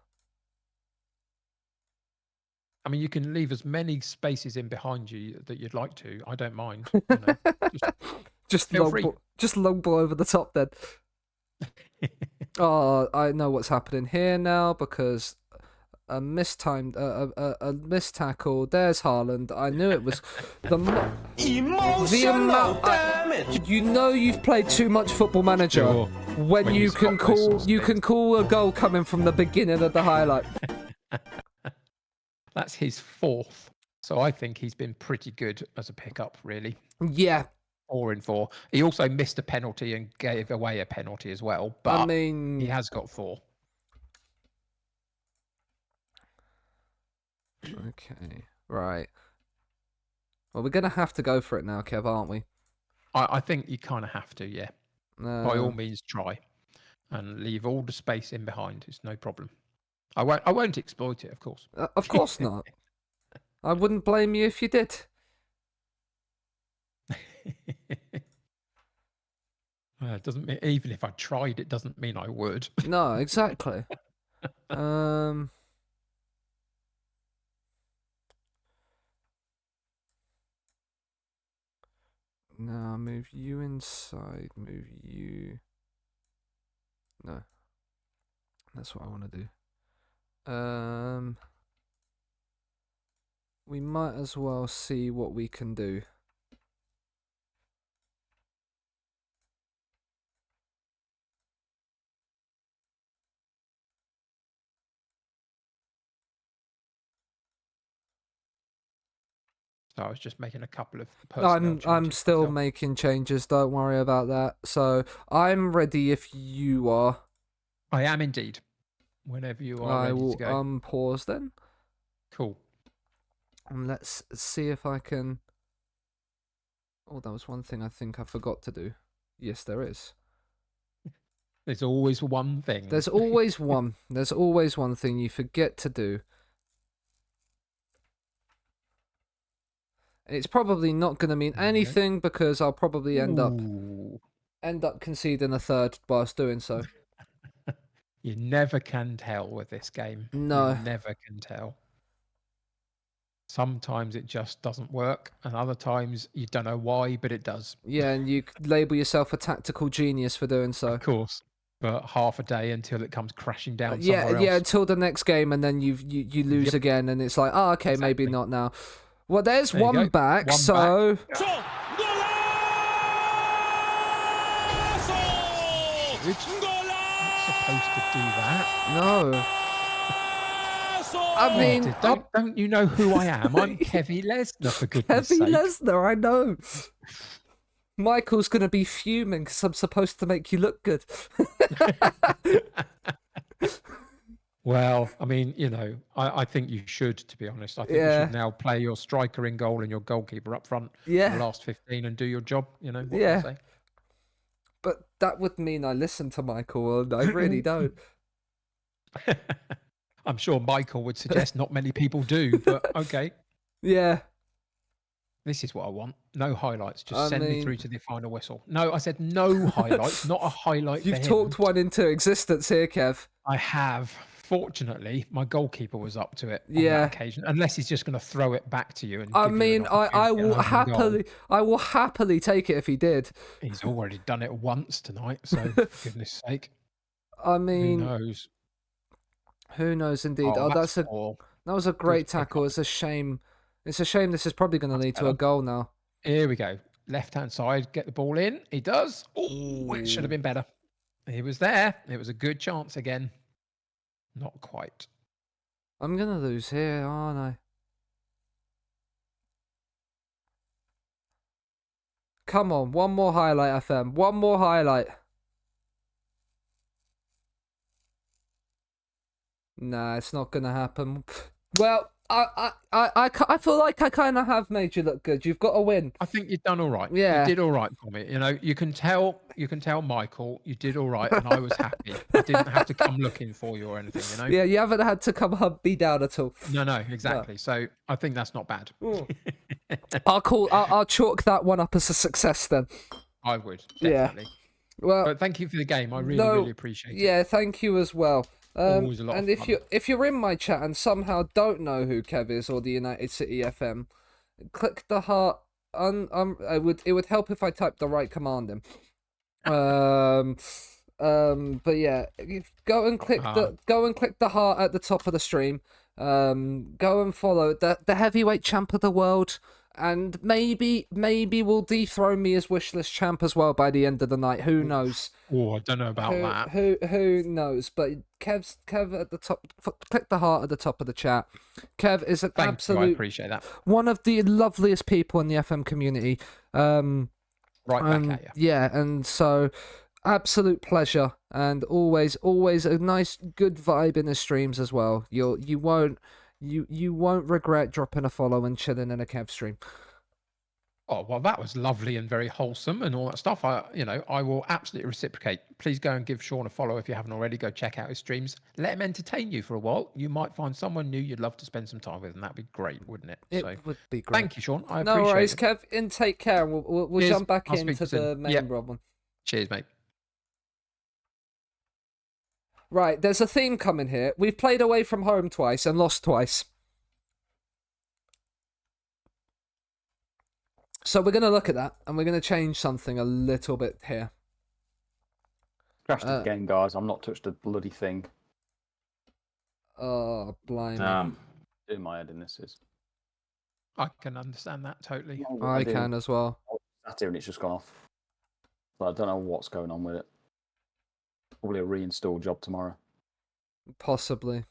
I mean, you can leave as many spaces in behind you that you'd like to. I don't mind. You know, just feel free. long ball over the top then. Oh, I know what's happening here now because a mistimed, a missed tackle. There's Haaland. I knew it was the amount. You know you've played too much Football Manager when you can call a goal coming from the beginning of the highlight. That's his 4th, so I think he's been pretty good as a pickup, really. Yeah. 4 in 4. He also missed a penalty and gave away a penalty as well, but I mean, he has got 4. Okay, right. Well, we're going to have to go for it now, Kev, aren't we? I think you kind of have to, yeah. By all means, try. And leave all the space in behind. It's no problem. I won't exploit it, of course. Of course not. I wouldn't blame you if you did. It doesn't mean, even if I tried, it doesn't mean I would. No, exactly. Now move you inside, move you. No. That's what I want to do. We might as well see what we can do. So I was just making a couple of personnel I'm still myself. making changes, don't worry about that. So I'm ready if you are. I am indeed. Whenever you are I ready will to go. unpause then. Cool. And let's see if I can. Oh, that was one thing I think I forgot to do. Yes, there is. There's always one thing. There's always one. There's always one thing you forget to do. It's probably not going to mean anything because I'll probably end up conceding a third whilst doing so. You never can tell with this game. No. You never can tell. Sometimes it just doesn't work, and other times you don't know why, but it does. Yeah, and you label yourself a tactical genius for doing so. Of course. But half a day until it comes crashing down Yeah, somewhere yeah, else. until the next game, and then you lose again, and it's like, oh, okay, maybe not now. Well, there's There you one go. back, One so... Good. Not supposed to do that. No. I mean... Don't you know who I am? I'm Kevy Lesnar, for goodness sake. Kevy Lesnar, I know. Michael's going to be fuming because I'm supposed to make you look good. Well, I mean, you know, I think you should, to be honest. I think you should now play your striker in goal and your goalkeeper up front for the last 15 and do your job, you know, what I say. But that would mean I listen to Michael, and I really don't. I'm sure Michael would suggest not many people do, but okay. Yeah. This is what I want. No highlights. Just send me through to the final whistle. No, I said no highlights, not a highlight. You've talked one into existence here, Kev. I have. Fortunately, my goalkeeper was up to it on that occasion. Unless he's just going to throw it back to you. And I mean, I will happily take it if he did. He's already done it once tonight, so for goodness sake. I mean, who knows? Who knows indeed. Oh, that was a great tackle. It's a shame. It's a shame this is probably going to lead to a goal now. Here we go. Left-hand side, get the ball in. He does. Oh, it should have been better. He was there. It was a good chance again. Not quite. I'm going to lose here, aren't I? Come on, one more highlight, FM. One more highlight. Nah, it's not going to happen. Well, I feel like I kind of have made you look good. You've got to win. I think you've done all right. Yeah. You did all right for me. You know, you can tell Michael, you did all right, and I was happy. I didn't have to come looking for you or anything, you know? Yeah, you haven't had to come hunt me down at all. No, exactly. No. So I think that's not bad. I'll chalk that one up as a success then. I would, definitely. Yeah. Well, but thank you for the game. I really appreciate it. Yeah, thank you as well. Always a lot And of fun. if you're in my chat and somehow don't know who Kev is or the United City FM, click the heart. It would help if I typed the right command in. But yeah, go and click the heart at the top of the stream. Go and follow the heavyweight champ of the world, and maybe we'll dethrone me as Wishlist champ as well by the end of the night. Who knows? Oh, I don't know about that. Who knows? But Kev at the top. Click the heart at the top of the chat. Kev is an absolute. I appreciate that. One of the loveliest people in the FM community. Right back at you. Yeah, and so absolute pleasure, and always a nice good vibe in the streams as well. You won't regret dropping a follow and chilling in a Kev stream. Oh, well, that was lovely and very wholesome and all that stuff. I will absolutely reciprocate. Please go and give Sean a follow if you haven't already. Go check out his streams. Let him entertain you for a while. You might find someone new you'd love to spend some time with, and that'd be great, wouldn't it? It would be great. Thank you, Sean. I no appreciate worries, it. Kev. And take care. We'll Cheers. jump back I'll speak into to you the soon. main Yep. problem. Cheers, mate. Right, there's a theme coming here. We've played away from home twice and lost twice. So we're going to look at that, and we're going to change something a little bit here. Crashed the game, guys. I'm not touched a bloody thing. Oh, blimey. Doing my head in this is. I can understand that totally. I can as well. I sat here and it's just gone off. So I don't know what's going on with it. Probably a reinstall job tomorrow. Possibly.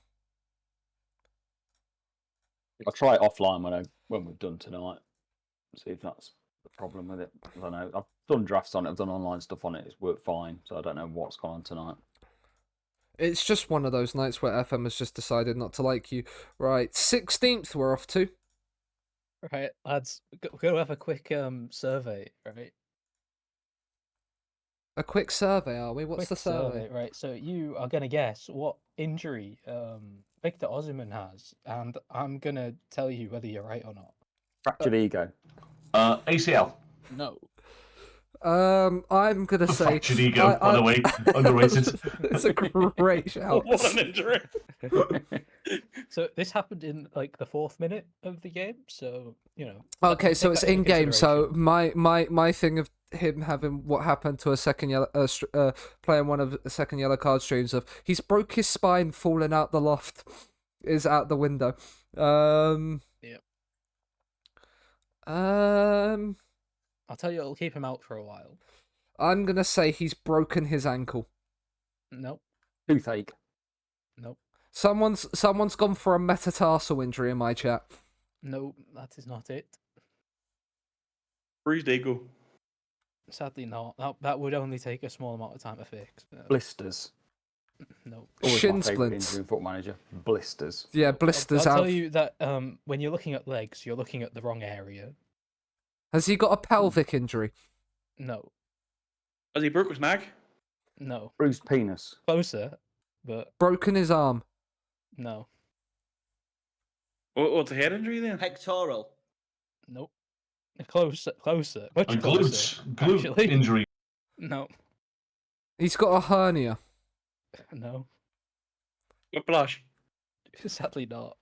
I'll try it offline when we're done tonight. See if that's the problem with it. I don't know. I've done drafts on it. I've done online stuff on it. It's worked fine. So I don't know what's gone on tonight. It's just one of those nights where FM has just decided not to like you. Right, 16th we're off to. Right, lads, we're going to have a quick survey, right? A quick survey, are we? What's Quick the survey? Right, so you are going to guess what injury Victor Osimhen has, and I'm going to tell you whether you're right or not. Fractured ego. ACL. No. I'm gonna say Fractured ego, by the way, underrated. It's a great shout. What an injury! So this happened in like the 4th minute of the game, so Okay, so it's that into in game. So consideration. my thing of him having what happened to a second yellow playing one of the second yellow card streams of he's broke his spine falling out the loft is out the window. Yeah. I'll tell you, it'll keep him out for a while. I'm gonna say he's broken his ankle. Nope. Toothache. Nope. Someone's gone for a metatarsal injury in my chat. No, that is not it. Bruised ego. Sadly not. That would only take a small amount of time to fix. Blisters. No. Always Shin my favourite splints. injury in Football Manager. Blisters. Yeah, blisters I'll out. tell you that when you're looking at legs, you're looking at the wrong area. Has he got a pelvic injury? No. Has he broke his neck? No. Bruised penis. Closer, but Broken his arm. no. What's a head injury then? Pectoral. Nope. Closer. Much A closer. glute actually. injury. No. He's got a hernia. No. Whiplash. Sadly not.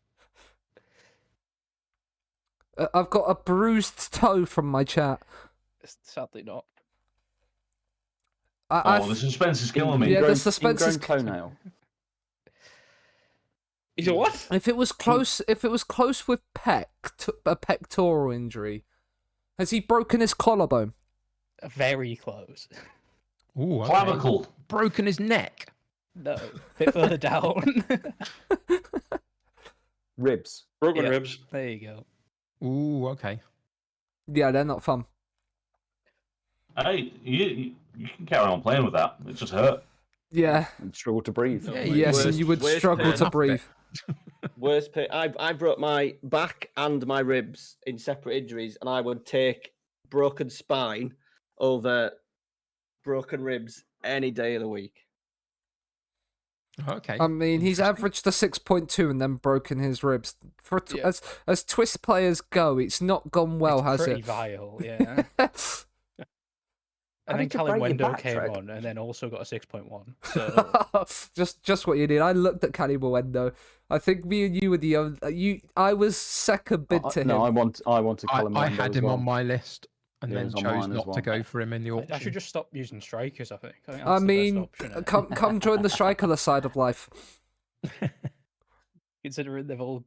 I've got a bruised toe from my chat. Sadly not. The suspense is killing me. Yeah, the suspense is toenail. He's a what? If it was close, with a pectoral injury, has he broken his collarbone? Very close. Ooh, okay. Clavicle. Broken his neck. No. A bit further down. Ribs. Broken Yeah, ribs. There you go. Ooh, okay. Yeah, they're not fun. Hey, you can carry on playing with that. It just hurt. Yeah. And struggle to breathe. Yes, and you would struggle to breathe. Worst pain. I broke my back and my ribs in separate injuries, and I would take broken spine over broken ribs any day of the week. Okay. I mean, he's averaged a 6.2 and then broken his ribs. As twist players go, it's not gone well, has Pretty it? vile, yeah. And then did you Callum break your Wendo back, came Treg? on, and then also got a 6.1. So just what you need. I looked at Cannibal Wendo. I think me and you were the only. I was second bid to him. No, I wanted Callum I Wendo had as him well. on my list and Yeah, then he's on chose mine as not well. to go for him in the auction. I should just stop using strikers. I think that's I the mean, best option. come join the strikerless side of life. Considering they've all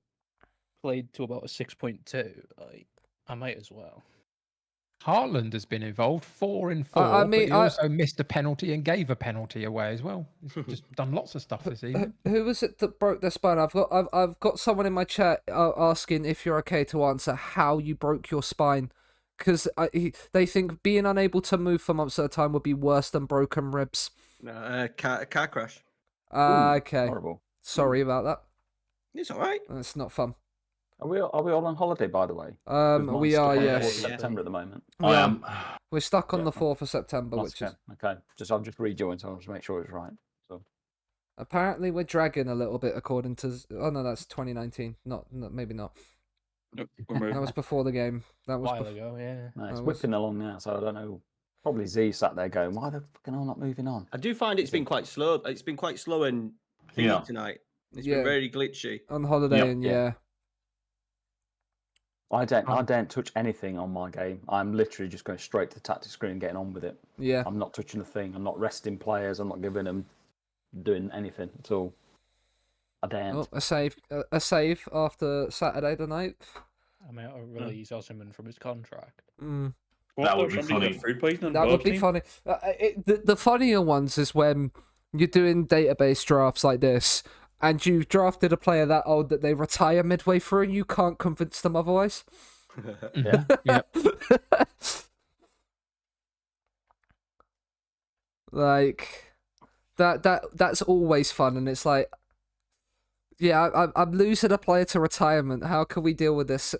played to about a 6.2, like I might as well. Harland has been involved 4 in 4, I mean, but he also missed a penalty and gave a penalty away as well. He's just done lots of stuff this evening. Who was it that broke their spine? I've got someone in my chat asking if you're okay to answer how you broke your spine, because they think being unable to move for months at a time would be worse than broken ribs. No, car crash. Okay. Horrible. Sorry about that. It's all right. That's not fun. Are we all on holiday, by the way? We are, yes. 4th of September at the moment. I am. We're stuck on the 4th of September, That's which is okay. I've just rejoined, so I'll just make sure it's right. So apparently we're dragging a little bit according to. Oh no, that's 2019. Not maybe not. Nope, that was before the game. That was a while ago. Yeah. no, it's whipping along now, so I don't know. Probably Z sat there going, "Why the fucking all not moving on?" I do find it's been quite slow. It's been quite slow and thingy tonight. It's been very glitchy. On holiday, and yeah. I don't touch anything on my game. I'm literally just going straight to the tactics screen and getting on with it. Yeah. I'm not touching a thing. I'm not resting players. I'm not giving them doing anything at all. I daren't. Oh, a save after Saturday the 9th. I mean, I'll release Osimhen from his contract. That would be funny. That would be funny. The funnier ones is when you're doing database drafts like this, and you've drafted a player that old that they retire midway through, and you can't convince them otherwise. Yeah. Like that's always fun, and it's like, yeah, I'm losing a player to retirement. How can we deal with this?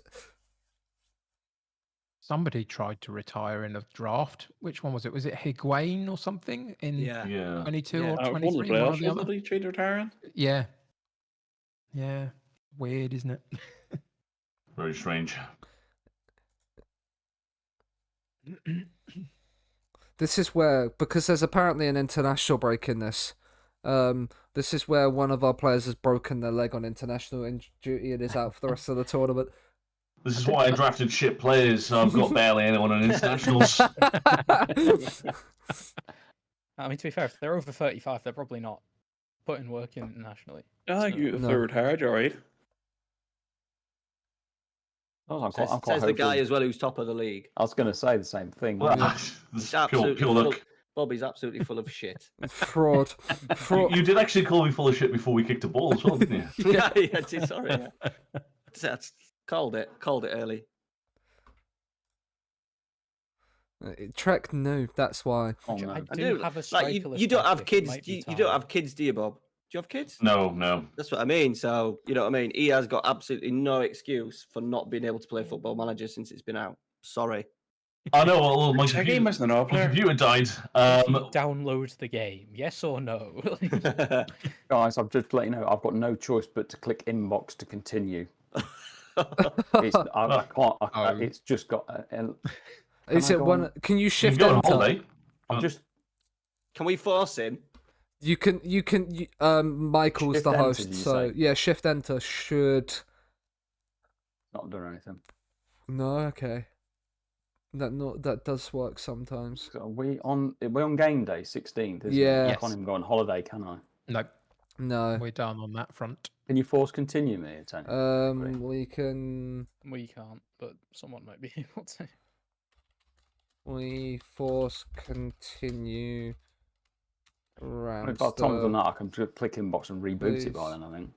Somebody tried to retire in a draft. Which one was it? Was it Higuain or something in 22 or 23? One of the playoffs, wasn't he? Tried retiring? Yeah. Yeah. Weird, isn't it? Very strange. This is where, because there's apparently an international break in this, this is where one of our players has broken their leg on international duty and is out for the rest of the tournament. This is why I drafted shit players, so I've got barely anyone on internationals. I mean, to be fair, if they're over 35, they're probably not putting work in internationally. I think if they're retired, all right. Says the guy as well who's top of the league. I was going to say the same thing. Well, It's absolutely pure luck. Bobby's absolutely full of shit. Fraud. You did actually call me full of shit before we kicked the ball as well, didn't you? yeah, sorry. Yeah. Called it early. Trek noob, that's why. I do have a like you don't have kids. You don't have kids, do you, Bob? Do you have kids? No. That's what I mean. So you know what I mean. He has got absolutely no excuse for not being able to play Football Manager since it's been out. Sorry. I know. Well, my game isn't an computer died. Download the game, yes or no? Guys, I've just let you know. I've got no choice but to click inbox to continue. I can't. It's just got. Is it one? Can you shift go on enter? holiday. Can we force him? You can. Michael's Shift the enter, host, did you so say? yeah, shift enter should. Not done anything. No, okay. That does work sometimes. So we're on game day 16th. Isn't Yeah. it? I can't even go on holiday, can I? No. We're done on that front. Can you force continue me, Tony? We can. We can't, but someone might be able to. We force continue. If I've done that, I can just click inbox and reboot it by then, I think.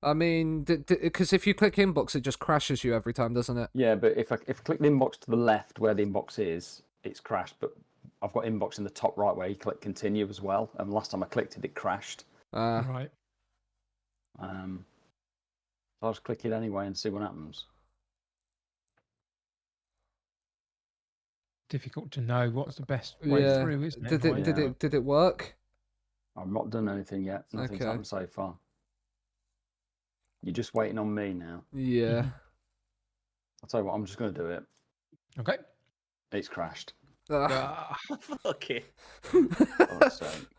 I mean, because if you click inbox, it just crashes you every time, doesn't it? Yeah, but if I click the inbox to the left where the inbox is, it's crashed. But I've got inbox in the top right where you click continue as well. And last time I clicked it, it crashed. Right. I'll just click it anyway and see what happens. Difficult to know what's the best way through, isn't it? Did it work? I've not done anything yet. Nothing's happened so far. You're just waiting on me now. Yeah. I'll tell you what, I'm just going to do it. Okay. It's crashed. Fuck it.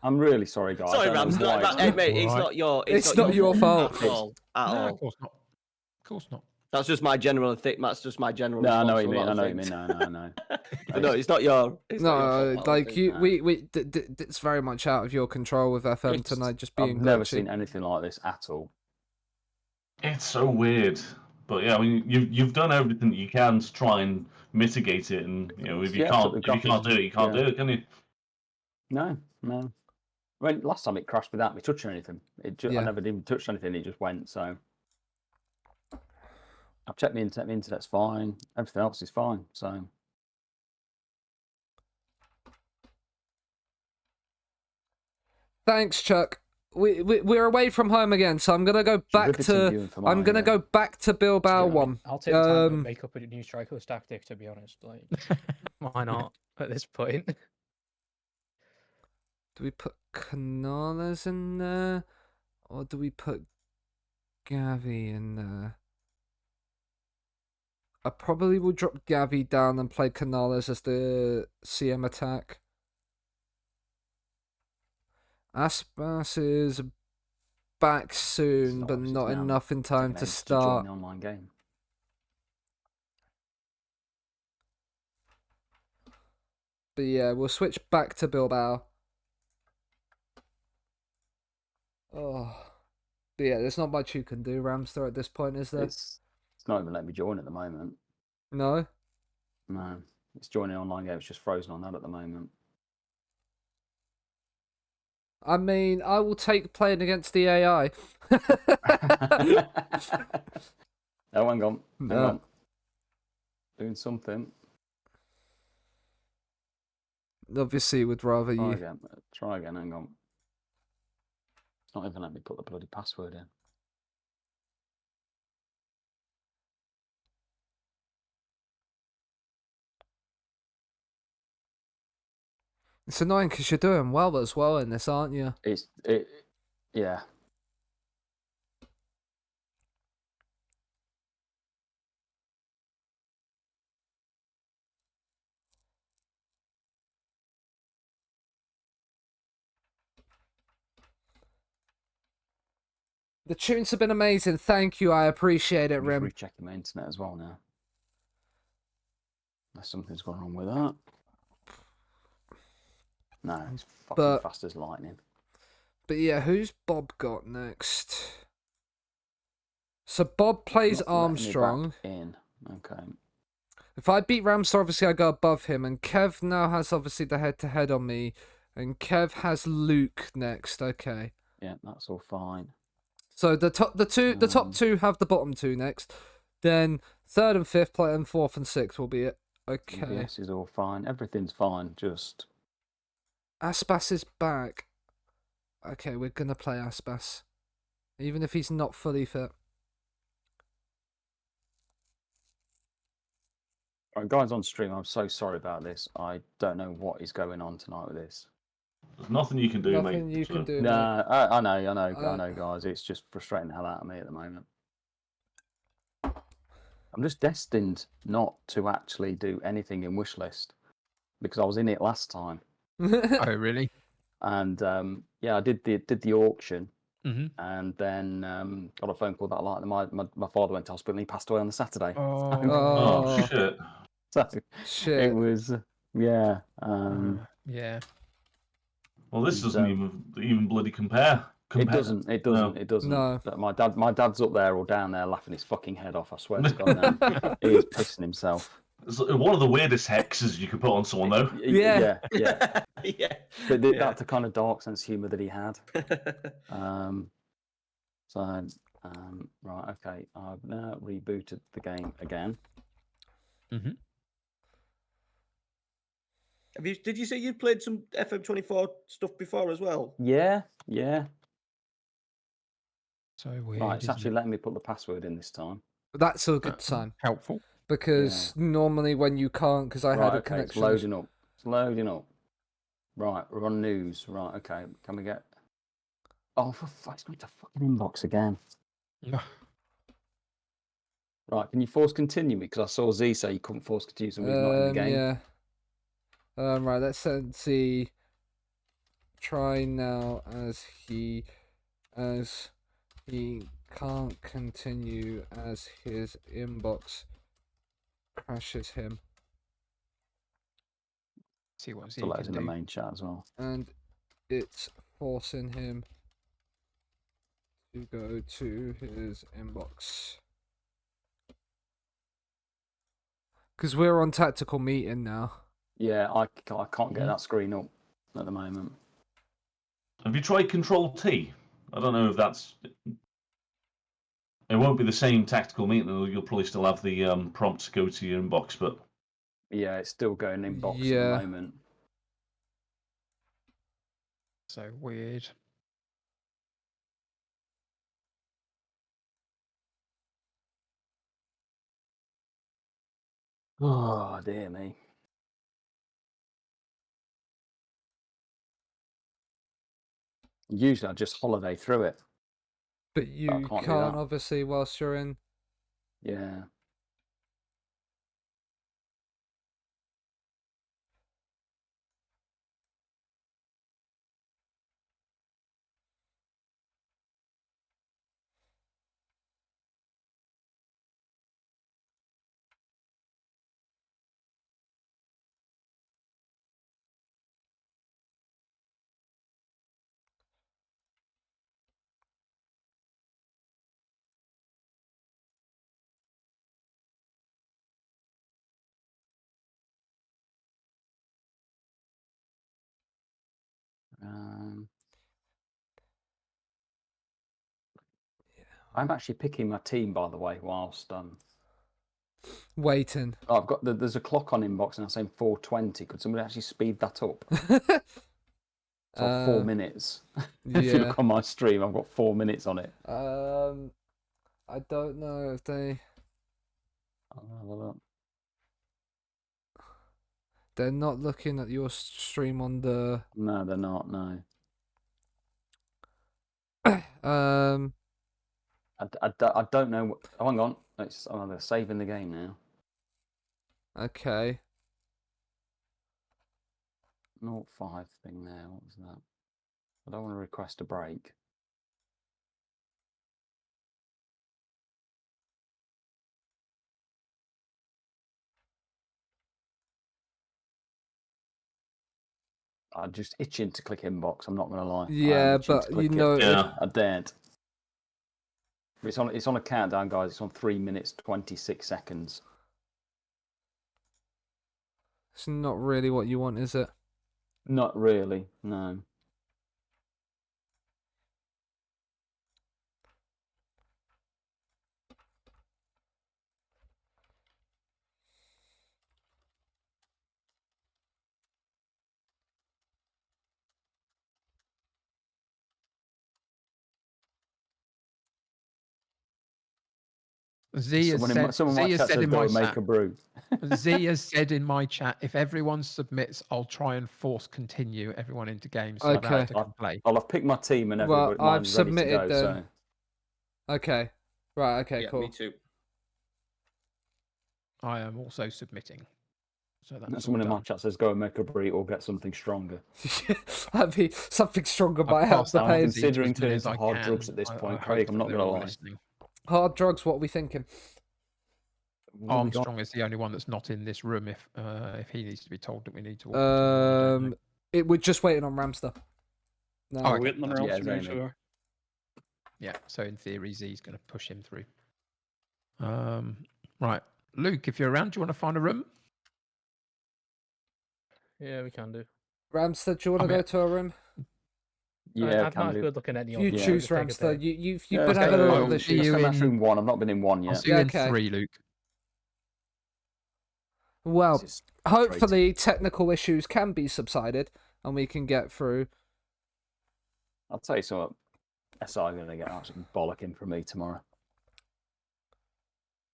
I'm really sorry, guys. Sorry, I don't Rams. know why Hey, mate, it's Alright. not your. It's not your fault. At all. At No, all. of course not. Of course not. That's just my general thing. That's just my general. No, I know what you response to a mean. lot I of know what you things. mean. No, no. But no, it's not your. It's not your No, fault, I like don't you, think. it's very much out of your control with FM It's- tonight. Just being I've never glitchy. seen anything like this at all. It's so weird. But yeah, I mean, you've done everything that you can to try and mitigate it, and you know, if you Yeah, can't, the if you can't do it, you can't yeah. do it, can you? No. I mean, last time it crashed without me touching anything. I Yeah. never even touched anything. It just went. So I've checked the internet. The internet's fine. Everything else is fine. So Thanks, Chuck. We're away from home again, so I'm gonna go back riveting to. viewing for I'm mine, gonna yeah. go back to Bilbao one. I'll take the time to make up a new striker tactic, to be honest. Like, why not at this point? Do we put Canales in there, or do we put Gavi in there? I probably will drop Gavi down and play Canales as the CM attack. Aspas is back soon, but obviously not now enough in time to taking ages join start. the online game. But yeah, we'll switch back to Bilbao. Oh, but yeah, there's not much you can do, Ramster, at this point, is there? It's not even letting me join at the moment. No? No, it's joining an online game. It's just frozen on that at the moment. I mean, I will take playing against the AI. Oh, hang on. Hang No. on. Doing something. Obviously, would rather Try you. again. Try again. Hang on. It's not even letting me put the bloody password in. It's annoying because you're doing well as well in this, aren't you? Yeah. The tunes have been amazing. Thank you. I appreciate it, I'm just Rim. rechecking my internet as well now. Unless something's going on with that. No, it's fucking fast as lightning. But yeah, who's Bob got next? So Bob plays Not letting me Armstrong. back in. Okay. If I beat Ramstar, obviously I go above him, and Kev now has obviously the head-to-head on me, and Kev has Luke next. Okay. Yeah, that's all fine. So the top two have the bottom two next. Then third and fifth play, and fourth and sixth will be it. Okay. Yes, is all fine. Everything's fine. Just Aspas is back. Okay, we're gonna play Aspas, even if he's not fully fit. Right, guys on stream, I'm so sorry about this. I don't know what is going on tonight with this. There's nothing you can do, Nothing mate. you can do. No, I know, guys. It's just frustrating the hell out of me at the moment. I'm just destined not to actually do anything in Wishlist because I was in it last time. Oh, really? And yeah, I did the auction, and then got a phone call that like my father went to hospital and he passed away on the Saturday. Oh, shit. So Shit. it was yeah. Yeah. Well, this doesn't even bloody compare. It doesn't. No. But my dad's up there or down there laughing his fucking head off. I swear to God, now. He's pissing himself. It's one of the weirdest hexes you could put on someone, though. Yeah. Yeah. But that's the kind of dark sense of humour that he had. Right, okay. I've now rebooted the game again. Did you say you played some FM24 stuff before as well? Yeah. So weird. Right, it's actually letting me put the password in this time. That's a good sign. Helpful. Because normally when you can't, because I had a connection. It's loading up. It's loading up. Right, we're on news. Right, okay. Can we get... Oh, for fuck's sake, it's a fucking inbox again. Right, can you force continue me? Because I saw Z say you couldn't force continue, so he's not in the game. Yeah. Right, let's see. Try now as he can't continue as his inbox crashes him. See what he can do. In the main chat as well. And it's forcing him to go to his inbox. Because we're on tactical meeting now. Yeah, I can't get that screen up at the moment. Have you tried Control T? I don't know if that's... It won't be the same tactical meeting, you'll probably still have the prompt to go to your inbox, but... Yeah, it's still going inbox at the moment. So weird. Oh, dear me. Usually I just holiday through it. But you can't obviously whilst you're in. Yeah. I'm actually picking my team, by the way, whilst waiting. Oh, I've got there's a clock on inbox and I'm saying 4:20. Could somebody actually speed that up? So 4 minutes. If you look on my stream, I've got 4 minutes on it. I don't know if they. I'll have a look. They're not looking at your stream on the. No, they're not. No. I don't know. Oh, hang on. They're saving the game now. Okay. 0.5 thing there. What was that? I don't want to request a break. I'm just itching to click inbox. I'm not going to lie. Yeah, but you know, I daren't. It's on a countdown, guys. It's on 3 minutes 26 seconds. It's not really what you want, is it? Not really. No. Z has said in my chat. Z has said in my chat, if everyone submits, I'll try and force continue everyone into games. So Okay. I'll have picked my team and everybody. Well, I've submitted ready to go, then. So. Okay. Right. Okay. Yeah, cool. me too. I am also submitting. So that's someone in my chat says go and make a breed or get something stronger. That'd be something stronger might help the I'm pain. considering turning to hard drugs at this point, Craig. I'm not going to lie. Hard drugs. What are we thinking? Armstrong is the only one that's not in this room. If he needs to be told that we need to walk we're just waiting on Ramster. No, we're waiting on Ramster. Yeah, so in theory, Z's going to push him through. Right, Luke, if you're around, do you want to find a room? Yeah, we can do. Ramster, do you want to go to a room? Yeah, I've not good looking at any. You choose Ramster. You've been having a lot of issues. Room 1. I've not been in 1 yet. I'll see you in 3, Luke. Well, hopefully technical issues can be subsided and we can get through. I'll tell you something. SI are going to get absolutely bollocking from me tomorrow.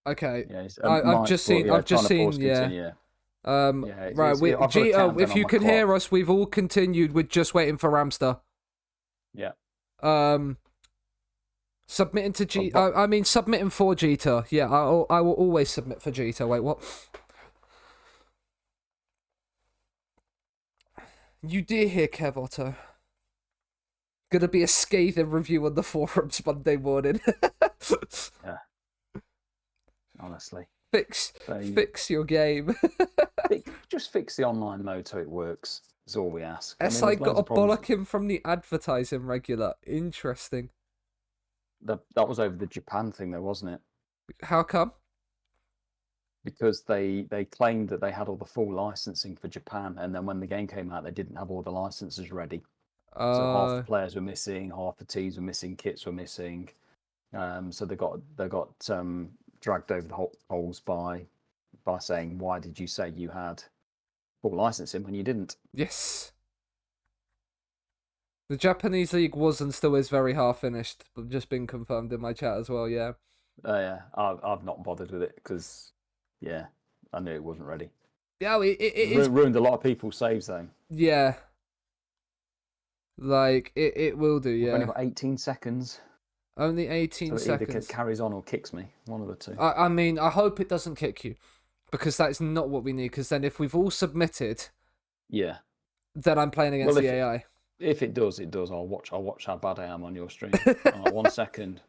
Okay. Yeah, I've just seen. Yeah. Right. If you can hear us, we've all continued. We're just waiting for Ramster. Yeah. Submitting to G. I mean, submitting for Jeter. Yeah, I will always submit for Jeter. Wait, what? You did hear Kev Otto. Gonna be a scathing review on the forums Monday morning. Yeah. Honestly. Fix your game. Just fix the online mode so it works. Is all we ask. SI got a bollocking from the advertising regular. Interesting. That was over the Japan thing, though, wasn't it? How come? Because they claimed that they had all the full licensing for Japan, and then when the game came out, they didn't have all the licenses ready. So half the players were missing, half the teams were missing, kits were missing. So they got dragged over the holes by saying, "Why did you say you had full licensing when you didn't?" Yes. The Japanese league was and still is very half finished, but just been confirmed in my chat as well. Yeah. Yeah, I've not bothered with it because, yeah, I knew it wasn't ready. Yeah, it ruined a lot of people's saves though. Yeah. Like it will do. Yeah. We've only got 18 seconds. Only 18 so it seconds. Either carries on or kicks me. One of the two. I mean, I hope it doesn't kick you, because that is not what we need. Because then, if we've all submitted, yeah, then I'm playing against the AI. If it does, it does. I'll watch how bad I am on your stream. 1 second.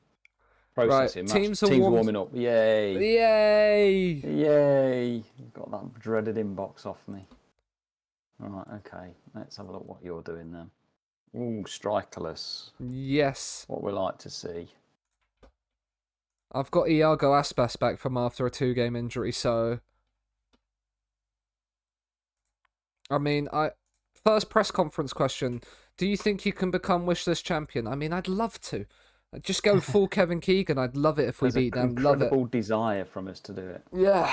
Processing. Right. Teams warming up. Yay! Yay! Yay! Got that dreaded inbox off me. Right. Okay. Let's have a look what you're doing then. Ooh, strikerless. Yes. What we like to see. I've got Iago Aspas back from after a 2-game injury, so I mean, first press conference question: do you think you can become Wishlist champion? I mean, I'd love to. I'd just go full Kevin Keegan. I'd love it if we beat them. Love it. Incredible desire from us to do it. Yeah.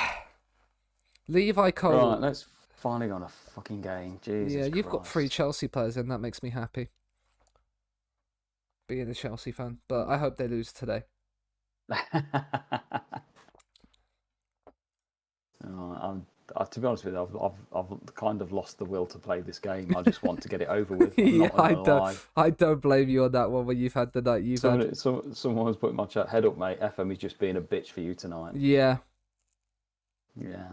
Levi Cole. Right, let's finally go on a fucking game. Jesus. Yeah, you've got Christ. 3 Chelsea players in. That makes me happy. Being a Chelsea fan, but I hope they lose today. To be honest with you, I've kind of lost the will to play this game. I just want to get it over with. I don't blame you on that one when you've had the night you've had. Someone was putting in my chat, head up, mate. FM is just being a bitch for you tonight. Yeah. Yeah.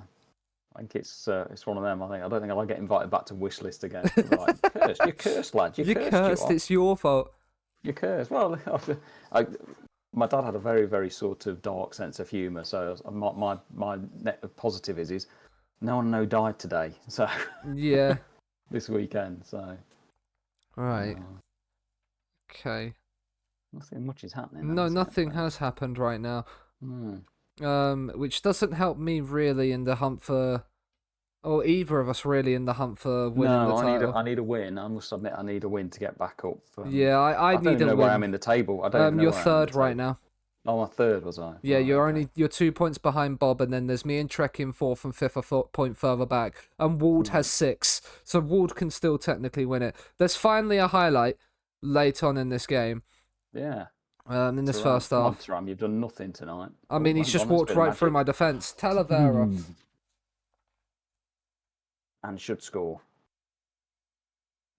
I think it's one of them. I don't think I'll get invited back to Wishlist again. Like, cursed. You're cursed, lad. You're cursed. It's your fault. You're cursed. Well, my dad had a very, very sort of dark sense of humour. So my net positive is no one I know died today. So yeah, this weekend. So right. Okay. Nothing much is happening. No, nothing has happened right now. Which doesn't help me really in the hunt for, or either of us really in the hunt for winning the title. I need a win. I must admit, I need a win to get back up. Yeah, I need a win. I don't know where I'm in the table. I don't know. You're third right now. Oh, I'm third, was I? Yeah, you're 2 points behind Bob, and then there's me and Trek in 4th and 5th a point further back, and Ward has 6, so Ward can still technically win it. There's finally a highlight late on in this game. Yeah. In this first half. You've done nothing tonight. I mean, he's just walked right through my defence. Talavera. And should score.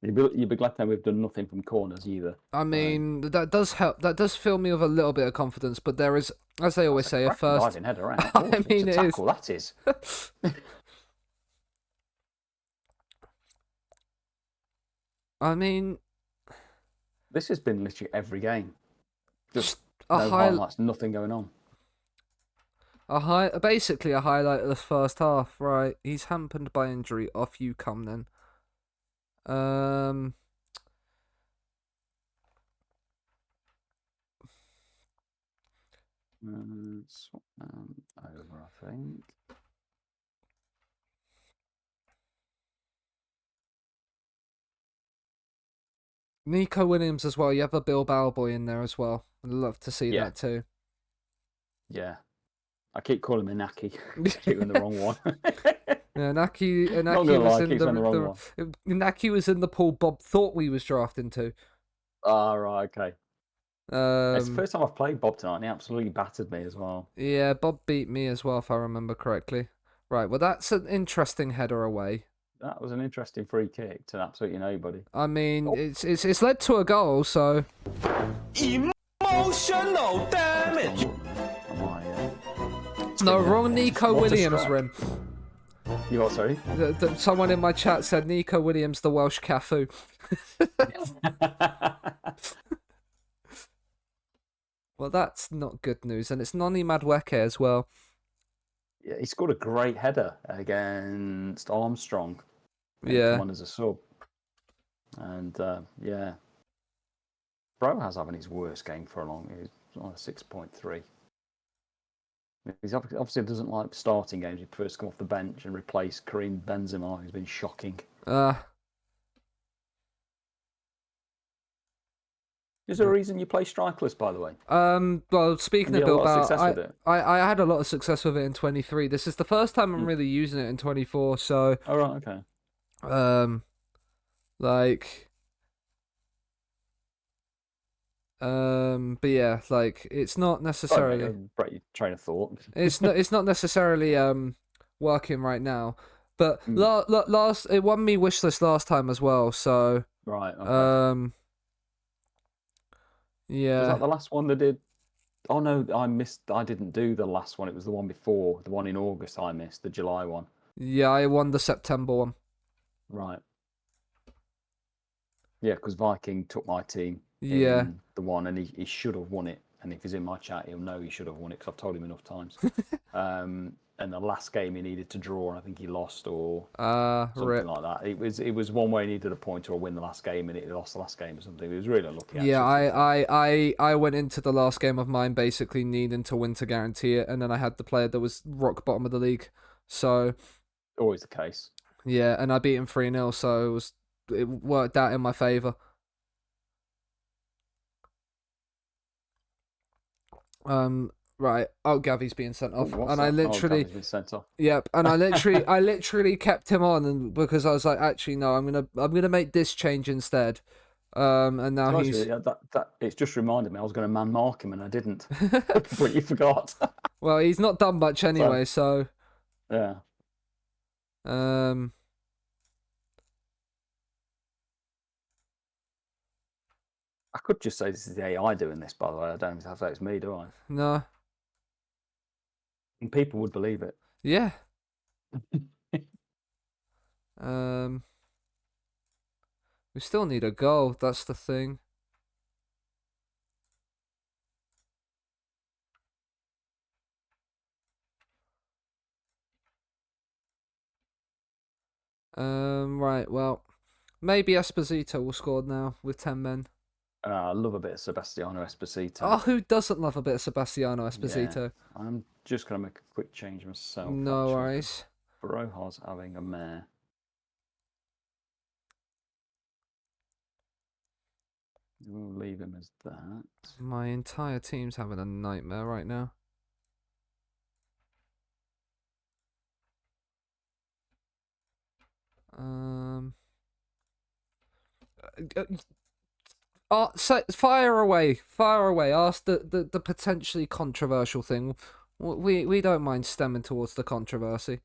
You'd be glad that we've done nothing from corners either. I mean, that does help. That does fill me with a little bit of confidence. But there is, as they always say, a first. Diving header out. I mean, it is. That is. I mean, this has been literally every game. Just no highlights, nothing going on. Basically a highlight of the first half. Right, he's hampered by injury. Off you come then. Over, I think. Nico Williams as well. You have a Bilbao boy in there as well. I'd love to see that too. Yeah. I keep calling him Inaki. Keep in the wrong one. Yeah, Inaki was in the pool Bob thought we was drafting to. Ah, right, okay. It's the first time I've played Bob tonight, and he absolutely battered me as well. Yeah, Bob beat me as well, if I remember correctly. Right, well, that's an interesting header away. That was an interesting free kick to absolutely nobody. I mean, it's led to a goal, so. Emotional damage. No, wrong Nico Williams rim. You what, sorry? Someone in my chat said Nico Williams, the Welsh Cafu. Well, that's not good news, and it's Noni Madueke as well. Yeah, he scored a great header against Armstrong. Yeah. Come on as a sub. And, yeah. Bro has having his worst game for a long. He's on a 6.3. He obviously doesn't like starting games. He prefers to come off the bench and replace Karim Benzema, who's been shocking. Is there a reason you play strikeless, by the way? Well, speaking of Bilbao, I had a lot of success with it in 23. This is the first time I'm really using it in 24. So. Oh right, okay. But yeah, like it's not necessarily. Break your train of thought. It's not necessarily working right now. But last it won me Wishlist last time as well. So. Right. Okay. Yeah. Was that the last one they did? Oh no, I missed. I didn't do the last one. It was the one before. The one in August I missed. The July one. Yeah, I won the September one. Right. Yeah, because Viking took my team. Yeah. In the one, and he should have won it. And if he's in my chat, he'll know he should have won it because I've told him enough times. And the last game he needed to draw, and I think he lost or something like that. It was one where he needed a point or win the last game, and he lost the last game or something. It was really unlucky. Yeah, I went into the last game of mine basically needing to win to guarantee it, and then I had the player that was rock bottom of the league. So always the case. Yeah, and I beat him 3-0, so it worked out in my favour. Right. Oh, Gavi's being sent off, and I literally. Gavi's been sent off. Yep, and I literally kept him on, and because I was like, actually, no, I'm gonna make this change instead. And now he's. It's just reminded me I was going to man mark him, and I didn't. But you forgot. Well, he's not done much anyway, so. Yeah. I could just say this is the AI doing this, by the way. I don't have to say it's me, do I? No. And people would believe it. Yeah. We still need a goal. That's the thing. Right. Well, maybe Esposito will score now with 10 men. I love a bit of Sebastiano Esposito. Oh, who doesn't love a bit of Sebastiano Esposito? Yeah. I'm just going to make a quick change myself. No worries. Baroja's having a mare. We'll leave him as that. My entire team's having a nightmare right now. So fire away. Ask the potentially controversial thing. We don't mind stemming towards the controversy.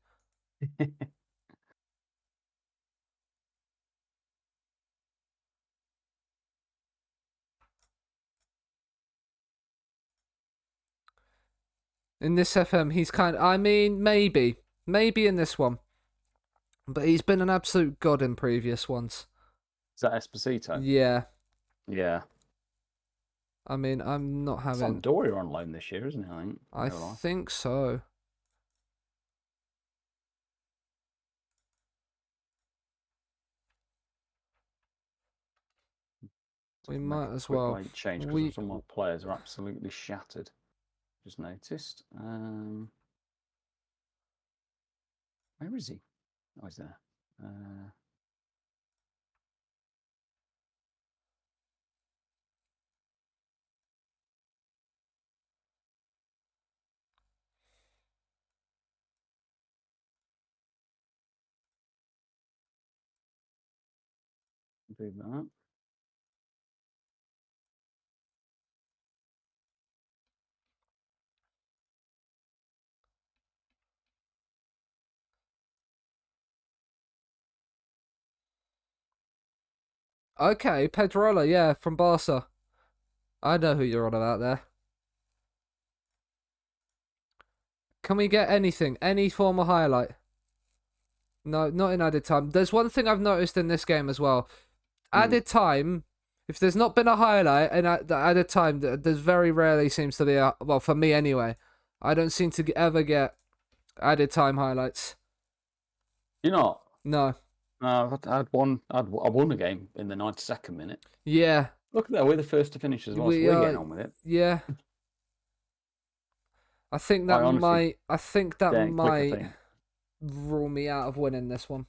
In this FM, he's maybe in this one, but he's been an absolute god in previous ones. Is that Esposito? Yeah. Yeah. I mean, I'm not having. Sampdoria on loan this year, isn't he? I think so. We might as well. Change because some of my players are absolutely shattered. Just noticed. Where is he? Oh, he's there. Do that. Okay, Pedrola, yeah, from Barca. I know who you're on about there. Can we get anything? Any form of highlight? No, not in added time. There's one thing I've noticed in this game as well. Added time, if there's not been a highlight, and at the added time, there's very rarely seems to be a... Well, for me anyway. I don't seem to ever get added time highlights. You're not? No. No, I won a game in the 92nd minute. Yeah. Look at that, we're the first to finish as well, so we're getting on with it. Yeah. I think that might rule me out of winning this one.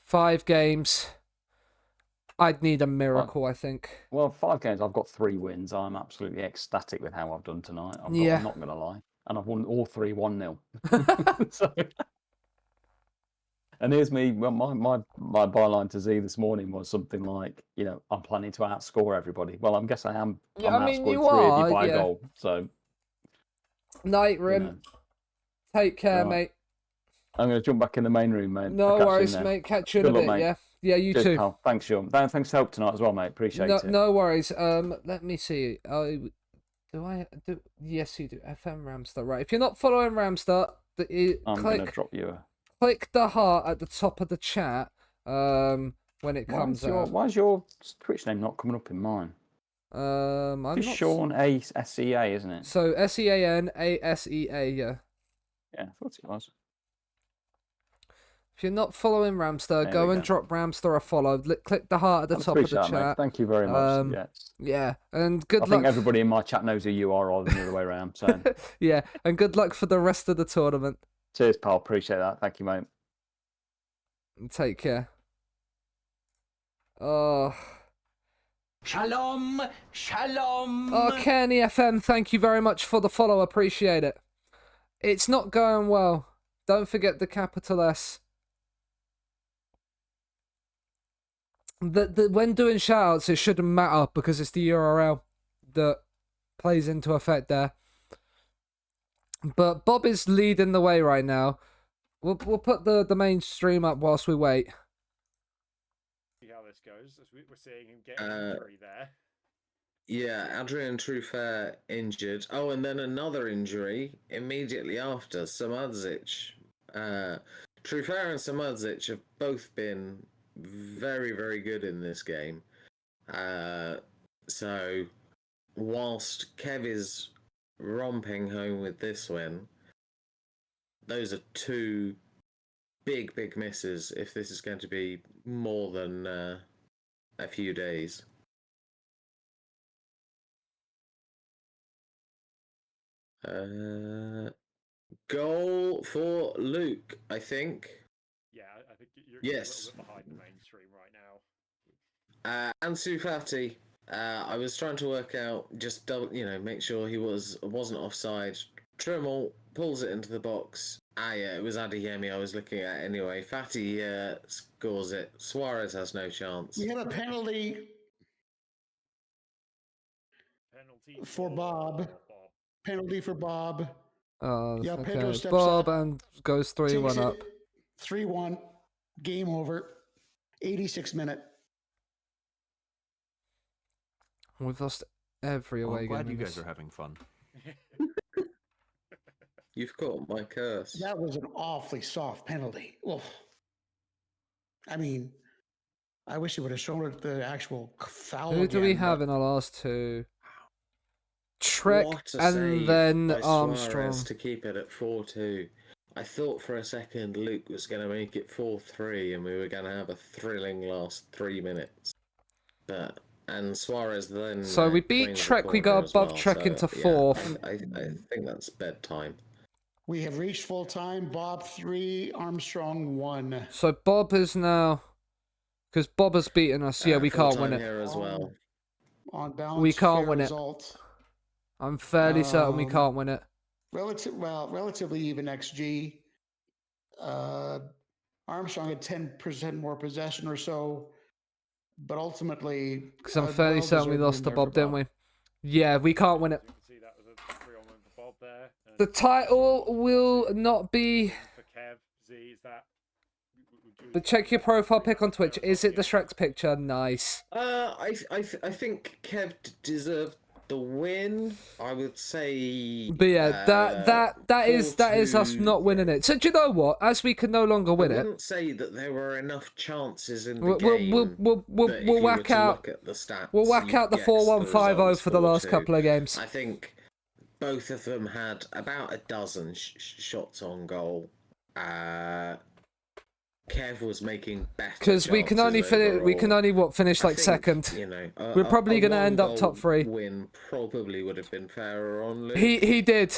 5 games. I'd need a miracle, I think. Well, 5 games, I've got 3 wins. I'm absolutely ecstatic with how I've done tonight. I'm not going to lie. And I've won all 3 1-0. So... And here's me. Well, my byline to Z this morning was something like, I'm planning to outscore everybody. Well, I guess I am. Yeah, I'm outscoring 3 of you by a goal. So, night, Rim. Take care, mate. I'm going to jump back in the main room, mate. No worries, mate. Catch you in a bit, mate. Yeah. Yeah, you Cheers, too. Pal. Thanks, Sean. Thanks for help tonight as well, mate. Appreciate it. No worries. Let me see. Yes, you do. FM Ramstar. Right. If you're not following Ramstar, I'm going to drop you a... Click the heart at the top of the chat when it comes out. Why is your Twitch name not coming up in mine? It's Seanasea, isn't it? So Seanasea, yeah. Yeah, I thought it was. If you're not following Ramstar, go and drop Ramstar a follow. Click the heart at the top of the chat. Mate. Thank you very much. Yeah, and good luck. I think everybody in my chat knows who you are, rather than the other way around. So yeah, and good luck for the rest of the tournament. Cheers, pal. Appreciate that. Thank you, mate. Take care. Oh. Shalom, shalom. Oh, Kenny FM, thank you very much for the follow. Appreciate it. It's not going well. Don't forget the capital S. When doing shoutouts, it shouldn't matter because it's the URL that plays into effect there. But Bob is leading the way right now. We'll put the main stream up whilst we wait. See how this goes. As we're seeing him get an injury there. Yeah, Adrian Trufair injured. Oh, and then another injury immediately after. Samudzic. Trufair and Samudzic have both been very, very good in this game. So, whilst Kev is romping home with this win, those are 2 big misses if this is going to be more than a few days. Goal for Luke, I think. Yeah, I think you're yes. a little bit behind the mainstream right now. Ansu Fati. I was trying to work out, just make sure he wasn't offside. Trimmel pulls it into the box. Yeah, it was Adeyemi I was looking at anyway. Fati scores it. Suarez has no chance. We had a penalty for Bob. Penalty for Bob. Oh, yeah, okay. Pedro steps Bob up, and goes 3-1 up. 3-1. Game over. 86th minute. We've lost every away game. I'm glad you guys are having fun. You've caught my curse. That was an awfully soft penalty. Well, I mean, I wish it would have shown it the actual foul. Who do we have in our last 2? Trek and then Armstrong to keep it at 4-2. I thought for a second Luke was going to make it 4-3 and we were going to have a thrilling last 3 minutes. And Suarez then. So we beat Trek, we got above Trek into 4th. I think that's bedtime. We have reached full time. Bob 3, Armstrong 1. So Bob is now, because Bob has beaten us. Yeah, we can't win it. Here as well. On balance, we can't win result. it. I'm fairly certain we can't win it. Relatively even XG. Armstrong had 10% more possession or so, but ultimately, because I'm fairly certain we lost to Bob, didn't we? Yeah, we can't win it. The title will not be. But check your profile pic on Twitch. Is it the Shrek's picture? Nice. I think Kev deserved the win, I would say. But yeah, that is us not winning it. So do you know what? As we can no longer win I it, wouldn't say that there were enough chances in the we'll game. we'll whack out. We'll whack out the 4-1-5-0 for the last couple of games. I think both of them had about a dozen shots on goal. Kev was making better because we can only finish. We can only finish like second. You know, we're probably going to end up top 3. Win probably would have been fairer on Luke. He did.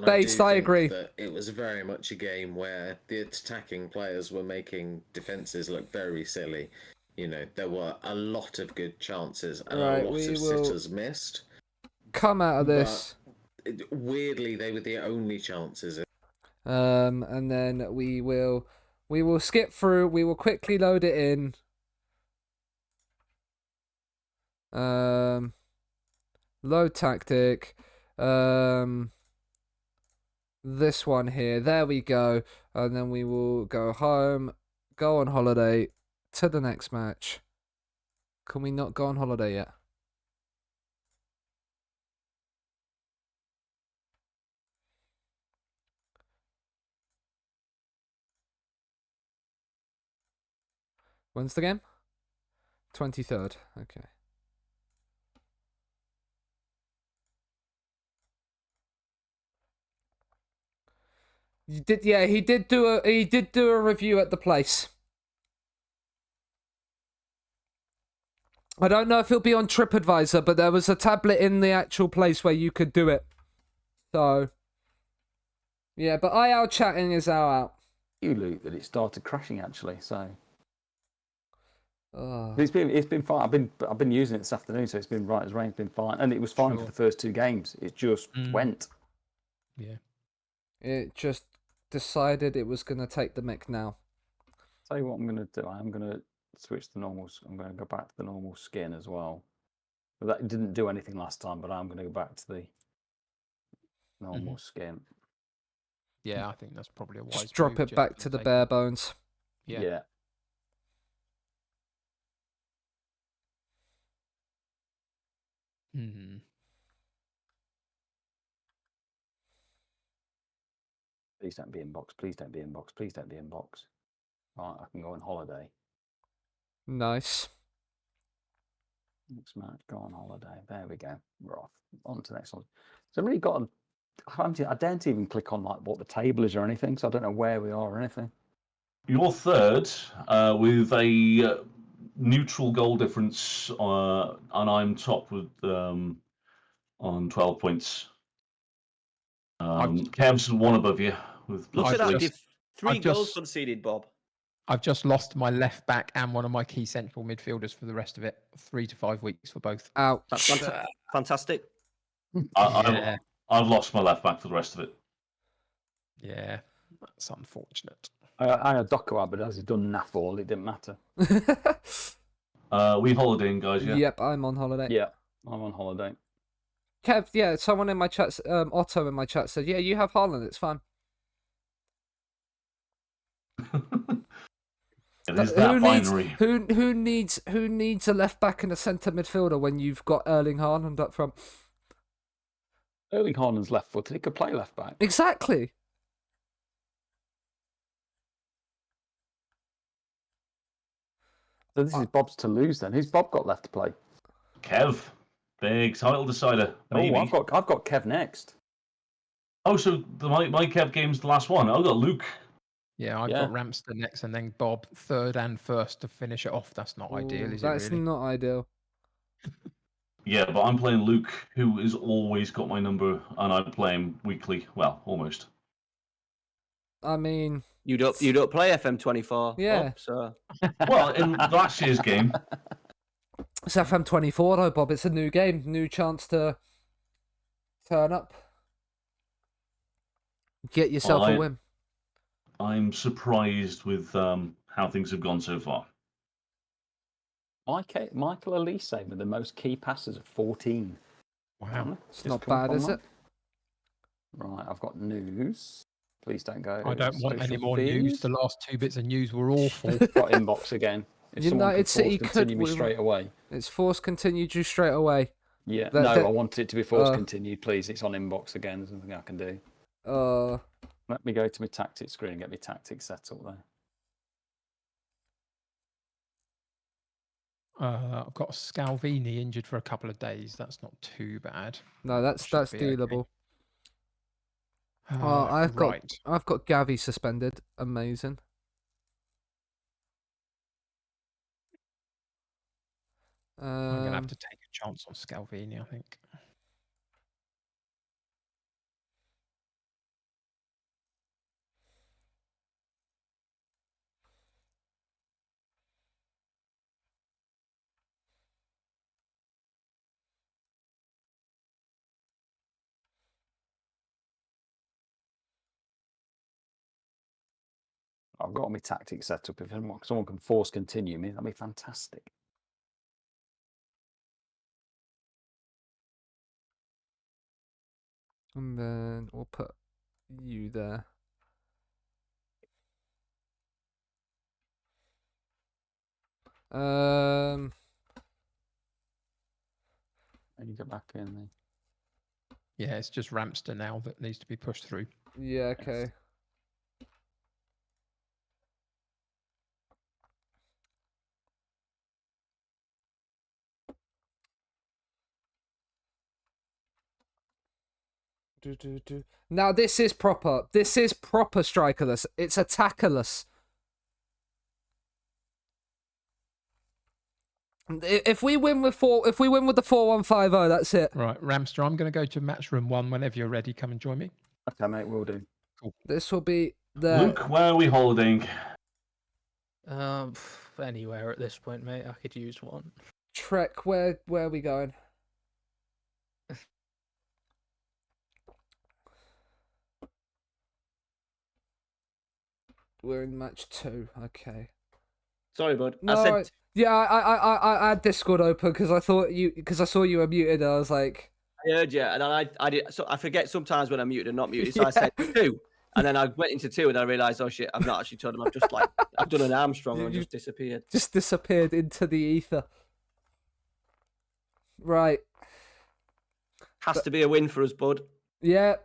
Based, I agree. That it was very much a game where the attacking players were making defenses look very silly. You know, there were a lot of good chances and a lot of sitters missed. Come out of this. Weirdly, they were the only chances. And then we will skip through. We will quickly load it in. Load tactic. This one here. There we go. And then we will go home, go on holiday to the next match. Can we not go on holiday yet? When's the game? 23rd. Okay. You did, yeah. He did do a review at the place. I don't know if he'll be on TripAdvisor, but there was a tablet in the actual place where you could do it. So, yeah. But IL chatting is out. You Luke that it started crashing actually. So. It's been fine. I've been using it this afternoon, so it's been right as rain. It's been fine, and it was fine for the first 2 games. It just went. Yeah. It just decided it was gonna take the mick now. Tell you what I'm gonna do. I'm gonna switch to normal. I'm gonna go back to the normal skin as well. But that didn't do anything last time. But I'm gonna go back to the normal skin. Yeah, I think that's probably a wise. Just drop it back to the bare bones. Yeah. Hmm. Please don't be inbox. Please don't be inbox. Please don't be inbox. Right, I can go on holiday. Nice. Next match, go on holiday. There we go. We're off. On to the next one. So I've really got. I daren't even click on like what the table is or anything, so I don't know where we are or anything. You're third with a neutral goal difference, and I'm top with on 12 points. Kev's 1 above you with Look at that! 3 goals just conceded, Bob. I've just lost my left back and one of my key central midfielders for the rest of it. 3 to 5 weeks for both. Ouch. That's fantastic. I've lost my left back for the rest of it. Yeah, that's unfortunate. I had Doku, but as he's done naff all, it didn't matter. We holidaying, guys, yeah? Yep, I'm on holiday. Yeah, I'm on holiday. Kev, yeah, someone in my chat, Otto in my chat said, yeah, you have Haaland, it's fine. Who needs a left back and a centre midfielder when you've got Erling Haaland up front? Erling Haaland's left footed. He could play left back. Exactly. So this is Bob's to lose then. Who's Bob got left to play? Kev, big title decider. Maybe. Oh, I've got Kev next. Oh, so my Kev game's the last one. I've got Luke. Yeah, I've got Ramster next, and then Bob third and first to finish it off. That's not ideal, is it? That's really? not ideal. Yeah, but I'm playing Luke, who has always got my number, and I play him weekly. Well, almost. I mean, you don't play FM24. Yeah. Bob, so. Well, in last year's game. It's FM24 though, Bob. It's a new game, new chance to turn up, get yourself a win. I'm surprised with how things have gone so far. Michael Elise with the most key passes of 14. Wow, it's not bad, is it? Right, I've got news. Please don't go. I don't want any more news. The last 2 bits of news were awful. Got inbox again. United City could continue me straight away. It's force continued you straight away. Yeah, no, I want it to be force continued, please. It's on inbox again. There's nothing I can do. Let me go to my tactics screen and get my tactics set up there. I've got Scalvini injured for a couple of days. That's not too bad. No, that's dealable. Okay. I've got Gavi suspended. Amazing. I'm gonna have to take a chance on Scalvini, I think. I've got my tactics set up. If someone can force continue me, that'd be fantastic. And then we'll put you there. And you go back in there. Yeah, it's just Ramster now that needs to be pushed through. Yeah, okay. Now this is proper. This is proper strikerless. It's attackerless. If we win with the 4-1-5-0, that's it. Right, Ramster, I'm going to go to match room 1 whenever you're ready. Come and join me. Okay, mate, we'll do. Cool. This will be the. Luke, where are we holding? Anywhere at this point, mate. I could use one. Trek, where are we going? We're in match 2. Okay. Sorry, bud. No, I had Discord open because I saw you were muted. I was like, I heard you, and then I did. So I forget sometimes when I'm muted and not muted. So I said 2, and then I went into 2, and I realised, oh shit, I've not actually told him. I've done an Armstrong and just disappeared. Just disappeared into the ether. Right. Has to be a win for us, bud. Yeah,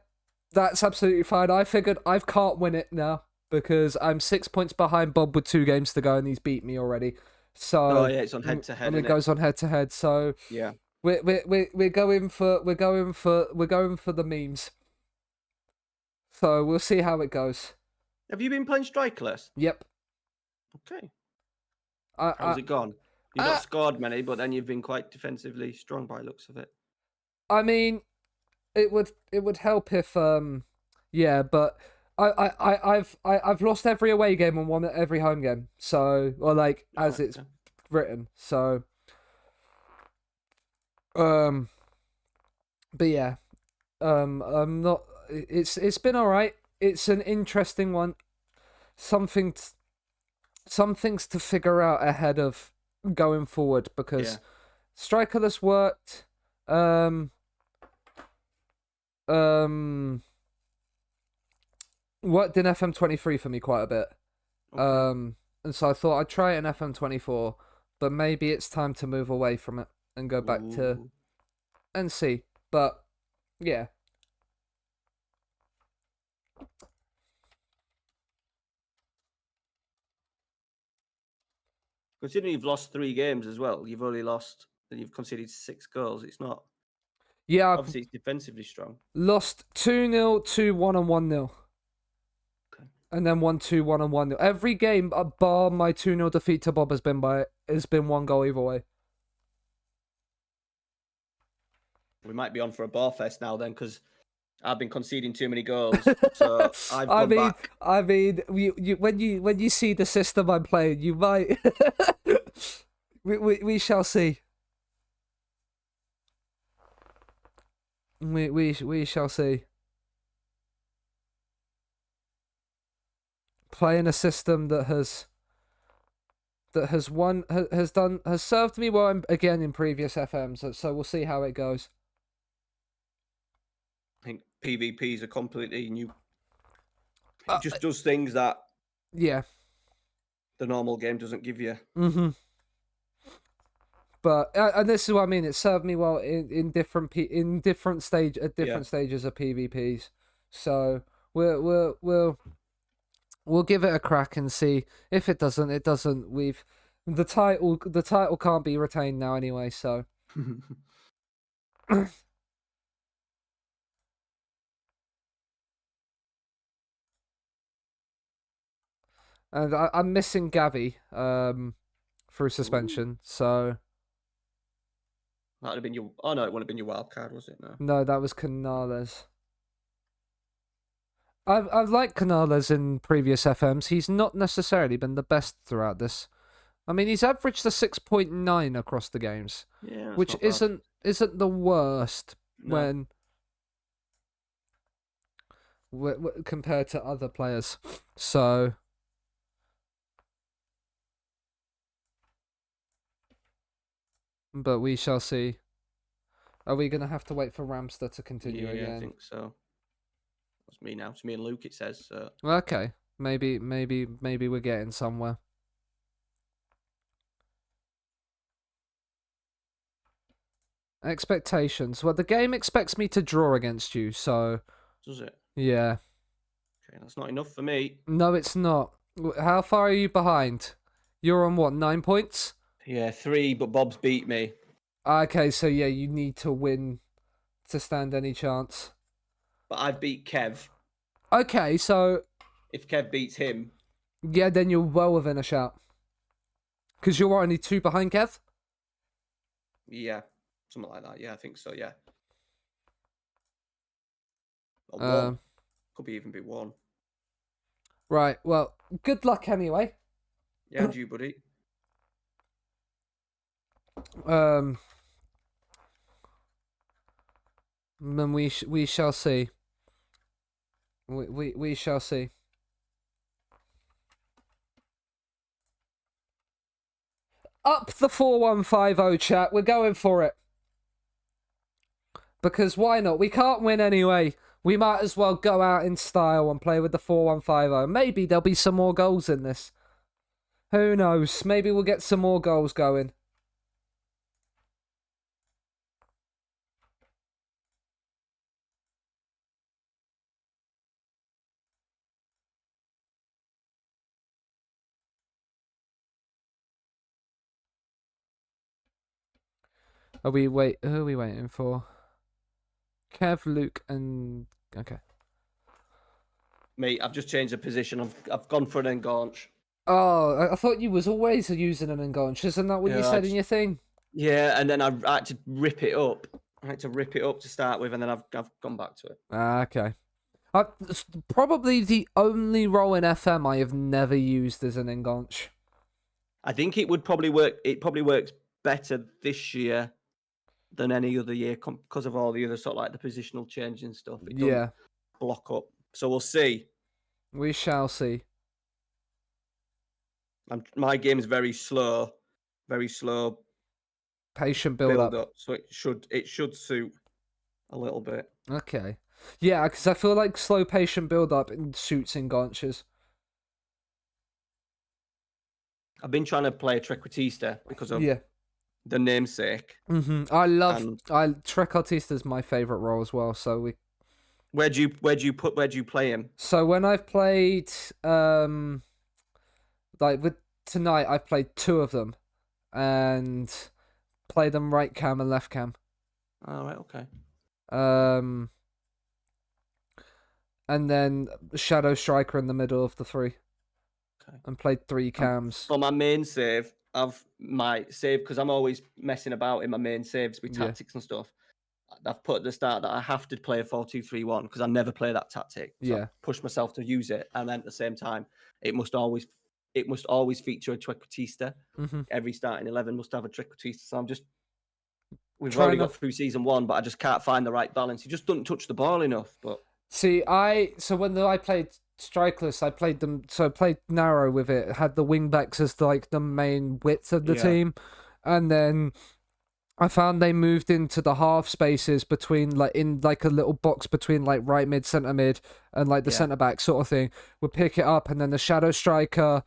that's absolutely fine. I figured I can't win it now because I'm 6 points behind Bob with 2 games to go, and he's beat me already. So it's on head to head. And it goes on head to head. So yeah, we're going for the memes. So we'll see how it goes. Have you been playing strikerless? Yep. Okay. How's it gone? You've not scored many, but then you've been quite defensively strong by looks of it. I mean, it would help if yeah, but I've lost every away game and won every home game. So, or like as it's written. So, but yeah, I'm not. It's been all right. It's an interesting one. Some things to figure out ahead of going forward because strikerless worked. Worked in FM23 for me quite a bit. Okay. And so I thought I'd try it in FM24, but maybe it's time to move away from it and go back to NC. But yeah. Considering you've lost 3 games as well, you've conceded 6 goals. It's not. Yeah. Obviously, it's defensively strong. Lost 2-0, 2-1, and 1-0. And then 1-2, 1 and 1-0. Every game, bar my 2-0 defeat to Bob, has been 1 goal either way. We might be on for a bar fest now then, because I've been conceding too many goals. So I've gone back. I mean, when you see the system I'm playing, you might. we shall see. We shall see. Playing a system that has served me well again in previous FMs, so we'll see how it goes. I think PvP is a completely new. It just does things that the normal game doesn't give you. But and this is what I mean. It served me well in different stages of PvPs. So we'll give it a crack and see. If it doesn't, it doesn't. The title can't be retained now anyway. So. And I'm missing Gavi through suspension, so... That would have been your... Oh, no, it wouldn't have been your wild card, was it? No, that was Canales. I've liked Canales in previous FMs. He's not necessarily been the best throughout this. I mean, he's averaged a 6.9 across the games, yeah, which isn't the worst when compared to other players. So... But we shall see. Are we going to have to wait for Ramster to continue again? Yeah, I think so. That's me now. It's me and Luke, it says. So. Okay. Maybe we're getting somewhere. Expectations. Well, the game expects me to draw against you, so... Does it? Yeah. Okay, that's not enough for me. No, it's not. How far are you behind? You're on what, 9 points? Yeah, 3, but Bob's beat me. Okay, so yeah, you need to win to stand any chance. But I've beat Kev. Okay, so... If Kev beats him... Yeah, then you're well within a shout. Because you're only 2 behind Kev? Yeah, something like that. Yeah, I think so, yeah. Or 1. Could even be 1. Right, well, good luck anyway. Yeah, and you, buddy. Then we shall see. We shall see. Up the 4150 chat. We're going for it. Because why not? We can't win anyway. We might as well go out in style and play with the 4150. Maybe there'll be some more goals in this. Who knows? Maybe we'll get some more goals going. Who are we waiting for? Kev, Luke, and... Okay. Mate, I've just changed the position. I've gone for an enganche. Oh, I thought you was always using an enganche. Isn't that what you said in your thing? Yeah, and then I had to rip it up. I had to rip it up to start with, and then I've gone back to it. Okay. It's probably the only role in FM I have never used as an enganche. I think it would probably work. It probably works better this year than any other year because of all the other sort of like the positional change and stuff. It doesn't block up. So we'll see. We shall see. My game is very slow. Patient build up. So it should suit a little bit. Okay. Yeah, because I feel like slow patient build up suits enganches. I've been trying to play Trequartista because of the namesake. Trequartista's my favorite role as well. So where'd you play him? So when I've played like with tonight, I've played 2 of them and played them right cam and left cam. Oh, right, okay. And then Shadow Striker in the middle of the 3. Okay. And played 3 cams. For my main save, because I'm always messing about in my main saves with tactics and stuff. I've put at the start that I have to play a 4-2-3-1 because I never play that tactic. So I push myself to use it, and then at the same time, it must always feature a Trequartista. Every starting 11 must have a Trequartista. So we've already got through season 1, but I just can't find the right balance. He just doesn't touch the ball enough. But see, when I played Strikeless, I played them. So I played narrow with it. Had the wingbacks as like the main width of the team, and then I found they moved into the half spaces between in a little box between right mid, centre mid, and the centre back sort of thing. Would pick it up, and then the Shadow Striker,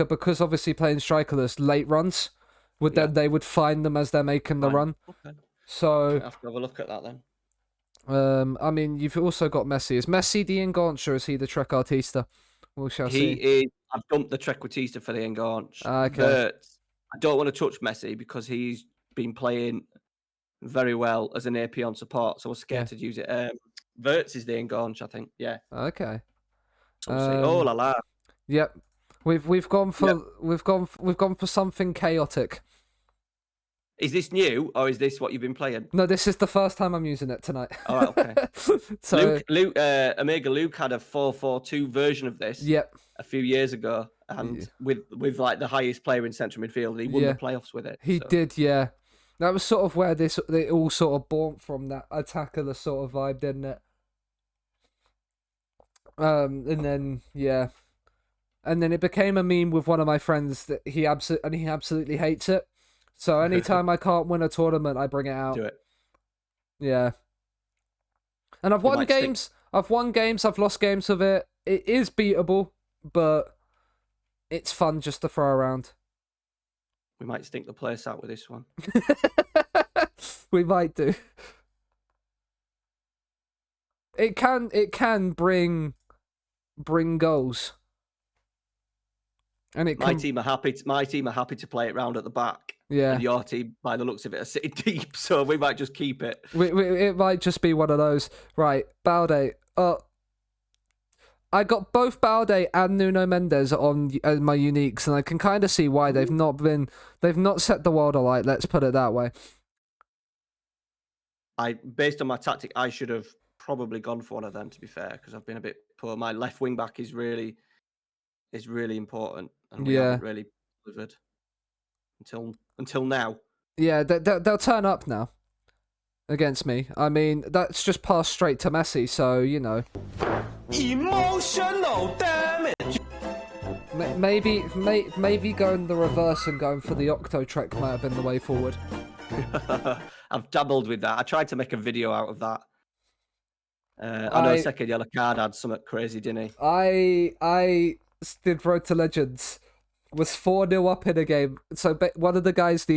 because obviously playing Strikerless late runs. then they would find them as they're making the run. Okay. So I have to have a look at that then. I mean, you've also got Messi. Is Messi the Enganche or is he the Trek Artista? We shall see. He is. I've dumped the Trequartista for the Enganche. Okay. But I don't want to touch Messi because he's been playing very well as an AP on support, so I was scared to use it. Verts is the Enganche, I think. Yeah. Okay. So we'll see. Oh la la. Yep. We've gone for we've gone for something chaotic. Is this new or is this what you've been playing? No, this is the first time I'm using it tonight. All right, okay. So Luke, Omega Luke had a 4-4-2 version of this. Yep. A few years ago, and with like the highest player in central midfield, he won the playoffs with it. He did, yeah. That was sort of where they all sort of born from, that attacker sort of vibe, didn't it? And then and then it became a meme with one of my friends that he absolutely hates it. So anytime I can't win a tournament, I bring it out. Do it. Yeah. And I've won games. I've lost games with it. It is beatable, but it's fun just to throw around. We might stink the place out with this one. We might do. It can bring goals. And my team are happy to play it round at the back. Yeah. And your team, by the looks of it, are sitting deep, so we might just keep it. It might just be one of those. Right, Balde. I got both Balde and Nuno Mendes on my uniques, and I can kind of see why they've not set the world alight. Let's put it that way. Based on my tactic, I should have probably gone for one of them. To be fair, because I've been a bit poor. My left wing back is really important, and we haven't really delivered until now. Yeah, they'll turn up now against me. I mean, that's just passed straight to Messi, so you know. Emotional damage. Maybe going the reverse and going for the Octo Trek might have been the way forward. I've dabbled with that. I tried to make a video out of that. I know second yellow card had something crazy, didn't he? I did Road to Legends. Was 4-0 up in a game. So one of the guys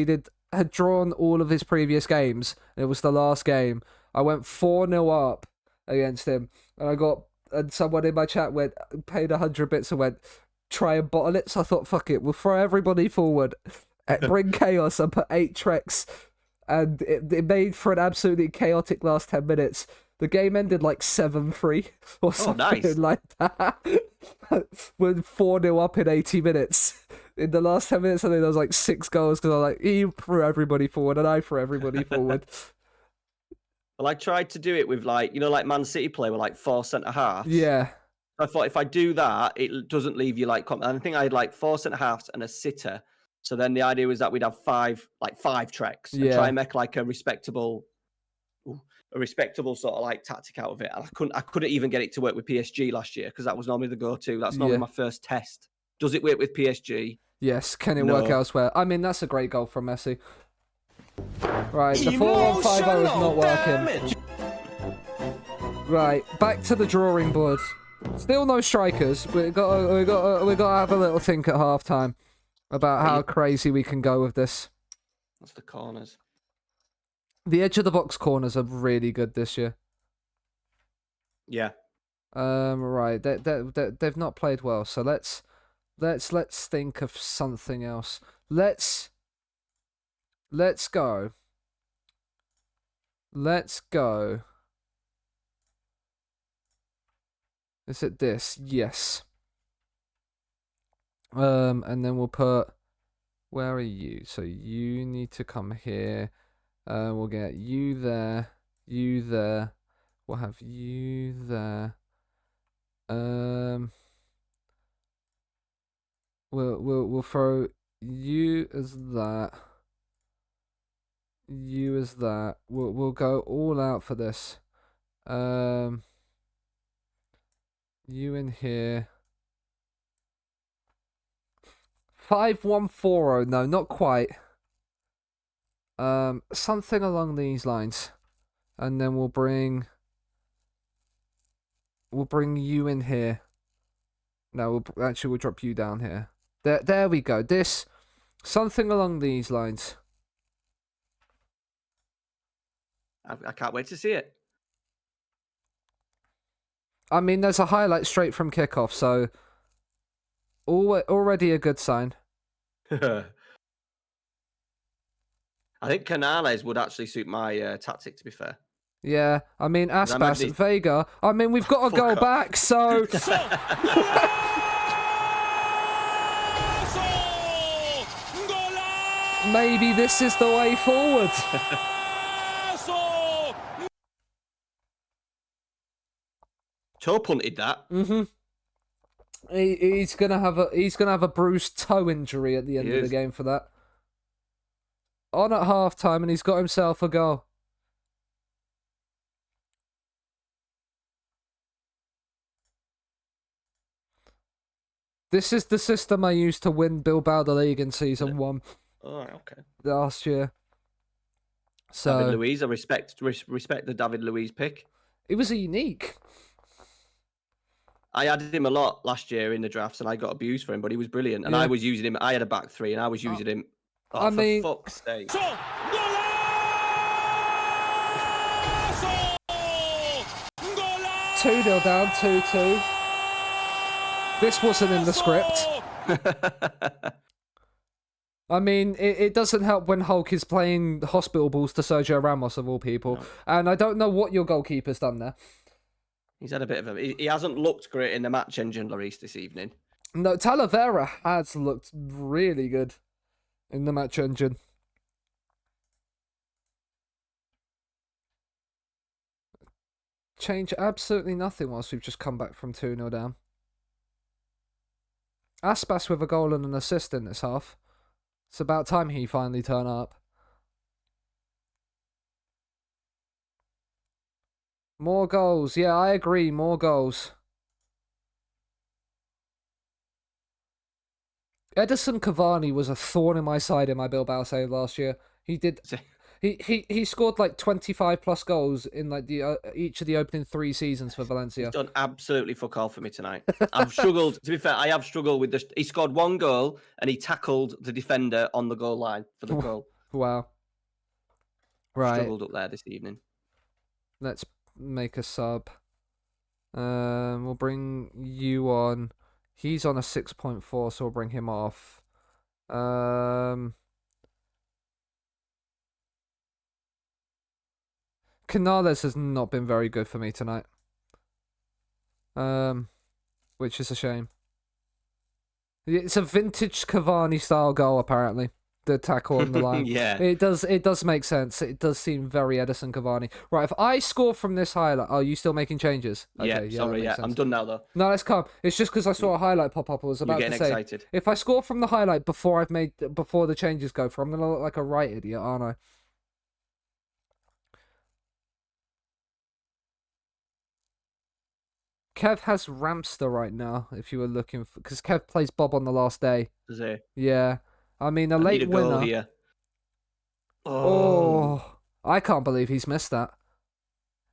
had drawn all of his previous games. It was the last game. I went 4-0 up against him, and someone in my chat paid 100 bits and went, try and bottle it. So I thought, fuck it, we'll throw everybody forward, bring chaos and put 8 Treks, and it made for an absolutely chaotic last 10 minutes. The game ended like 7-3 or something like that. We're 4-0 up in 80 minutes. In the last 10 minutes, I think there was like 6 goals because I was like, he threw everybody forward and I threw everybody forward. Well, I tried to do it with like Man City play with like 4 centre halves. Yeah. I thought if I do that, it doesn't leave you like. And I think I had like 4 centre halves and a sitter. So then the idea was that we'd have 5 Treks and try and make like a respectable sort of like tactic out of it. And I couldn't even get it to work with PSG last year because that was normally the go-to. That's normally my first test. Does it work with PSG? Yes. Can it work elsewhere? I mean, that's a great goal from Messi. Right, the 4-1-5-0 is not working. Right, back to the drawing board. Still no strikers. We got to have a little think at halftime about how crazy we can go with this. That's the corners. The edge of the box corners are really good this year. Yeah. Right. They've not played well, so let's think of something else. Let's go. Is it this? Yes. And then we'll put. Where are you? So you need to come here. We'll get you there. We'll have you there. We'll throw you as that. You as that. We'll go all out for this. You in here. 5-1-4-0. No, not quite. Something along these lines, and then we'll bring you in here. No, we'll drop you down here. There we go. This Something along these lines. I can't wait to see it. I mean, there's a highlight straight from kickoff, so already a good sign. I think Canales would actually suit my tactic, to be fair. Yeah, I mean, Aspas, he's- Vega. I mean, we've got to go back, so... Maybe this is the way forward. Toe punted that. Mm-hmm. He's gonna have a bruised toe injury at the end of the game for that. On at halftime, and he's got himself a goal. This is the system I used to win Bilbao the league in season 1. Oh, okay. Last year. So David Luiz, I respect the David Luiz pick. It was a unique. I added him a lot last year in the drafts, and I got abused for him, but he was brilliant. And Yeah. I was using him. I had a back three, and I was using him. Oh, I for mean, fuck's sake. 2-0 down, 2-2. This wasn't in the script. I mean, it doesn't help when Hulk is playing hospital balls to Sergio Ramos, of all people. No. And I don't know what your goalkeeper's done there. He's had a bit of a... He hasn't looked great in the match engine, Lloris, this evening. No, Talavera has looked really good in the match engine. Change absolutely nothing whilst we've just come back from 2-0 down. Aspas with a goal and an assist in this half. It's about time he finally turned up. More goals. Yeah, I agree. More goals. Edison Cavani was a thorn in my side in my Bilbao save last year. He did... He scored like 25 plus goals in like the each of the opening 3 seasons for Valencia. He's done absolutely fuck all for me tonight. I've struggled, to be fair, I have struggled with this. He scored 1 goal and he tackled the defender on the goal line for the goal. Wow. Right. Struggled up there this evening. Let's make a sub. We'll bring you on. He's on a 6.4, so we'll bring him off. Canales has not been very good for me tonight. Which is a shame. It's a vintage Cavani style goal, apparently. The tackle on the line. Yeah. It does make sense. It does seem very Edison Cavani. Right, if I score from this highlight, are you still making changes? Okay, sorry, I'm done now though. No, let's calm. It's just because I saw a highlight pop up. I was about to say, excited. If I score from the highlight before the changes go through, I'm gonna look like a right idiot, aren't I? Kev has Ramster right now, if you were looking for... Because Kev plays Bob on the last day. Does he? Yeah. I mean, a late winner. Goal here. Oh, I can't believe he's missed that.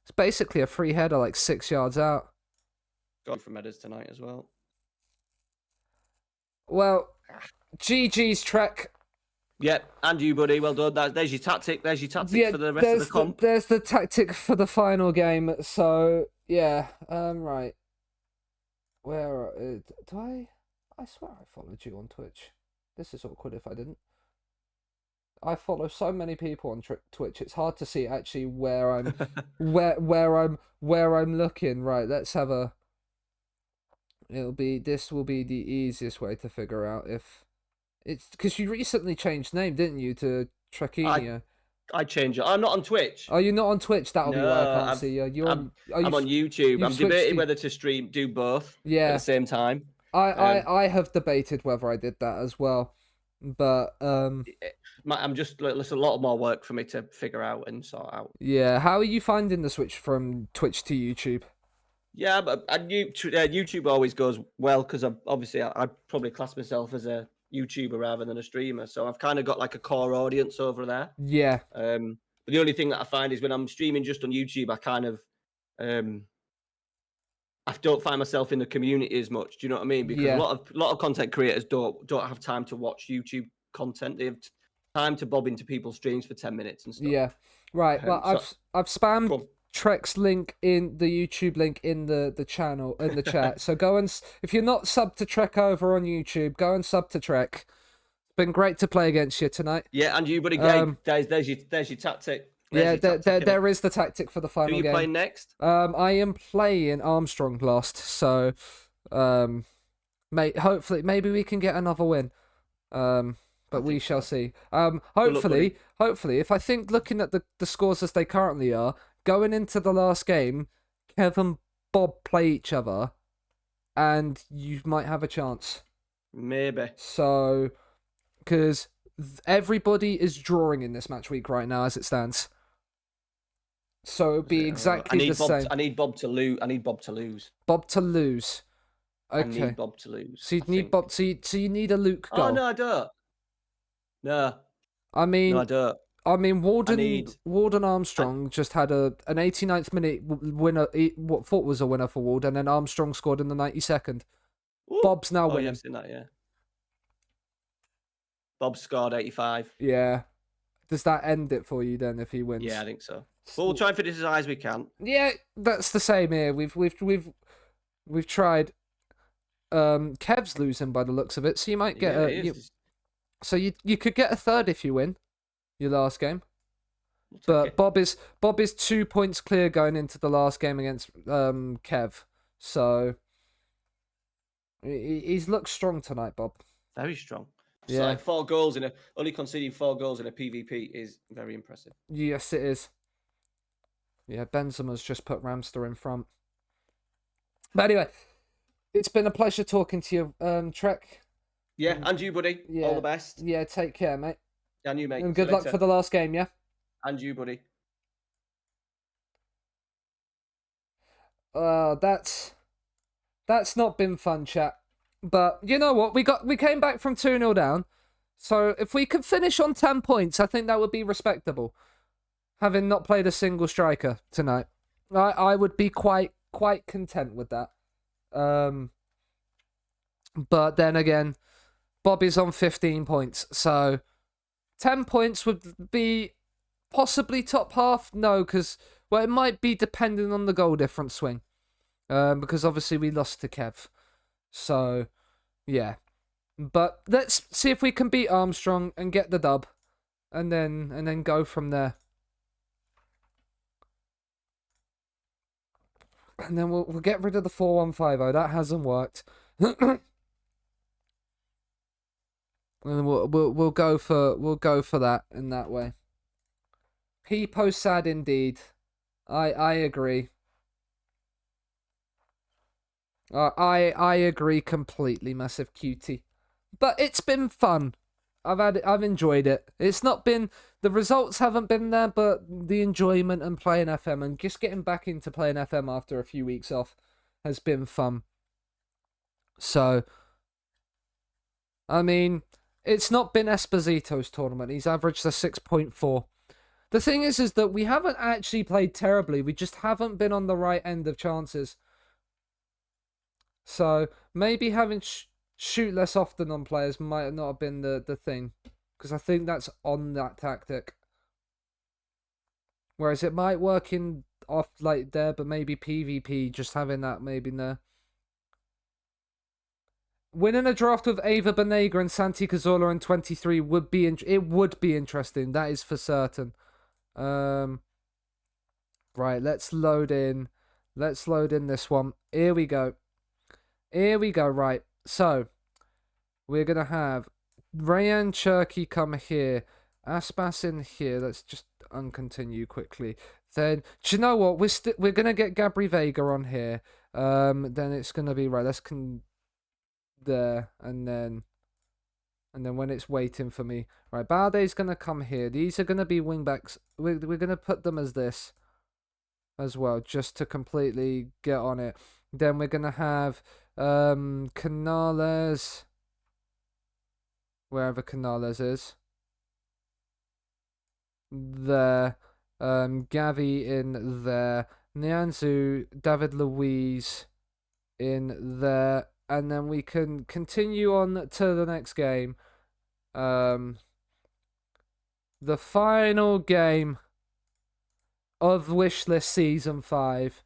It's basically a free header like 6 yards out. Gone from headers tonight as well. Well, GG's Trek. Yep, and you, buddy. Well done. There's your tactic. There's your tactic for the rest of the comp. There's the tactic for the final game. So, yeah. Right. Where... do I swear I followed you on Twitch. This is awkward if I didn't. I follow so many people on Twitch. It's hard to see actually where I'm where I'm looking. Right, let's have a... This will be the easiest way to figure out if it's because you recently changed name, didn't you, to Trequinho? I changed it. I'm not on Twitch. Oh, you're not on Twitch? That'll be why I can't see you. I'm on YouTube. I'm debating whether to do both at the same time. I have debated whether I did that as well, but I'm just there's a lot more work for me to figure out and sort out. Yeah, how are you finding the switch from Twitch to YouTube? Yeah, but YouTube always goes well because I probably class myself as a YouTuber rather than a streamer, so I've kind of got like a core audience over there. Yeah. But the only thing that I find is when I'm streaming just on YouTube, I kind of I don't find myself in the community as much. Do you know what I mean? Because a lot of content creators don't have time to watch YouTube content. They have time to bob into people's streams for 10 minutes and stuff. Yeah. Right. Well, So- I've spammed Go on. Trek's link in the YouTube link in the channel in the chat. So go and if you're not subbed to Trek over on YouTube, go and sub to Trek. It's been great to play against you tonight. Yeah, and you, buddy, Gabe. There's your tactic. There's your tactic, there is the tactic for the final Who are you game. playing next? I am playing Armstrong last, so mate, hopefully maybe we can get another win. But we shall see. Hopefully, if I think looking at the scores as they currently are, going into the last game, Kev and Bob play each other, and you might have a chance. Maybe. So, because everybody is drawing in this match week right now as it stands. So it'll be exactly the same. I need Bob to lose. I need Bob to lose. Bob to lose. Okay. I need Bob to lose. So you need Bob. So you need a Luke goal. Oh no, I don't. No. I mean, No, I don't. I mean, Warden Armstrong just had an 89th minute winner. What thought was a winner for Ward, and then Armstrong scored in the 92nd. Ooh. Bob's now Oh, winning. yeah, I've seen that, yeah. Bob scored 85. Yeah. Does that end it for you then if he wins? Yeah, I think so. Well, we'll try and finish as high as we can. Yeah, that's the same here. We've tried. Kev's losing by the looks of it, so you might get so you could get a third if you win your last game. But Bob is 2 points clear going into the last game against Kev. So he's looked strong tonight, Bob. Very strong. Yeah. So like only conceding 4 goals in a PvP is very impressive. Yes, it is. Yeah, Benzema's just put Ramster in front. But anyway, it's been a pleasure talking to you, Trek. Yeah, and you, buddy. Yeah. All the best. Yeah, take care, mate. And you, mate. And See you good luck later. for the last game, yeah? And you, buddy. That's not been fun, chat. But you know what? We came back from 2-0 down. So if we could finish on 10 points, I think that would be respectable. Having not played a single striker tonight. I would be quite content with that. But then again, Bobby's on 15 points. So 10 points would be possibly top half. No, because it might be depending on the goal difference swing. Because obviously we lost to Kev. So, yeah. But let's see if we can beat Armstrong and get the dub. And then go from there. And then we'll get rid of the 4150. That hasn't worked. And we'll go for that in that way. Peepo sad indeed. I agree. I agree completely, massive cutie. But it's been fun. I've enjoyed it. It's not been the results haven't been there, but the enjoyment and playing FM and just getting back into playing FM after a few weeks off has been fun. So, I mean, it's not been Esposito's tournament. He's averaged a 6.4. The thing is that we haven't actually played terribly. We just haven't been on the right end of chances. So maybe having shoot less often on players might not have been the thing. Because I think that's on that tactic. Whereas it might work in off like there, but maybe PvP, just having that maybe there. Winning a draft with Ava Benega and Santi Cazorla in 23 would be interesting. That is for certain. Right, let's load in. Let's load in this one. Here we go. Right. So, we're going to have Rayan Cherky come here. Aspas in here. Let's just uncontinue quickly. Then, do you know what? We're going to get Gabri Vega on here. Then it's going to be, right, let's there. And then when it's waiting for me. Right, Balde's going to come here. These are going to be wingbacks. We're going to put them as this as well, just to completely get on it. Then we're going to have Canales, wherever Canales is. There. Gavi in there. Nianzu, David Luiz in there. And then we can continue on to the next game. The final game of Wishlist Season 5.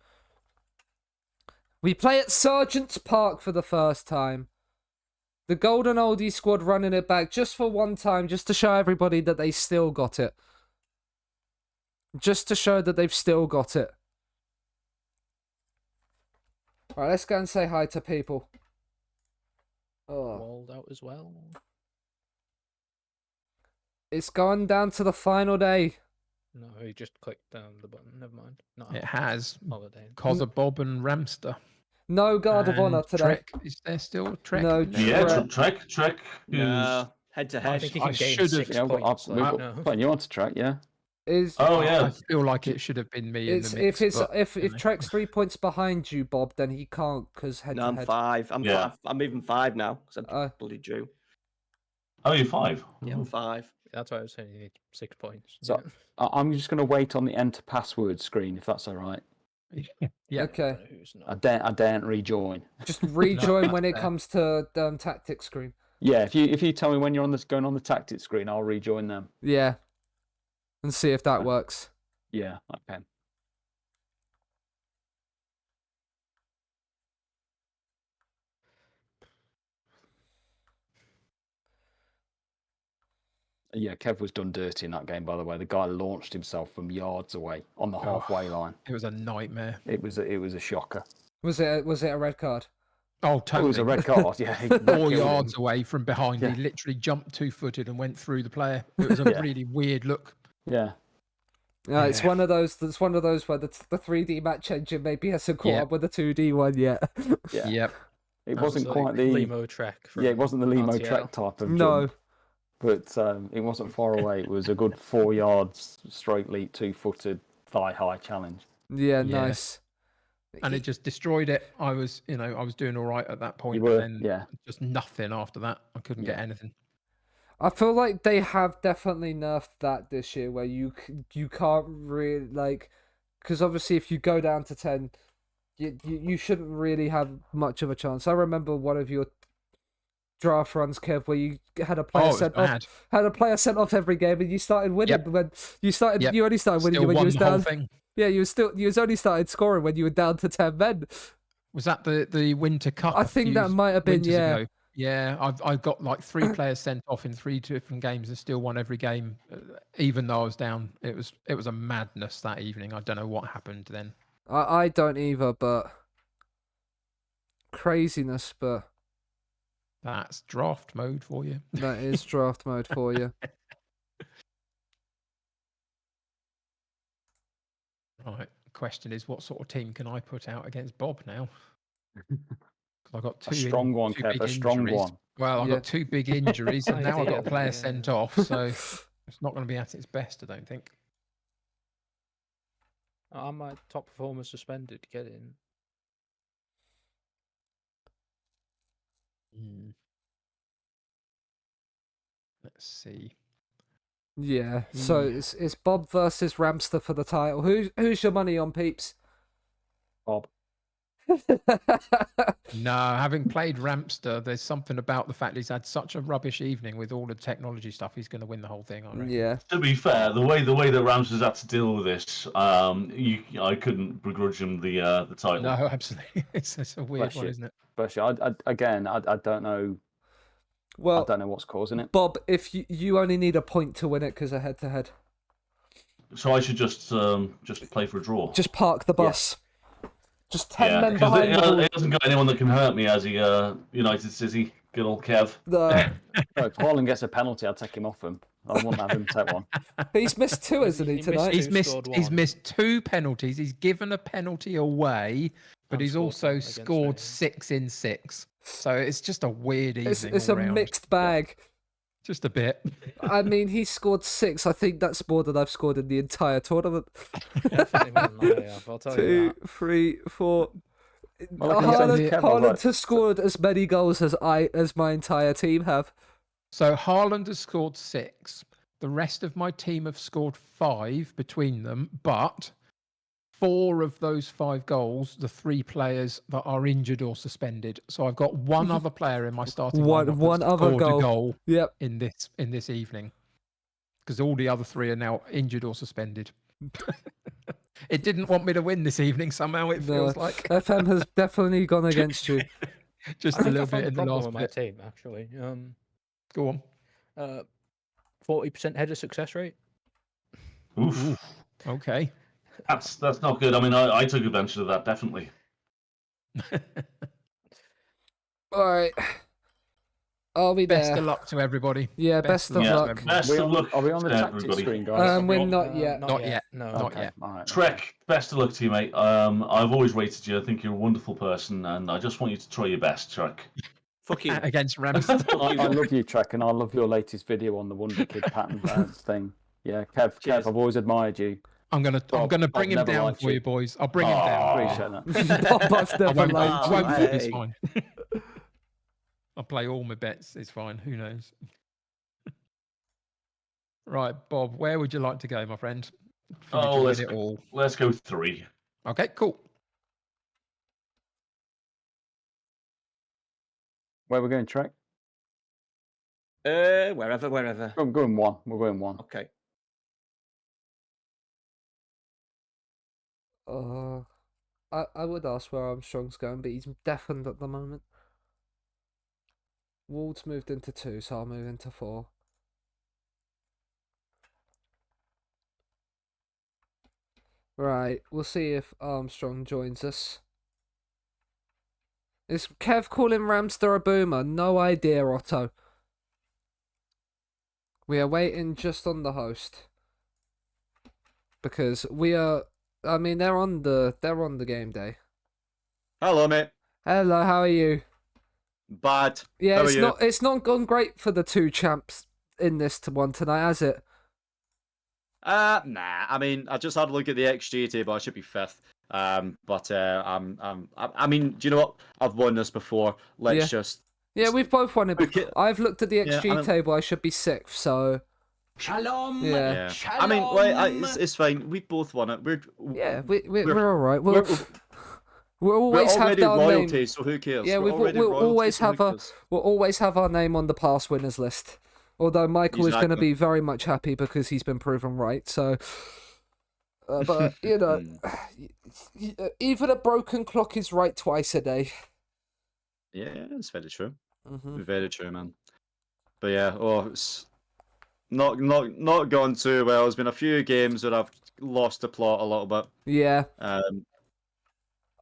We play at Sergeant's Park for the first time. The Golden Oldie squad running it back just for one time, just to show everybody that they still got it. Just to show that they've still got it. Alright, let's go and say hi to people. Oh. Walled out as well. It's gone down to the final day. No, he just clicked down the button. Never mind. Not It has. holiday. Cos of Bob and Ramster. No Guard of Honor And today. Trek. Is there still Trek? No, in there? Yeah, Trek. No, head to I head. think he can gain should 6 have. points. We've like, got no. putting you on to track, yeah. Is Oh yeah. I feel like it should have been me in it's the mix. if Trek's 3 points behind you, Bob, then he can't because head No, to I'm head. 5. I'm Yeah. 5. I'm even 5 now because I bloody drew. Oh, you're 5. Yeah, I'm 5. That's why I was saying you need 6 points. So I'm just going to wait on the enter password screen if that's all right. Yeah. Okay. I daren't rejoin. Just rejoin when it comes to tactics screen. Yeah, if you tell me when you're on this going on the tactics screen, I'll rejoin them. Yeah. And see if that works. Yeah, I can. Yeah, Kev was done dirty in that game, by the way. The guy launched himself from yards away on the halfway line. It was a nightmare. It was a shocker. Was it a red card? Oh, totally. It was a red card, yeah. 4 yards away from behind. Yeah. He literally jumped 2-footed and went through the player. It was a Yeah. really weird look. Yeah. Yeah, it's Yeah. one of those. It's one of those where the 3D match engine maybe hasn't caught up with the 2D one yet. Yeah. Yep. It That wasn't was quite like the Limo Trek. Yeah, it wasn't the Limo RTL. Trek type of No. jump. But it wasn't far away. It was a good 4 yards, straight leap, 2-footed, thigh high challenge. Yeah, nice. And it just destroyed it. I was doing all right at that point. You were, and then yeah. just nothing after that. I couldn't get anything. I feel like they have definitely nerfed that this year, where you can't really because obviously if you go down to 10, you shouldn't really have much of a chance. I remember one of your draft runs, Kev, where you had a player sent off every game, and you started winning when you started. Yep. You only started winning Still when you won was the whole down. thing. Yeah, you was only started scoring when you were down to 10 men. Was that the Winter Cup? I think that might have been, winters yeah. ago? Yeah, I got like 3 players sent off in 3 different games and still won every game, even though I was down. It was a madness that evening. I don't know what happened then. I don't either, but craziness. But that's draft mode for you. That is draft mode for you. Right. Question is, what sort of team can I put out against Bob now? I got two strong one, two Kev, big a strong injuries. one. Well, I've got 2 big injuries, and now I've got a player Yeah. sent off, so it's not going to be at its best, I don't think. Are my top performers suspended to get in? Let's see. Yeah. So it's Bob versus Ramster for the title. Who's your money on, peeps? Bob. No, having played Ramster, there's something about the fact he's had such a rubbish evening with all the technology stuff. He's going to win the whole thing, I reckon. Yeah. To be fair, the way that Ramsey's had to deal with this, I couldn't begrudge him the title. No, absolutely. It's a weird Bless one, you. isn't it? Bless you. I don't know. Well, I don't know what's causing it. Bob, if you only need a point to win it because of head to head. So I should just play for a draw. Just park the bus. Just 10 men because behind the ball. it hasn't got anyone that can hurt me, as he United City, good old Kev. If Haaland gets a penalty, I'll take him off him. I won't have him take one. He's missed 2, hasn't he, tonight? He's missed 2 penalties. He's given a penalty away, but he's also scored 6 in 6. So it's just a weird evening. It's all a round. mixed bag. Just a bit. I mean, he scored 6. I think that's more than I've scored in the entire tournament. Definitely more than I have, I'll tell you 2, 3, 4. Well, like I said, Kev, Haaland has scored as many goals as my entire team have. So Haaland has scored 6. The rest of my team have scored 5 between them, but 4 of those 5 goals, the 3 players that are injured or suspended. So I've got one other player in my starting lineup one that's other scored a goal. goal Yep. in this evening. Because all the other 3 are now injured or suspended. It didn't want me to win this evening somehow, it feels like. FM has definitely gone against you. Just I a think little I found bit a in the problem last with my bit. team, actually. Go on. 40% header success rate. Oof. Okay. That's not good. I mean, I took advantage of that, definitely. All right. I'll be Best there. of luck to everybody. Yeah, best of luck. Best of luck Are we on the to tactics everybody. screen, guys? We're not yet. Not yet. No. Not yet. All right. Trek, best of luck to you, mate. I've always rated you. I think you're a wonderful person, and I just want you to try your best, Trek. Fuck you. Against Rams. I love you, Trek, and I love your latest video on the Wonder Kid pattern thing. Yeah, Kev, I've always admired you. I'm gonna bring him never down liked for you, boys. I'll bring him down. Appreciate that. Bob's I never won't, liked I won't you. flip, it's fine. I'll play all my bets. It's fine. Who knows? Right, Bob, where would you like to go, my friend? Let's go 3. Okay, cool. Where are we going, Trek? Wherever. I'm going 1. We're going 1. Okay. I would ask where Armstrong's going, but he's deafened at the moment. Ward's moved into 2, so I'll move into 4. Right, we'll see if Armstrong joins us. Is Kev calling Ramster a boomer? No idea, Otto. We are waiting just on the host. Because we are... I mean, they're on the game day. Hello, mate. Hello, how are you? Bad. Yeah, How are you? it's not gone great for the 2 champs in this one tonight, has it? Nah. I mean, I just had a look at the XG table. I should be 5th. I mean, do you know what? I've won this before. Let's just. Yeah, we've both won it. Okay. I've looked at the XG I mean- table. I should be 6th. So. Shalom. Yeah. I mean, like, it's fine. We both won it. We're all right. We'll always we're have already our royalty, name. so who cares? Yeah, we'll always have we'll always have our name on the past winners list. Although Michael is going to Exactly. be very much happy because he's been proven right. So, but you know, even a broken clock is right twice a day. Yeah, it's very true. Mm-hmm. Very true, man. But yeah, it's not gone too well. There's been a few games where I've lost the plot a little bit. Yeah.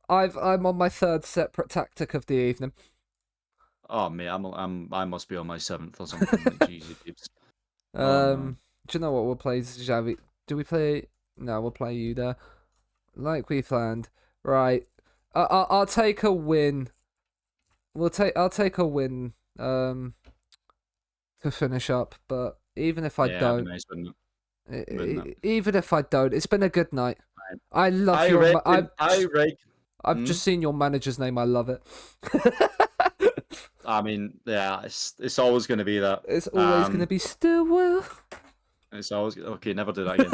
I'm on my 3rd separate tactic of the evening. Oh mate, I must be on my 7th or something. Like, Jesus, peeps. Do you know what we'll play, Javi? Do we play? No, we'll play you there, like we planned. Right. I'll take a win. I'll take a win. To finish up, but even if I don't, Nice, wouldn't it? even if I don't, it's been a good night. I love I've just seen your manager's name. I love it. I mean, yeah, it's always going to be that. It's always going to be Stillwell. It's always okay. Never do that again.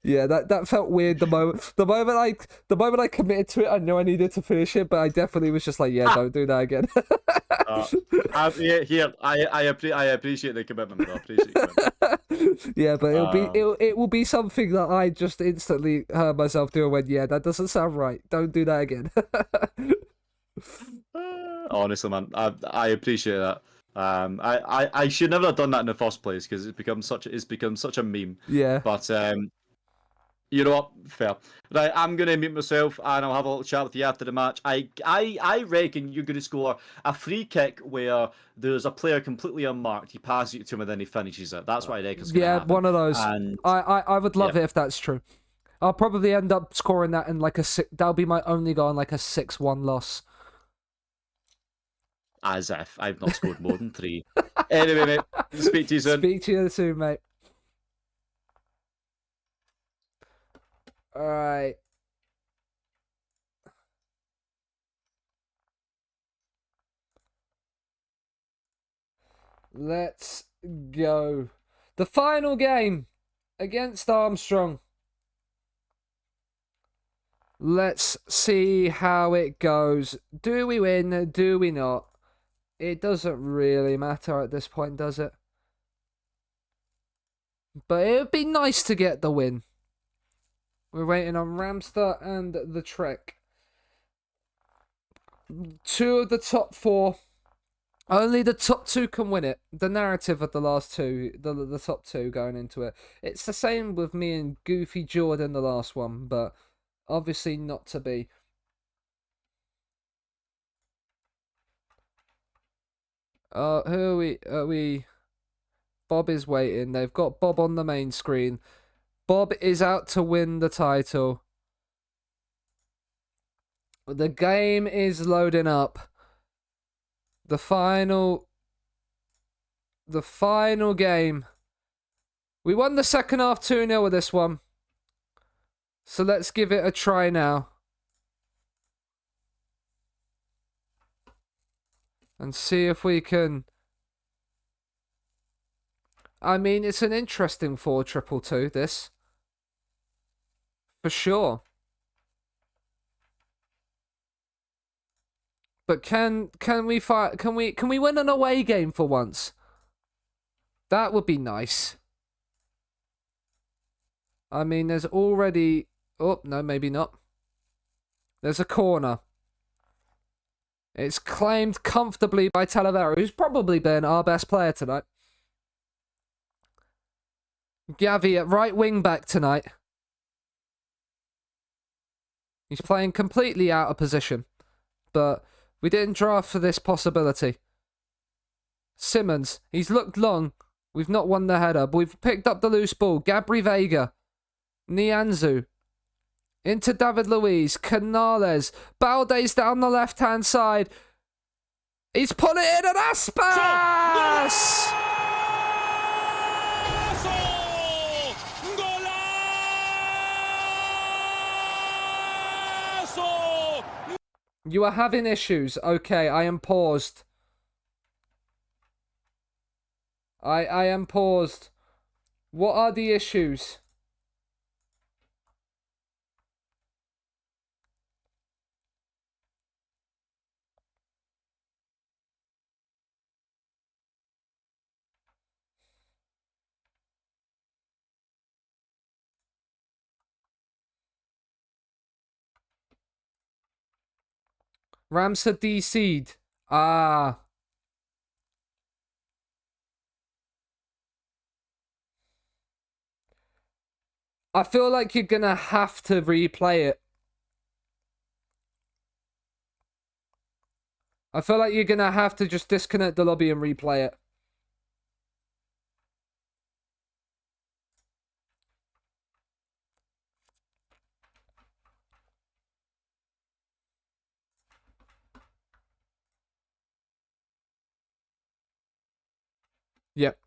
Yeah, that felt weird. The moment I committed to it, I knew I needed to finish it, but I definitely was just like, yeah, don't do that again. I appreciate the commitment. I appreciate the commitment. Yeah, but it will be something that I just instantly heard myself do and went, yeah, that doesn't sound right. Don't do that again. Honestly, man, I appreciate that. I should never have done that in the first place because it's become such a meme. Yeah. But you know what? Fair. Right, I'm gonna mute myself and I'll have a little chat with you after the match. I reckon you're gonna score a free kick where there's a player completely unmarked. He passes it to him and then he finishes it. That's what I reckon. Yeah, one of those. And I would love it if that's true. I'll probably end up scoring that in like that'll be my only goal in like a 6-1 loss. As if I've not scored more than 3. Anyway, mate, speak to you soon. Speak to you soon, mate. All right. Let's go. The final game against Armstrong. Let's see how it goes. Do we win? Do we not? It doesn't really matter at this point, does it? But it would be nice to get the win. We're waiting on Ramster and the Trek. 2 of the top 4. Only the top 2 can win it. The narrative of the last 2, the top 2 going into it. It's the same with me and Goofy Jordan, the last one, but obviously not to be. Who are we? Bob is waiting. They've got Bob on the main screen. Bob is out to win the title. The game is loading up. The final game. We won the second half 2-0 with this one. So let's give it a try now. And see if we can... I mean, it's an interesting 4-2-2, this. For sure. But can we win an away game for once? That would be nice. I mean, there's already... Oh, no, maybe not. There's a corner. It's claimed comfortably by Talavera, who's probably been our best player tonight. Gavi at right wing back tonight. He's playing completely out of position. But we didn't draft for this possibility. Simmons, he's looked long. We've not won the header, but we've picked up the loose ball. Gabri Vega. Nianzu. Into David Luiz. Canales. Balde's down the left-hand side. He's put it in, and Aspas! You are having issues. Okay, I am paused. I am paused. What are the issues? Ramsar DC'd. Ah. I feel like you're gonna have to replay it. I feel like you're gonna have to just disconnect the lobby and replay it. Yep.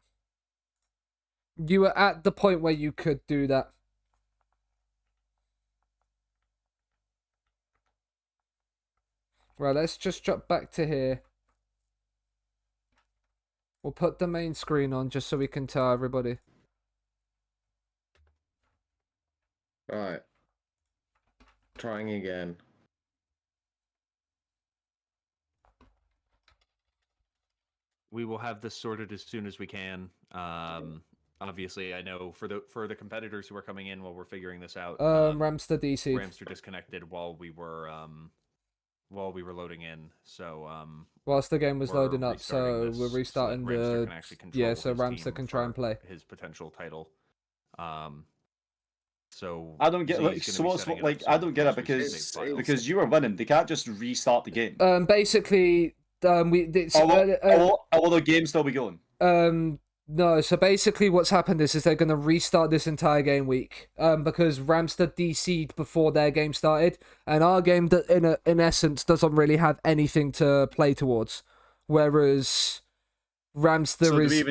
You were at the point where you could do that. Right, let's just drop back to here. We'll put the main screen on just so we can tell everybody. Right. Trying again. We will have this sorted as soon as we can. Obviously, I know for the competitors who are coming in while we're figuring this out. Ramster DC. Ramster disconnected while we were loading in. So whilst the game was loading up, so we're restarting the. Yeah, so Ramster can try and play his potential title. So I don't get I don't get it because you were winning. They can't just restart the game. Basically, will the game still be going? No. So basically, what's happened is they're going to restart this entire game week. Because Ramster DC'd before their game started, and our game in essence doesn't really have anything to play towards, whereas Ramster is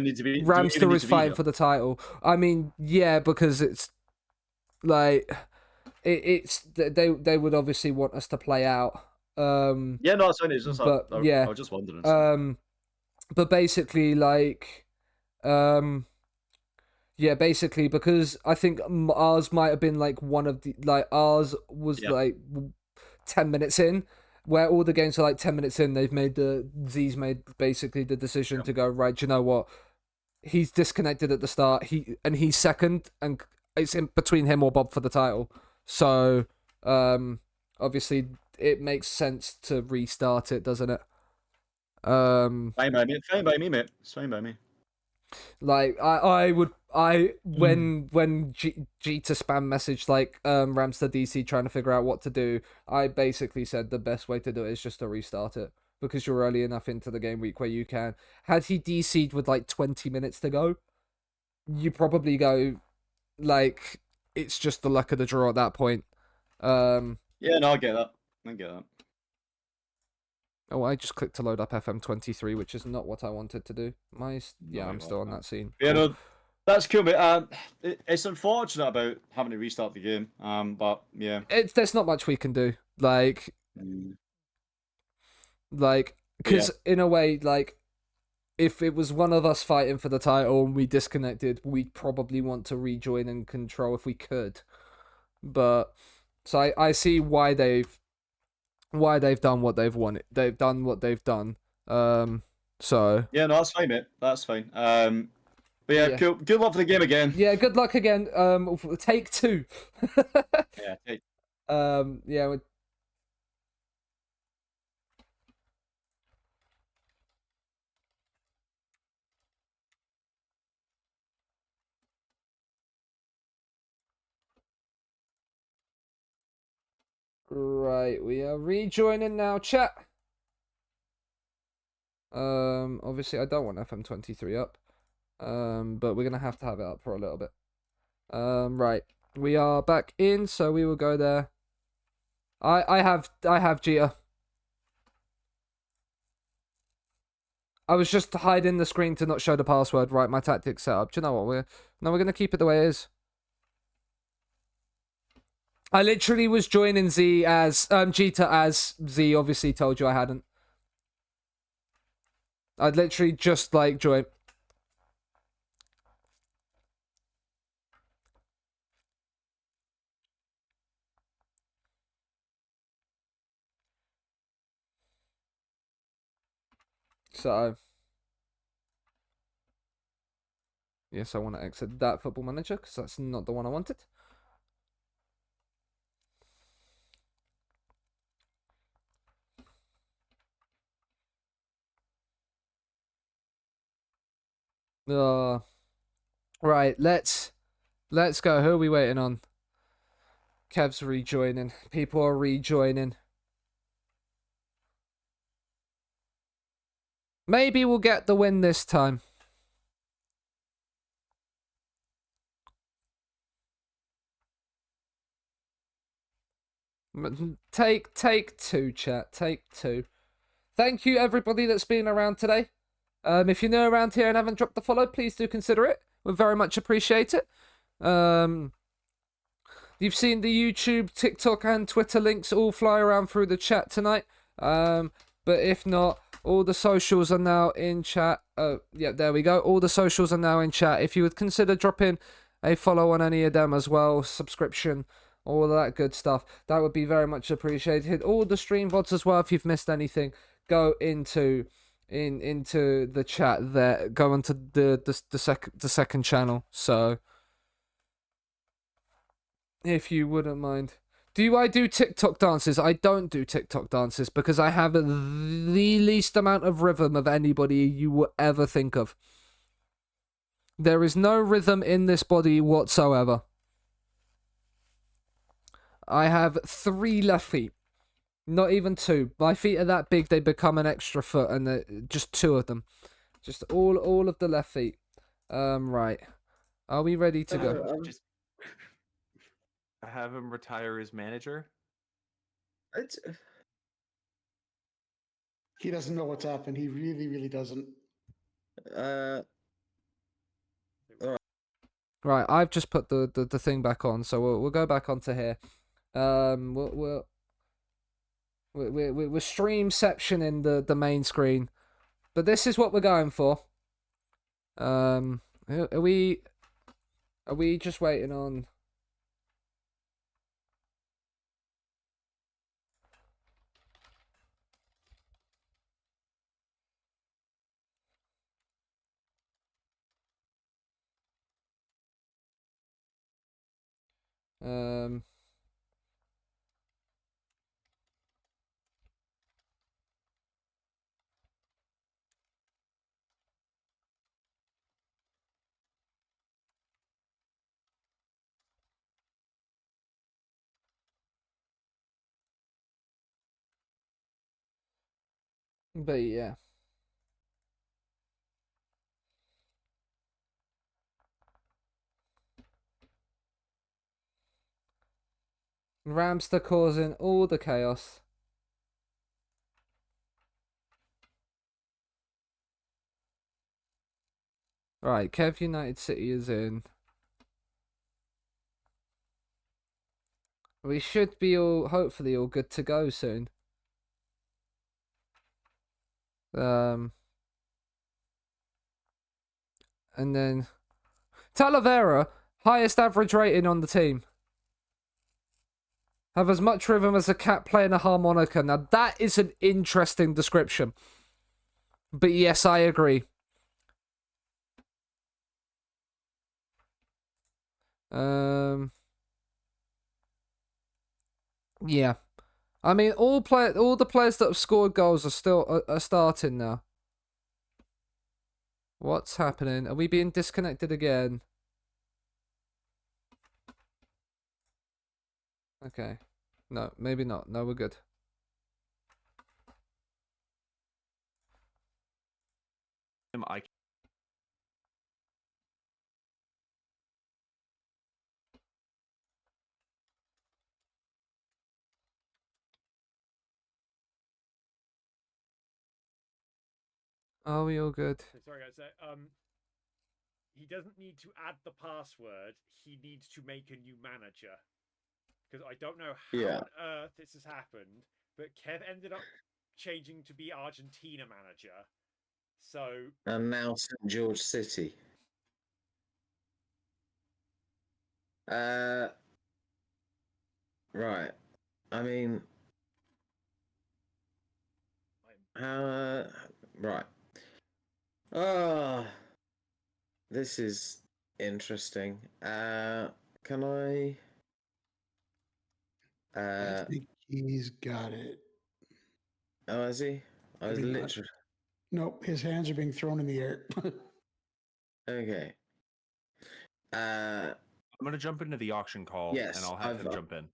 fighting for the title. I mean, yeah, because it's like they would obviously want us to play out. Yeah, no, it's fine. It's just I was just wondering. But basically, like, Yeah, basically, because I think ours might have been like one of the ours was like 10 minutes in, where all the games are like 10 minutes in. Z's made basically the decision to go, right, do you know what? He's disconnected at the start. He's second, and it's in between him or Bob for the title. So obviously it makes sense to restart it, doesn't it? Fine by me. Fine by me, mate. It's fine by me. Like when Jeter spam messaged like Ramster DC trying to figure out what to do, I basically said the best way to do it is just to restart it, because you're early enough into the game week where you can. Had he DC'd with like 20 minutes to go, you probably go like it's just the luck of the draw at that point. Yeah, no, I get that. Oh, I just clicked to load up FM23, which is not what I wanted to do. I'm still on that scene. Yeah, no, that's cool, mate. It's unfortunate about having to restart the game. But yeah, there's not much we can do. Because in a way, like, if it was one of us fighting for the title and we disconnected, we'd probably want to rejoin and control if we could. But so I see why they've done what they've wanted. They've done what they've done. So yeah, no, that's fine, mate. That's fine. But yeah, cool. Good luck for the game again. Yeah, good luck again. Take 2. Yeah. Yeah. Right, we are rejoining now, chat. Obviously I don't want FM23 up. But we're gonna have to have it up for a little bit. Right, we are back in, so we will go there. I have Jeter. I was just hiding the screen to not show the password. Right, my tactics set up. Do you know what? We're gonna keep it the way it is. I literally was joining Z as Jeter as Z obviously told you I hadn't. I'd literally just like joined. So yes, I want to exit that Football Manager because that's not the one I wanted. Right, let's go. Who are we waiting on? Kev's rejoining. People are rejoining. Maybe we'll get the win this time. Take 2, chat. Take 2. Thank you, everybody that's been around today. If you're new around here and haven't dropped the follow, please do consider it. We very much appreciate it. You've seen the YouTube, TikTok, and Twitter links all fly around through the chat tonight. But if not, all the socials are now in chat. Yeah, there we go. All the socials are now in chat. If you would consider dropping a follow on any of them as well, subscription, all of that good stuff, that would be very much appreciated. All the stream VODs as well. If you've missed anything, go into the chat there. Go onto the second channel. So if you wouldn't mind. I do TikTok dances? I don't do TikTok dances because I have the least amount of rhythm of anybody you will ever think of. There is no rhythm in this body whatsoever. I have 3 left feet. Not even 2. My feet are that big they become an extra foot, and just 2 of them. Just all of the left feet. Right. Are we ready to go? Have him retire as manager. He doesn't know what's happened. He really, really doesn't. Right, I've just put the thing back on, so we'll go back onto here. We're streamception in the main screen, but this is what we're going for. Are we? Are we just waiting on? Um. But yeah. Ramster causing all the chaos. Right, Kev United City is in. We should be hopefully all good to go soon. And then Talavera, highest average rating on the team. Have as much rhythm as a cat playing a harmonica. Now that is an interesting description. But yes, I agree. Yeah. I mean, all the players that have scored goals are still are starting now. What's happening? Are we being disconnected again? Okay. No, maybe not. No, we're good. Are we all good? Sorry, guys. He doesn't need to add the password. He needs to make a new manager. Because I don't know how on earth this has happened, but Kev ended up changing to be Argentina manager. So. And now St. George City. Right. I mean, right. This is interesting. Can I? I think he's got it. Oh, is he? I was literally. Nope, his hands are being thrown in the air. Okay. I'm gonna jump into the auction call, and I'll have him jump in.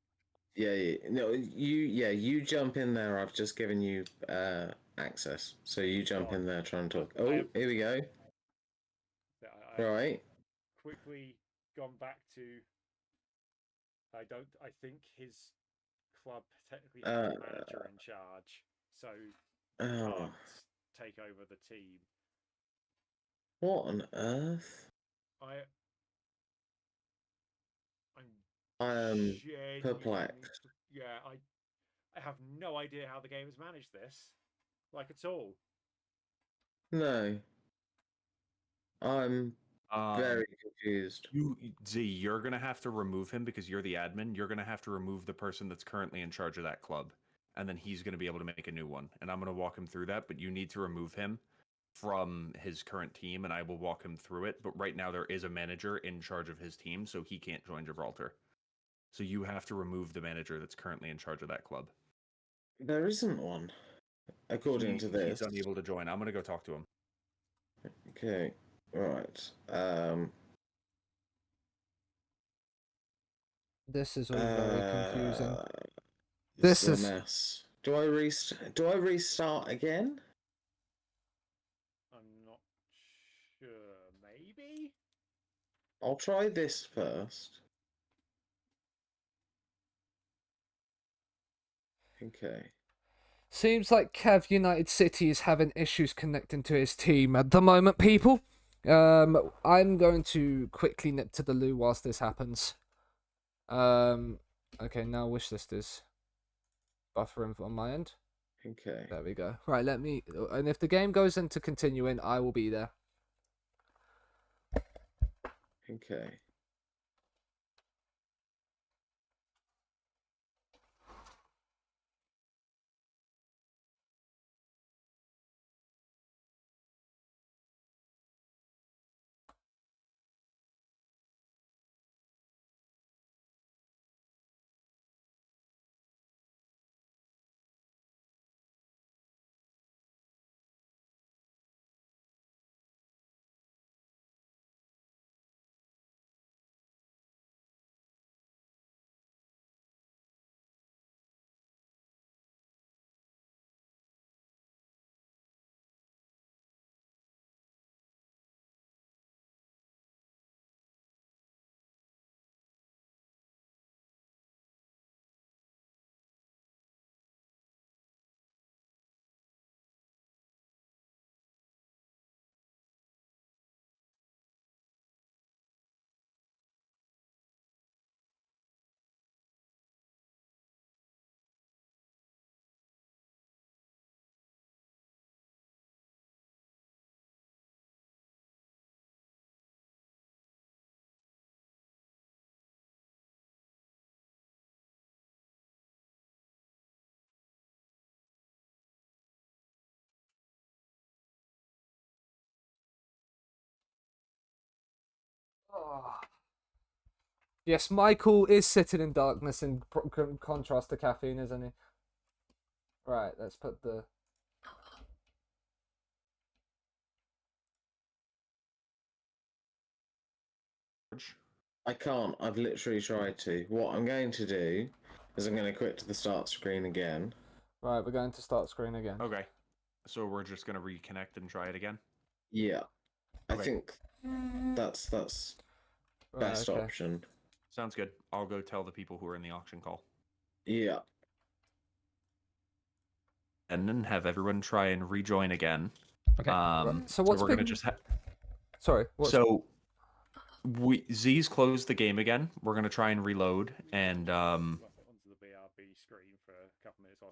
Yeah. No, you jump in there. I've just given you access, so you jump in there, try and talk. Oh, here we go. Right. Quickly gone back to. I think his club technically has a manager in charge, so can't take over the team. What on earth? I'm perplexed. Yeah, I have no idea how the game has managed this, like at all. No. I'm very confused. You're gonna have to remove him because you're the admin. You're gonna have to remove the person that's currently in charge of that club, and then he's gonna be able to make a new one. And I'm gonna walk him through that. But you need to remove him from his current team, and I will walk him through it. But right now there is a manager in charge of his team, so he can't join Gibraltar. So you have to remove the manager that's currently in charge of that club. There isn't one, according to this. He's unable to join. I'm gonna go talk to him. Okay, right. This is all very confusing. This is a mess. Do I restart again? I'm not sure. Maybe. I'll try this first. Okay. Seems like Kev United City is having issues connecting to his team at the moment, people. I'm going to quickly nip to the loo whilst this happens. Okay, now Wishlist is buffering on my end. Okay. There we go. Right, and if the game goes into continuing, I will be there. Okay. Yes, Michael is sitting in darkness in contrast to caffeine, isn't he? Right, let's put the... I can't. I've literally tried to. What I'm going to do is I'm going to quit to the start screen again. Right, we're going to start screen again. Okay. So we're just going to reconnect and try it again? Yeah. I Okay. think that's best option. Sounds good. I'll go tell the people who are in the auction call. Yeah. And then have everyone try and rejoin again. Okay. So we're going to just Sorry. So Z's closed the game again. We're going to try and reload, and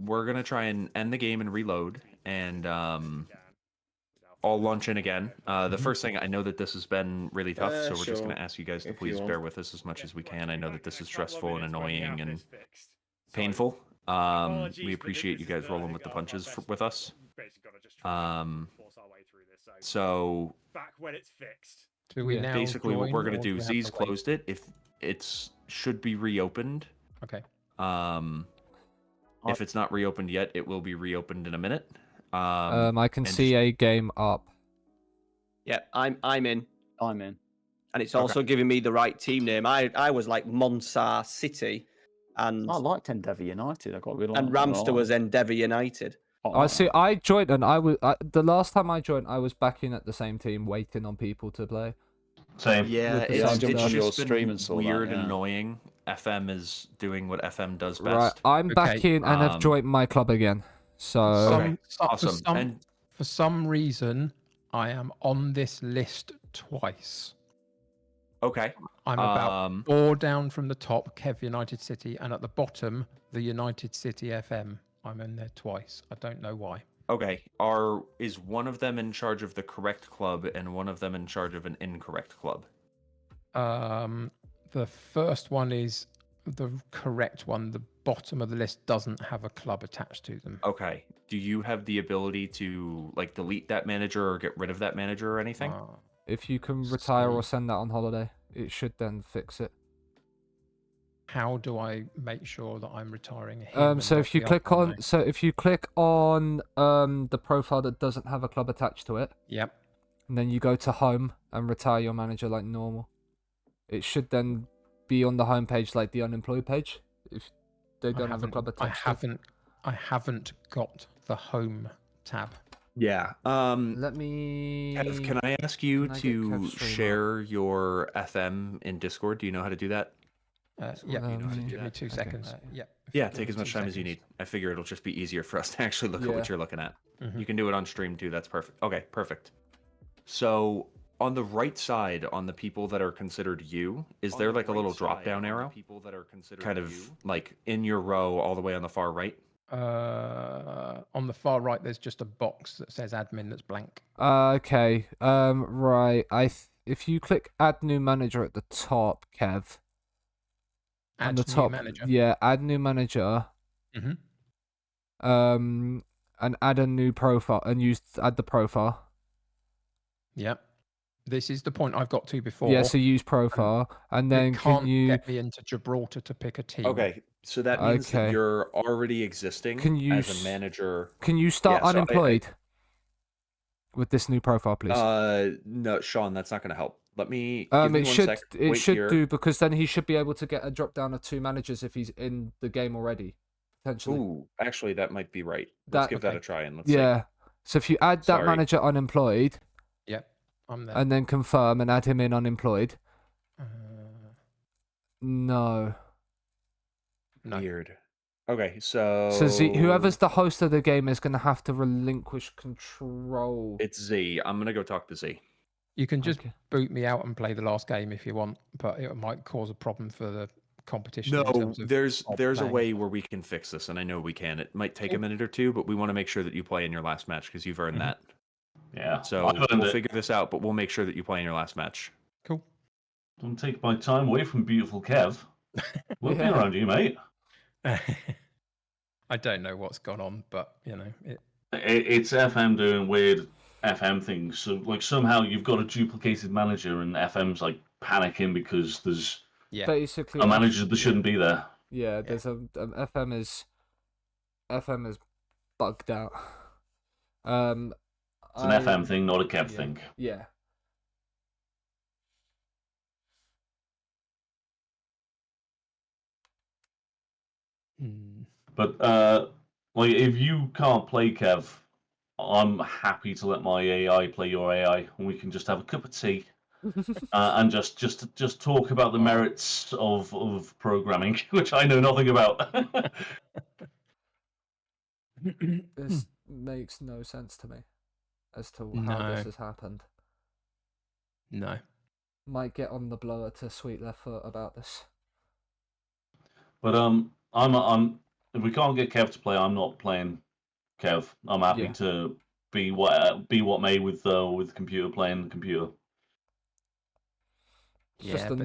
we're going to try and end the game and reload, and I'll launch in again. The first thing, I know that this has been really tough, so we're just going to ask you guys to please bear with us as much as we can. I know that this is stressful and annoying and painful. We appreciate you guys rolling with the punches with us. So back when it's fixed. Do we now basically what we're join, going to or do, we have Z's to wait? closed it. If it's should be reopened. Okay. If it's not reopened yet, it will be reopened in a minute. I can see a game up. Yeah, I'm in. I'm in. And it's also giving me the right team name. I was like Monsar City, and I liked Endeavour United. I got really and Ramster was Endeavour United. I see. I joined, and the last time I joined, I was back in at the same team, waiting on people to play. Same. Yeah, With the it's same just team. been weird and annoying. FM is doing what FM does best. Right, I'm back in and have joined my club again. So awesome. For some reason, I am on this list twice. Okay. I'm about 4 down from the top, Kev United City, and at the bottom, the United City FM. I'm in there twice. I don't know why. Okay. Is one of them in charge of the correct club and one of them in charge of an incorrect club? The first one is the correct one. The bottom of the list doesn't have a club attached to them. Okay. Do you have the ability to like delete that manager or get rid of that manager or anything? if you can retire or send that on holiday, it should then fix it. How do I make sure that I'm retiring him? So if you click on, the profile that doesn't have a club attached to it. Yep. And then you go to home and retire your manager like normal. It should then be on the home page like the unemployed page if they don't have a club attached. I haven't got the home tab. Yeah. Let me. Kev, can I ask you to share your FM in Discord? Do you know how to do that? Yeah, give me 2 seconds. Yeah, take as much time as you need. I figure it'll just be easier for us to actually look at what you're looking at. You can do it on stream too. That's perfect. Okay, perfect. So on the right side, on the people that are considered you, is there like a little drop down arrow? Kind of like in your row all the way on the far right? On the far right, there's just a box that says admin that's blank. Okay. Right. If you click add new manager at the top, Kev. Add the new top, manager. yeah, add new manager. And add a new profile and add the profile. Yep. This is the point I've got to before. Yeah, so use profile, and then can't can you get me into Gibraltar to pick a team? Okay, so that means that you're already existing as a manager. Can you start Yeah, so unemployed with this new profile, please? No, Sean, that's not going to help. Let me. It should do, because then he should be able to get a drop down of 2 managers if he's in the game already, potentially. Ooh, actually, that might be right. Let's give that a try and let's see. Yeah. So if you add that manager unemployed. Yep, I'm there. And then confirm and add him in unemployed. No. Weird. Okay, so. So Z, whoever's the host of the game is going to have to relinquish control. It's Z. I'm going to go talk to Z. You can just boot me out and play the last game if you want, but it might cause a problem for the competition. No, there's a way where we can fix this, and I know we can. It might take a minute or two, but we want to make sure that you play in your last match because you've earned that. Yeah. So we'll figure this out, but we'll make sure that you play in your last match. Cool. Don't take my time away from beautiful Kev. We'll be around you, mate. I don't know what's gone on, but you know it's FM doing weird FM things. So like somehow you've got a duplicated manager, and FM's like panicking because there's basically a manager that shouldn't be there. Yeah, there's FM is bugged out. It's an FM thing, not a Kev thing. Yeah. But like, if you can't play Kev, I'm happy to let my AI play your AI, and we can just have a cup of tea and just talk about the merits of programming, which I know nothing about. This makes no sense to me as to how this has happened. No. Might get on the blower to Sweet Left Foot about this. But I'm if we can't get Kev to play, I'm not playing Kev. I'm happy to be what may with the computer playing the computer. Yeah, but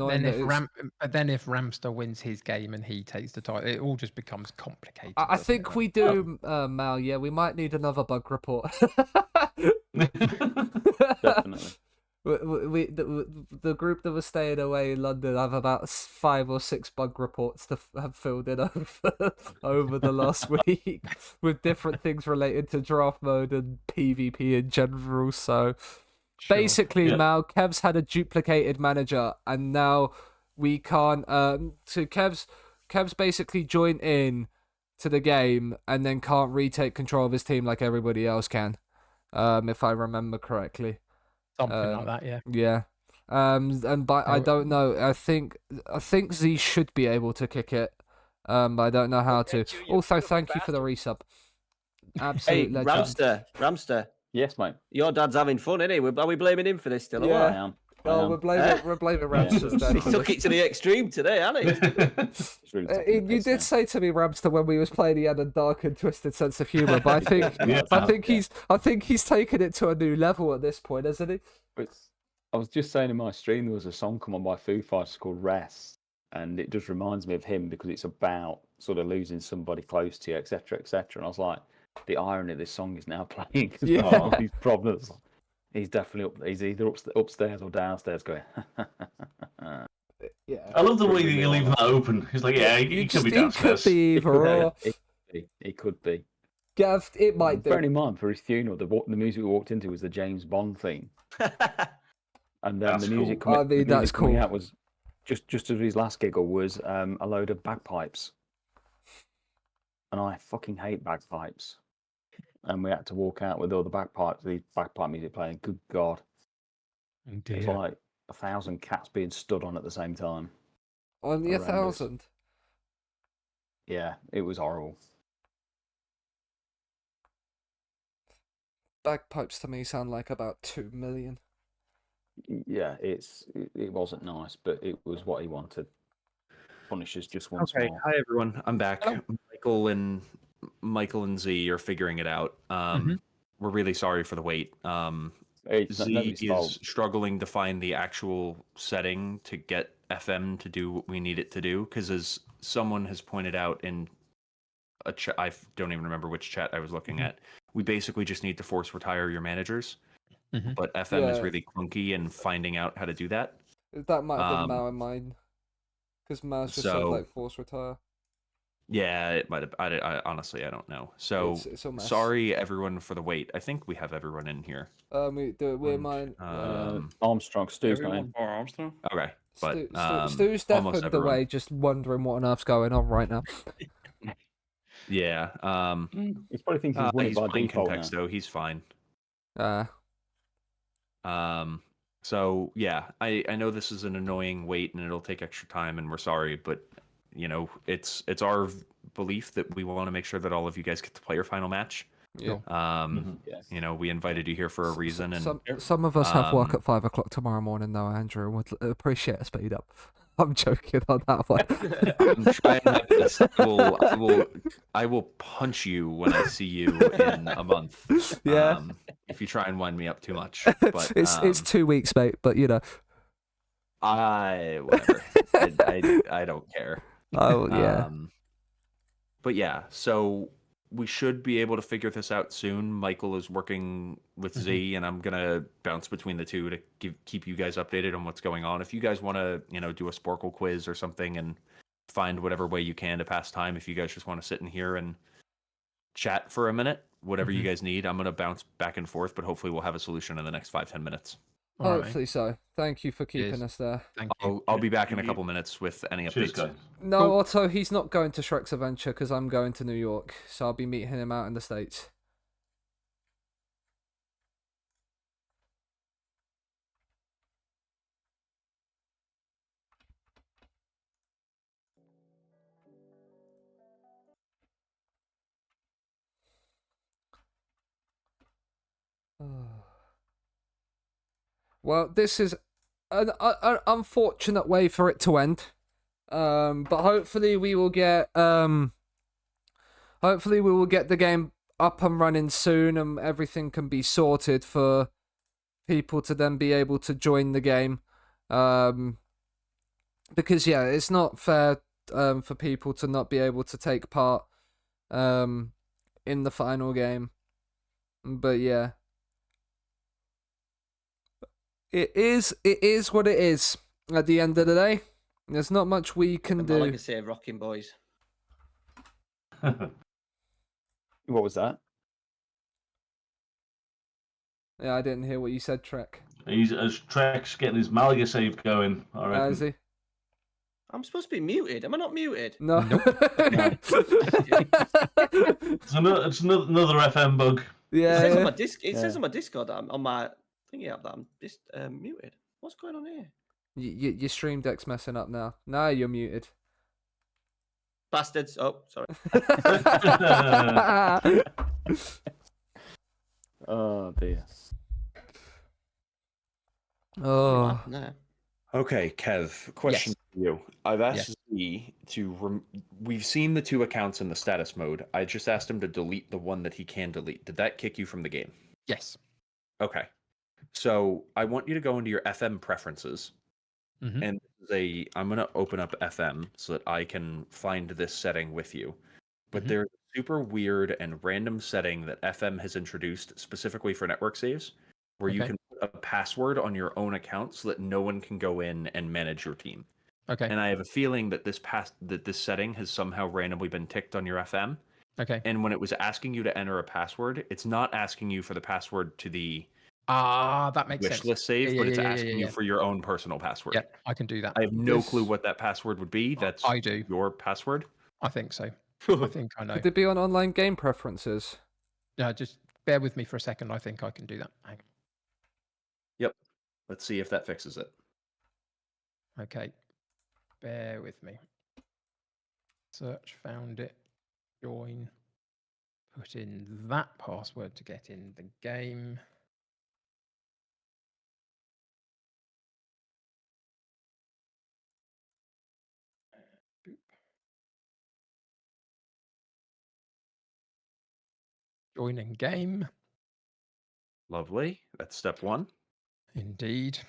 then if Ramster wins his game and he takes the title, it all just becomes complicated. I think we do, Mal. Yeah, we might need another bug report. Definitely. The group that was staying away in London have about 5 or 6 bug reports to have filled in over the last week with different things related to draft mode and PvP in general. So basically, Mal, Kev's had a duplicated manager, and now we can't. So Kev's basically joined in to the game and then can't retake control of his team like everybody else can, if I remember correctly. Something like that, yeah. Yeah. I don't know. I think Z should be able to kick it. But I don't know how to. Also, thank you for the resub. Absolute Hey, legend. Ramster. Yes, mate. Your dad's having fun, isn't he? Are we blaming him for this still? Yeah. Or I what? am. Oh, we're blaming Ramster's dad. He took it to the extreme today, hasn't he? You did say to me, Ramster, when we was playing, he had a dark and twisted sense of humour. But I think he's taken it to a new level at this point, hasn't he? I was just saying in my stream there was a song come on by Foo Fighters called Rest, and it just reminds me of him because it's about sort of losing somebody close to you, etc., etc. And I was like, the irony of this song is now playing as well. These problems. He's definitely up. He's either upstairs or downstairs going. Yeah. I love the way that you leave that open. He's like, yeah, he could be downstairs. He could be either or. He could be. Gav, it might do. Bearing in mind, for his funeral, the music we walked into was the James Bond theme. And then the music coming out was just as his last giggle was a load of bagpipes. And I fucking hate bagpipes. And we had to walk out with all the bagpipe music playing. Good God. Oh, it's like 1,000 cats being stood on at the same time. Only 1,000? Yeah, it was horrible. Bagpipes to me sound like about 2 million. Yeah, it wasn't nice, but it was what he wanted. Punishes just once Okay, more. hi everyone. I'm back. Michael and Z are figuring it out. We're really sorry for the wait. Z is struggling to find the actual setting to get FM to do what we need it to do, because as someone has pointed out in a chat, I don't even remember which chat I was looking at, we basically just need to force retire your managers. But FM is really clunky in finding out how to do that. That might have been Mao in mine. Because Mao's just said, like, force retire. Yeah, it might have. I honestly, I don't know. So it's a mess. sorry, everyone, for the wait. I think we have everyone in here. We're mine. Armstrong, Stu's not in. Armstrong. Okay, but Stu's definitely away, just wondering what on earth's going on right now. Yeah. He's probably thinking he's winning by playing default context, now. though. He's fine. So yeah, I know this is an annoying wait and it'll take extra time, and we're sorry, but you know, it's our belief that we want to make sure that all of you guys get to play your final match. Yeah. You know, we invited you here for a reason, and some of us have work at 5 o'clock tomorrow morning, though. Andrew would appreciate a speed up. I'm joking on that one. I'm trying my best. I will punch you when I see you in a month. Yeah. If you try and wind me up too much. But it's 2 weeks, mate. But you know. Whatever. I don't care. Oh yeah. But yeah, so we should be able to figure this out soon. Michael is working with Z, and I'm gonna bounce between the two to keep you guys updated on what's going on. If you guys want to, do a Sporkle quiz or something and find whatever way you can to pass time, if you guys just want to sit in here and chat for a minute, whatever you guys need, I'm gonna bounce back and forth, but hopefully we'll have a solution in the next 5-10 minutes. Hopefully so. Thank you for keeping us there. I'll be back in a couple minutes with any updates. No, Otto, he's not going to Shrek's Adventure because I'm going to New York, so I'll be meeting him out in the States. Well, this is an unfortunate way for it to end. But hopefully we will get the game up and running soon, and everything can be sorted for people to then be able to join the game. Because it's not fair for people to not be able to take part in the final game. But yeah. It is what it is at the end of the day. There's not much we can do. Like I say, rocking boys. What was that? Yeah, I didn't hear what you said, Trek. Trek's getting his Malaga save going, I reckon. Is he? I'm supposed to be muted. Am I not muted? No. It's another FM bug. Yeah. It says on my It says on my Discord that I'm on my thingy app that I'm muted. What's going on here? Your stream deck's messing up now. Now you're muted. Bastards. Oh, sorry. Oh dear. Oh. Okay, Kev, question for you. I've asked Z to... We've seen the two accounts in the status mode. I just asked him to delete the one that he can delete. Did that kick you from the game? Yes. Okay. So I want you to go into your FM preferences. And I'm going to open up FM so that I can find this setting with you. But there's a super weird and random setting that FM has introduced specifically for network saves, where you can put a password on your own account so that no one can go in and manage your team. Okay. And I have a feeling that this setting has somehow randomly been ticked on your FM. Okay. And when it was asking you to enter a password, it's not asking you for the password to the that makes sense. Wishlist save, but it's asking you for your own personal password. Yeah, I can do that. I have no clue what that password would be. That's your password. I think so. I think I know. Could it be on online game preferences? Yeah, just bear with me for a second. I think I can do that. Hang on. Yep. Let's see if that fixes it. Okay. Bear with me. Search, found it. Join. Put in that password to get in the game. Joining game. Lovely. That's step one. Indeed.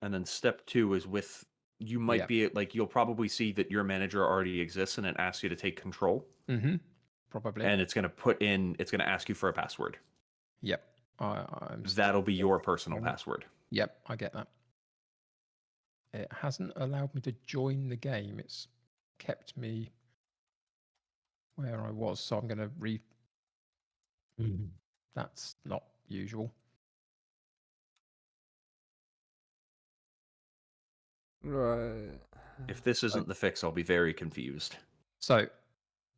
And then step two is with, you might be like, you'll probably see that your manager already exists and it asks you to take control. Probably. And it's going to ask you for a password. Yep. That'll be your personal password. Yep, I get that. It hasn't allowed me to join the game. It's kept me where I was. So I'm going to That's not usual. Right. If this isn't the fix, I'll be very confused. So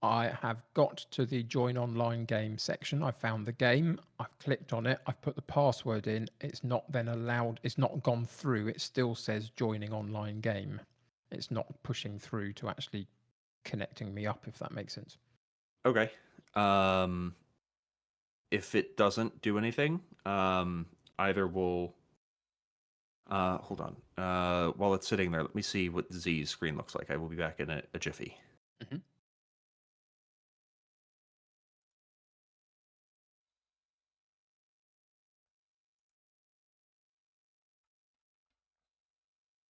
I have got to the join online game section. I found the game. I've clicked on it. I've put the password in. It's not then allowed. It's not gone through. It still says joining online game. It's not pushing through to actually connecting me up, if that makes sense. Okay. If it doesn't do anything, either we'll... hold on. While it's sitting there, let me see what Z's screen looks like. I will be back in a jiffy.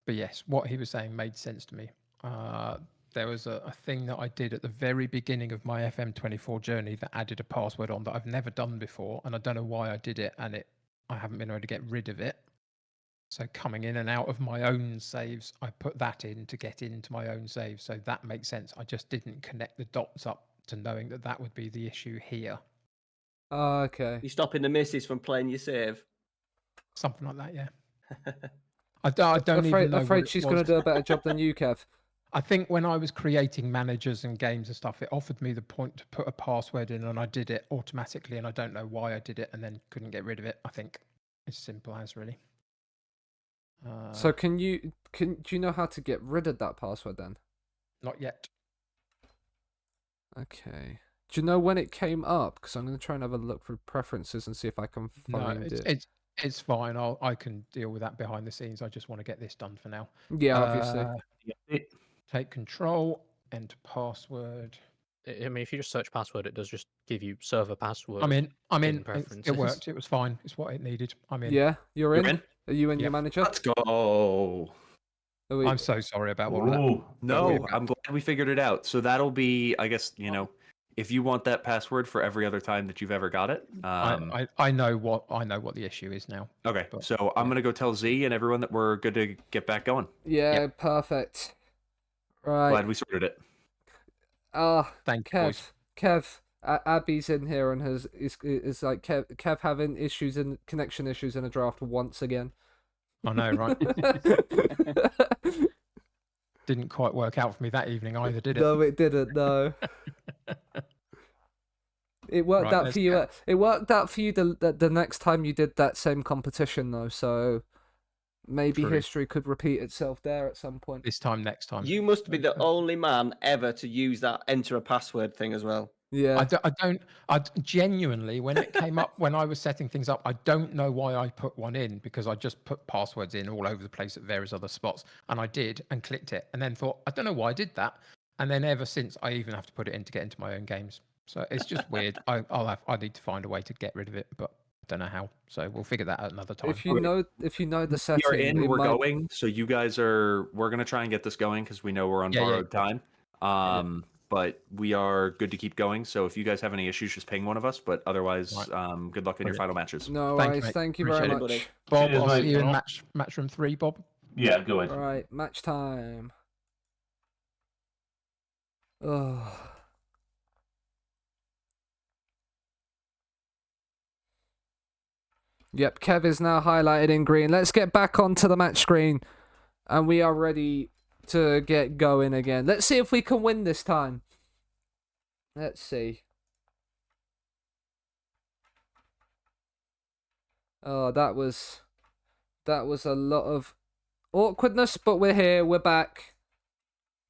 But yes, what he was saying made sense to me. there was a thing that I did at the very beginning of my FM24 journey that added a password on that I've never done before, and I don't know why I did it, and I haven't been able to get rid of it. So coming in and out of my own saves, I put that in to get into my own save. So that makes sense. I just didn't connect the dots up to knowing that that would be the issue here. Oh, okay. You're stopping the missus from playing your save. Something like that, yeah. I don't even know. Afraid she's going to do a better job than you, Kev. I think when I was creating managers and games and stuff, it offered me the point to put a password in, and I did it automatically, and I don't know why I did it and then couldn't get rid of it. I think it's simple as really. So do you know how to get rid of that password then? Not yet. Okay. Do you know when it came up? Because I'm going to try and have a look through preferences and see if I can find it. It's fine. I can deal with that behind the scenes. I just want to get this done for now. Yeah, obviously. Take control, enter password. I mean, if you just search password, it does just give you server password. I'm in. Preferences. It worked. It was fine. It's what it needed. I'm in. Yeah, you're in. Are you in Yeah. your manager? Let's go. I'm so sorry about all that. No, I'm glad we figured it out. So that'll be, I guess, if you want that password for every other time that you've ever got it. I know what the issue is now. Okay, so I'm gonna go tell Z and everyone that we're good to get back going. Yeah, perfect. Right. Glad we sorted it. Thank you, boys. Kev, Abby's in here and is like Kev having connection issues in a draft once again. I know, right? Didn't quite work out for me that evening either, did it? No, it didn't. No. It worked out for you. It worked out for you the next time you did that same competition, though. So maybe history could repeat itself there at some point. This time, next time. You must be the only man ever to use that enter a password thing as well. Yeah. I genuinely, when it came up, when I was setting things up, I don't know why I put one in, because I just put passwords in all over the place at various other spots. And I did and clicked it and then thought, I don't know why I did that. And then ever since, I even have to put it in to get into my own games. So it's just weird. I need to find a way to get rid of it, but I don't know how. So we'll figure that out another time. If you know the setting, We're in, we're going. So you guys we're gonna try and get this going because we know we're on borrowed time. But we are good to keep going. So if you guys have any issues, just ping one of us. But otherwise, good luck in your final matches. No worries. Thank you very much. Bob, I'll see you in match room 3, Bob. Yeah, go ahead. All right, match time. Oh. Yep, Kev is now highlighted in green. Let's get back onto the match screen. And we are ready to get going again. Let's see if we can win this time. Let's see. Oh, that was a lot of awkwardness, but we're here. We're back.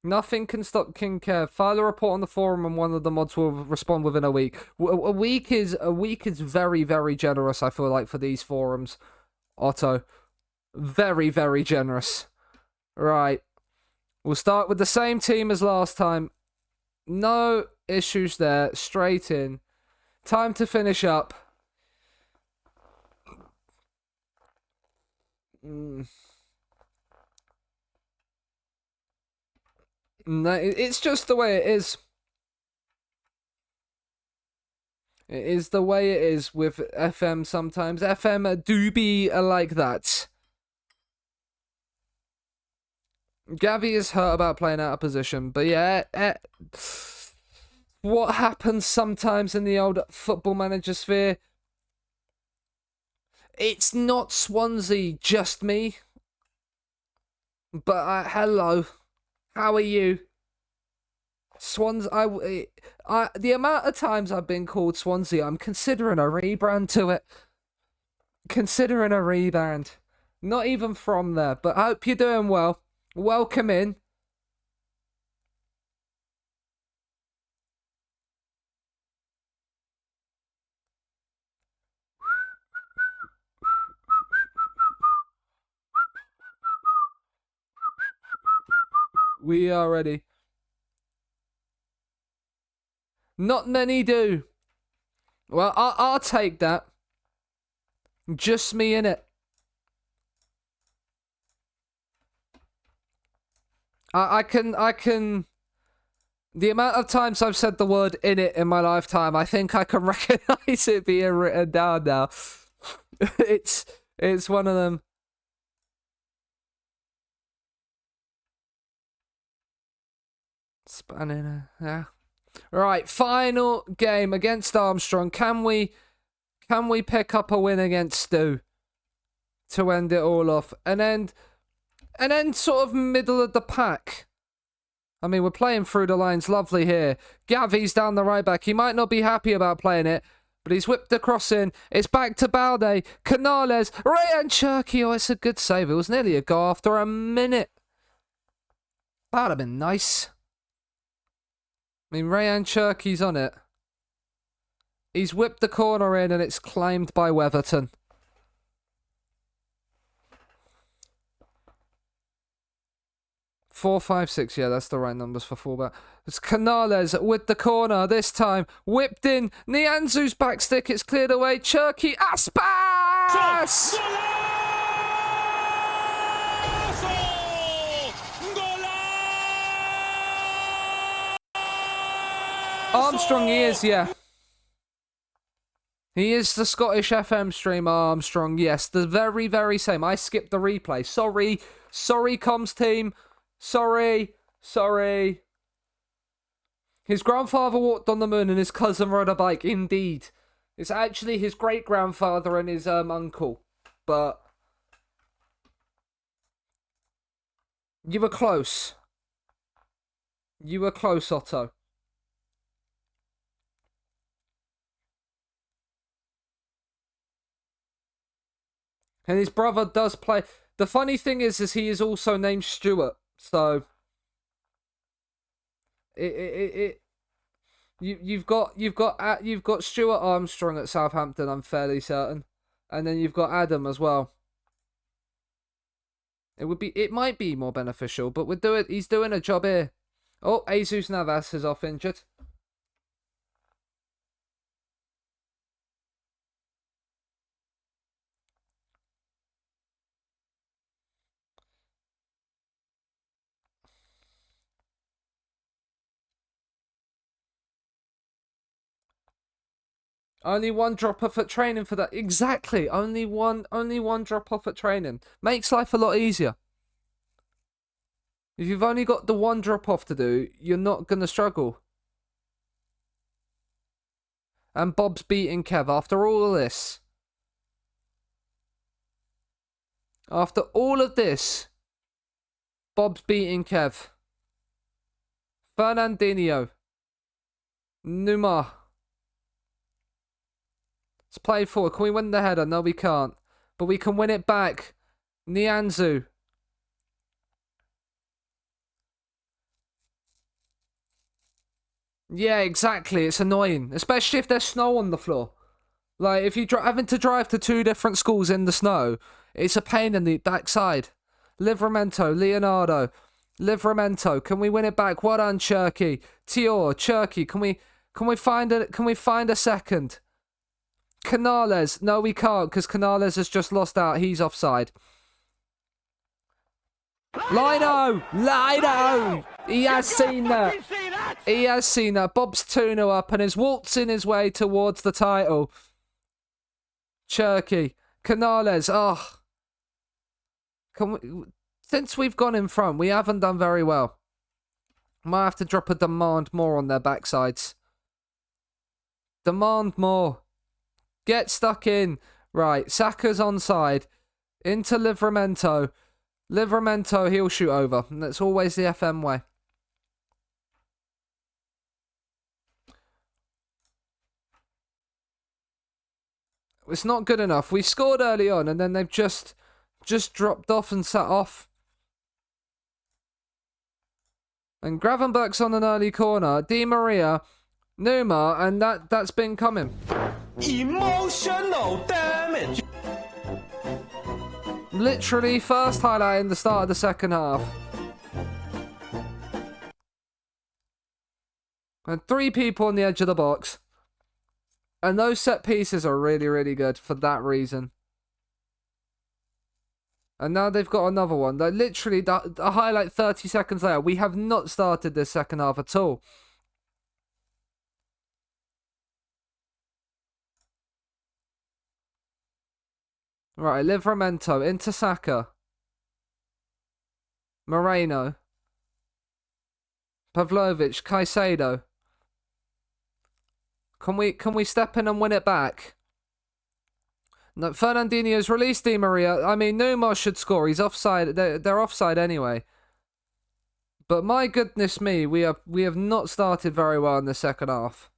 Nothing can stop King Kev. File a report on the forum, and one of the mods will respond within a week. A week is very, very generous. I feel like for these forums, Otto, very, very generous. Right, we'll start with the same team as last time. No issues there. Straight in. Time to finish up. No, it's just the way it is. It is the way it is with FM sometimes. FM do be like that. Gavi is hurt about playing out of position, but yeah, what happens sometimes in the old football manager sphere? It's not Swansea, just me. But hello. How are you? Swans, the amount of times I've been called Swansea, I'm considering a rebrand to it. Considering a rebrand. Not even from there, but I hope you're doing well. Welcome in. We are ready. Not many do. Well, I'll take that. Just me in it. I can The amount of times I've said the word "in it" in my lifetime, I think I can recognize it being written down now. It's one of them. Spanning, yeah. Right, final game against Armstrong. Can we pick up a win against Stu to end it all off? And then sort of middle of the pack. I mean, we're playing through the lines lovely here. Gavi's down the right back. He might not be happy about playing it, but he's whipped the cross in. It's back to Balde. Canales. Ryan Cherky. Oh, it's a good save. It was nearly a goal after a minute. That would have been nice. I mean, Ryan Cherky's on it. He's whipped the corner in and it's claimed by Weatherton. Four, 5, 6. Yeah, that's the right numbers for fullback. It's Canales with the corner this time. Whipped in. Nianzu's back stick. It's cleared away. Cherky. Aspas! Armstrong, he is, yeah. He is the Scottish FM streamer, Armstrong, yes. The very, very same. I skipped the replay. Sorry. Sorry, comms team. Sorry. His grandfather walked on the moon and his cousin rode a bike. Indeed. It's actually his great-grandfather and his uncle. But you were close. You were close, Otto. And his brother does play. The funny thing is he is also named Stuart. So you've got Stuart Armstrong at Southampton. I'm fairly certain, and then you've got Adam as well. It might be more beneficial, but he's doing a job here. Oh, Jesus Navas is off injured. Only one drop off at training for that. Exactly. Only one drop off at training. Makes life a lot easier. If you've only got the one drop off to do, you're not going to struggle. And Bob's beating Kev after all of this. After all of this, Bob's beating Kev. Fernandinho. Numa. Let's play forward. Can we win the header? No, we can't. But we can win it back. Nianzu. Yeah, exactly. It's annoying. Especially if there's snow on the floor. Like, if you're having to drive to 2 different schools in the snow, it's a pain in the backside. Livramento, Leonardo. Livramento. Can we win it back? Well done, Cherky. Tior, Cherky. Can we find a second? Canales. No, we can't, because Canales has just lost out. He's offside. Lino! He has seen that. He has seen that. Bob's 2-0 up and is waltzing his way towards the title. Cherky. Canales. Oh. Since we've gone in front, we haven't done very well. Might have to drop a demand more on their backsides. Demand more. Get stuck in. Right, Saka's onside. Into Livramento. Livramento, he'll shoot over. And that's always the FM way. It's not good enough. We scored early on and then they've just dropped off and sat off. And Gravenberg's on an early corner. Di Maria, Numa, and that's been coming. Emotional damage. Literally first highlight in the start of the second half. And 3 people on the edge of the box. And those set pieces are really, really good for that reason. And now they've got another one. Like literally, a highlight 30 seconds later. We have not started this second half at all. Right, Livramento into Saka. Moreno. Pavlovic, Caicedo. Can we step in and win it back? No, Fernandinho's released Di Maria. I mean, Neumar should score. He's offside. They're offside anyway. But my goodness me, we have not started very well in the second half.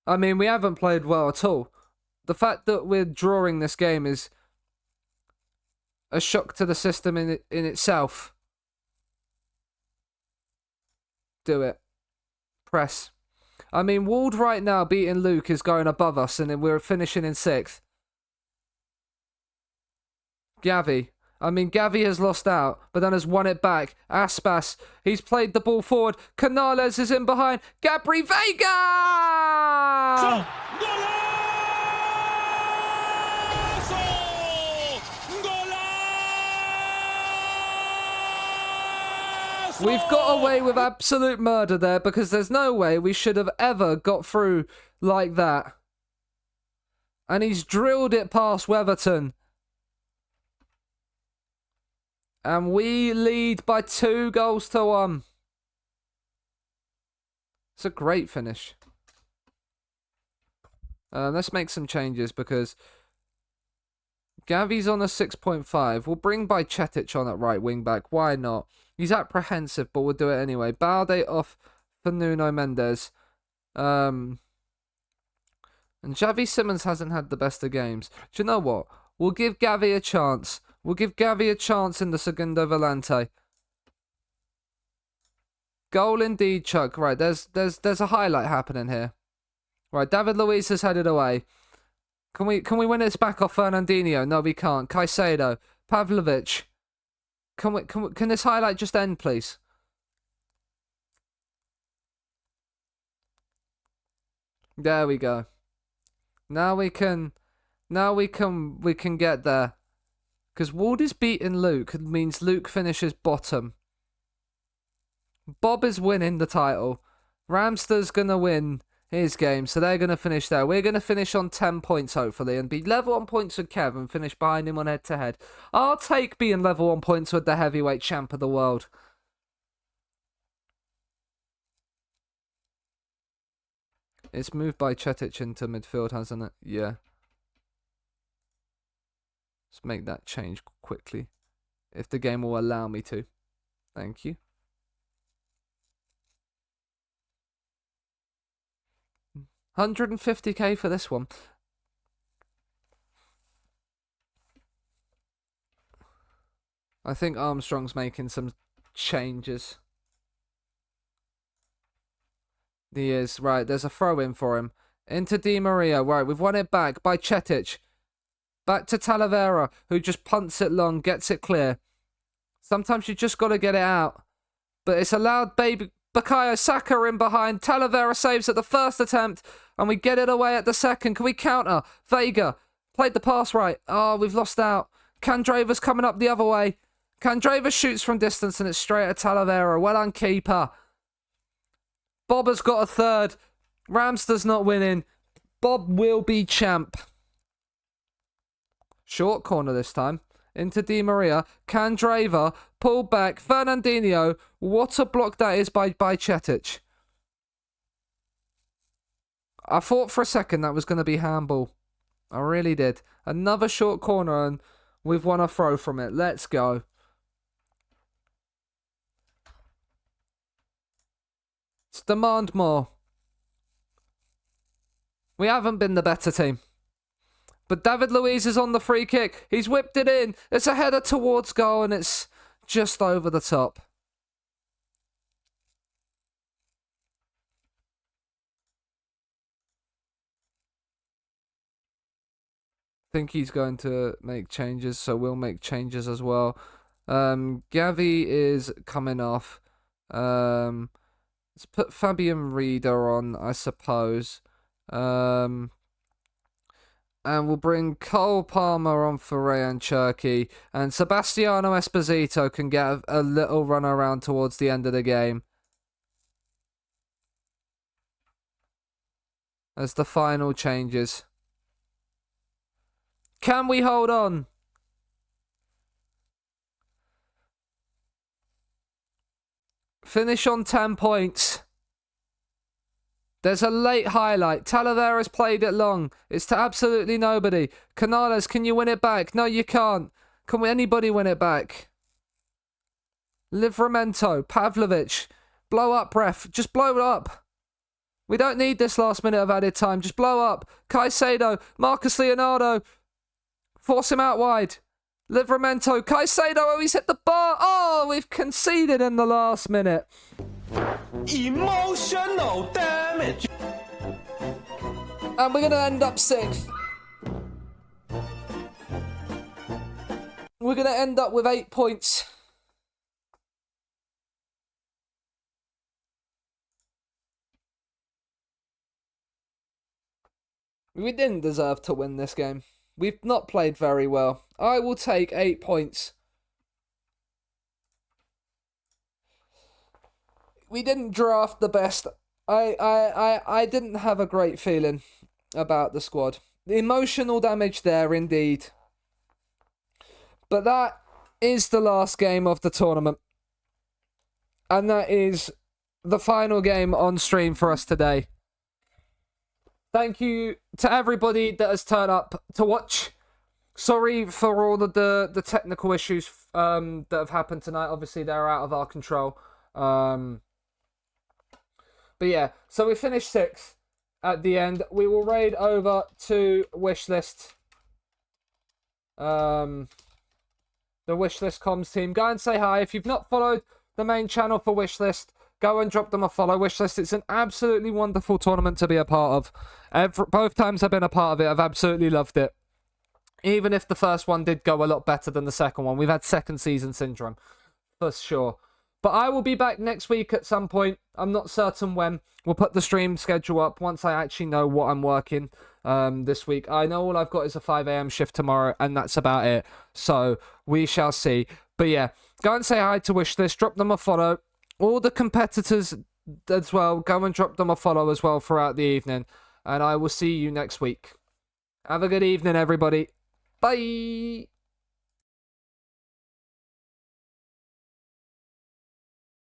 I mean, we haven't played well at all. The fact that we're drawing this game is a shock to the system in itself. Do it. Press. I mean, Ward right now beating Luke is going above us, and then we're finishing in 6th. Gavi. I mean, Gavi has lost out, but then has won it back. Aspas. He's played the ball forward. Canales is in behind. Gabri Veiga! We've got away with absolute murder there because there's no way we should have ever got through like that. And he's drilled it past Weatherton. And we lead by 2-1. It's a great finish. Let's make some changes because Gavi's on a 6.5. We'll bring by Cetic on at right wing back. Why not? He's apprehensive, but we'll do it anyway. Balde off for Nuno Mendes. And Xavi Simons hasn't had the best of games. Do you know what? We'll give Gavi a chance. We'll give Gavi a chance in the Segundo Volante. Goal indeed, Chuck. Right, there's a highlight happening here. Right, David Luiz has headed away. Can we win this back off Fernandinho? No, we can't. Caicedo, Pavlovic. Can this highlight just end, please? There we go. Now we can get there. Because Ward is beating Luke, it means Luke finishes bottom. Bob is winning the title. Ramster's gonna win his game, so they're gonna finish there. We're gonna finish on 10 points hopefully and be level on points with Kev and finish behind him on head to head. I'll take being level on points with the heavyweight champ of the world. It's moved by Cetic into midfield, hasn't it? Yeah. Let's make that change quickly. If the game will allow me to. Thank you. $150k for this one. I think Armstrong's making some changes. He is. Right, there's a throw in for him. Into Di Maria. Right, we've won it back by Cetic. Back to Talavera, who just punts it long, gets it clear. Sometimes you just got to get it out. But it's allowed baby Bukayo Saka in behind. Talavera saves at the first attempt, and we get it away at the second. Can we counter? Veiga played the pass right. Oh, we've lost out. Candrava's coming up the other way. Candrava shoots from distance, and it's straight at Talavera. Well done, keeper. Bob has got a third. Ramster's not winning. Bob will be champ. Short corner this time. Into Di Maria. Candrava. Pull back. Fernandinho. What a block that is by Cetic. I thought for a second that was going to be handball. I really did. Another short corner and we've won a throw from it. Let's go. Let's demand more. We haven't been the better team. But David Luiz is on the free kick. He's whipped it in. It's a header towards goal and it's just over the top. I think he's going to make changes, so we'll make changes as well. Gavi is coming off. Let's put Fabian Rieder on, I suppose. And we'll bring Cole Palmer on for Rayan Cherki. And Sebastiano Esposito can get a little run around towards the end of the game. as the final changes. Can we hold on? Finish on 10 points. There's a late highlight. Talavera's played it long. It's to absolutely nobody. Canales, can you win it back? No, you can't. Can anybody win it back? Livramento, Pavlovic. Blow up, ref. Just blow it up. We don't need this last minute of added time. Just blow up. Caicedo, Marcus Leonardo. Force him out wide. Livramento, Caicedo, oh, he's hit the bar. Oh, we've conceded in the last minute. Emotional damage. And we're going to end up 6th. We're going to end up with 8 points. We didn't deserve to win this game. We've not played very well. I will take 8 points. We didn't draft the best. I didn't have a great feeling about the squad. The emotional damage there, indeed. But that is the last game of the tournament. And that is the final game on stream for us today. Thank you to everybody that has turned up to watch. Sorry for all of the technical issues that have happened tonight. Obviously, they're out of our control. But yeah, so we finished 6th at the end. We will raid over to Wishlist. The Wishlist comms team. Go and say hi. If you've not followed the main channel for Wishlist, go and drop them a follow. Wishlist, it's an absolutely wonderful tournament to be a part of. Both times I've been a part of it, I've absolutely loved it. Even if the first one did go a lot better than the second one. We've had second season syndrome, for sure. But I will be back next week at some point. I'm not certain when. We'll put the stream schedule up once I actually know what I'm working this week. I know all I've got is a 5 a.m. shift tomorrow, and that's about it. So we shall see. But yeah, go and say hi to Wishlist. Drop them a follow. All the competitors as well, go and drop them a follow as well throughout the evening. And I will see you next week. Have a good evening, everybody. Bye.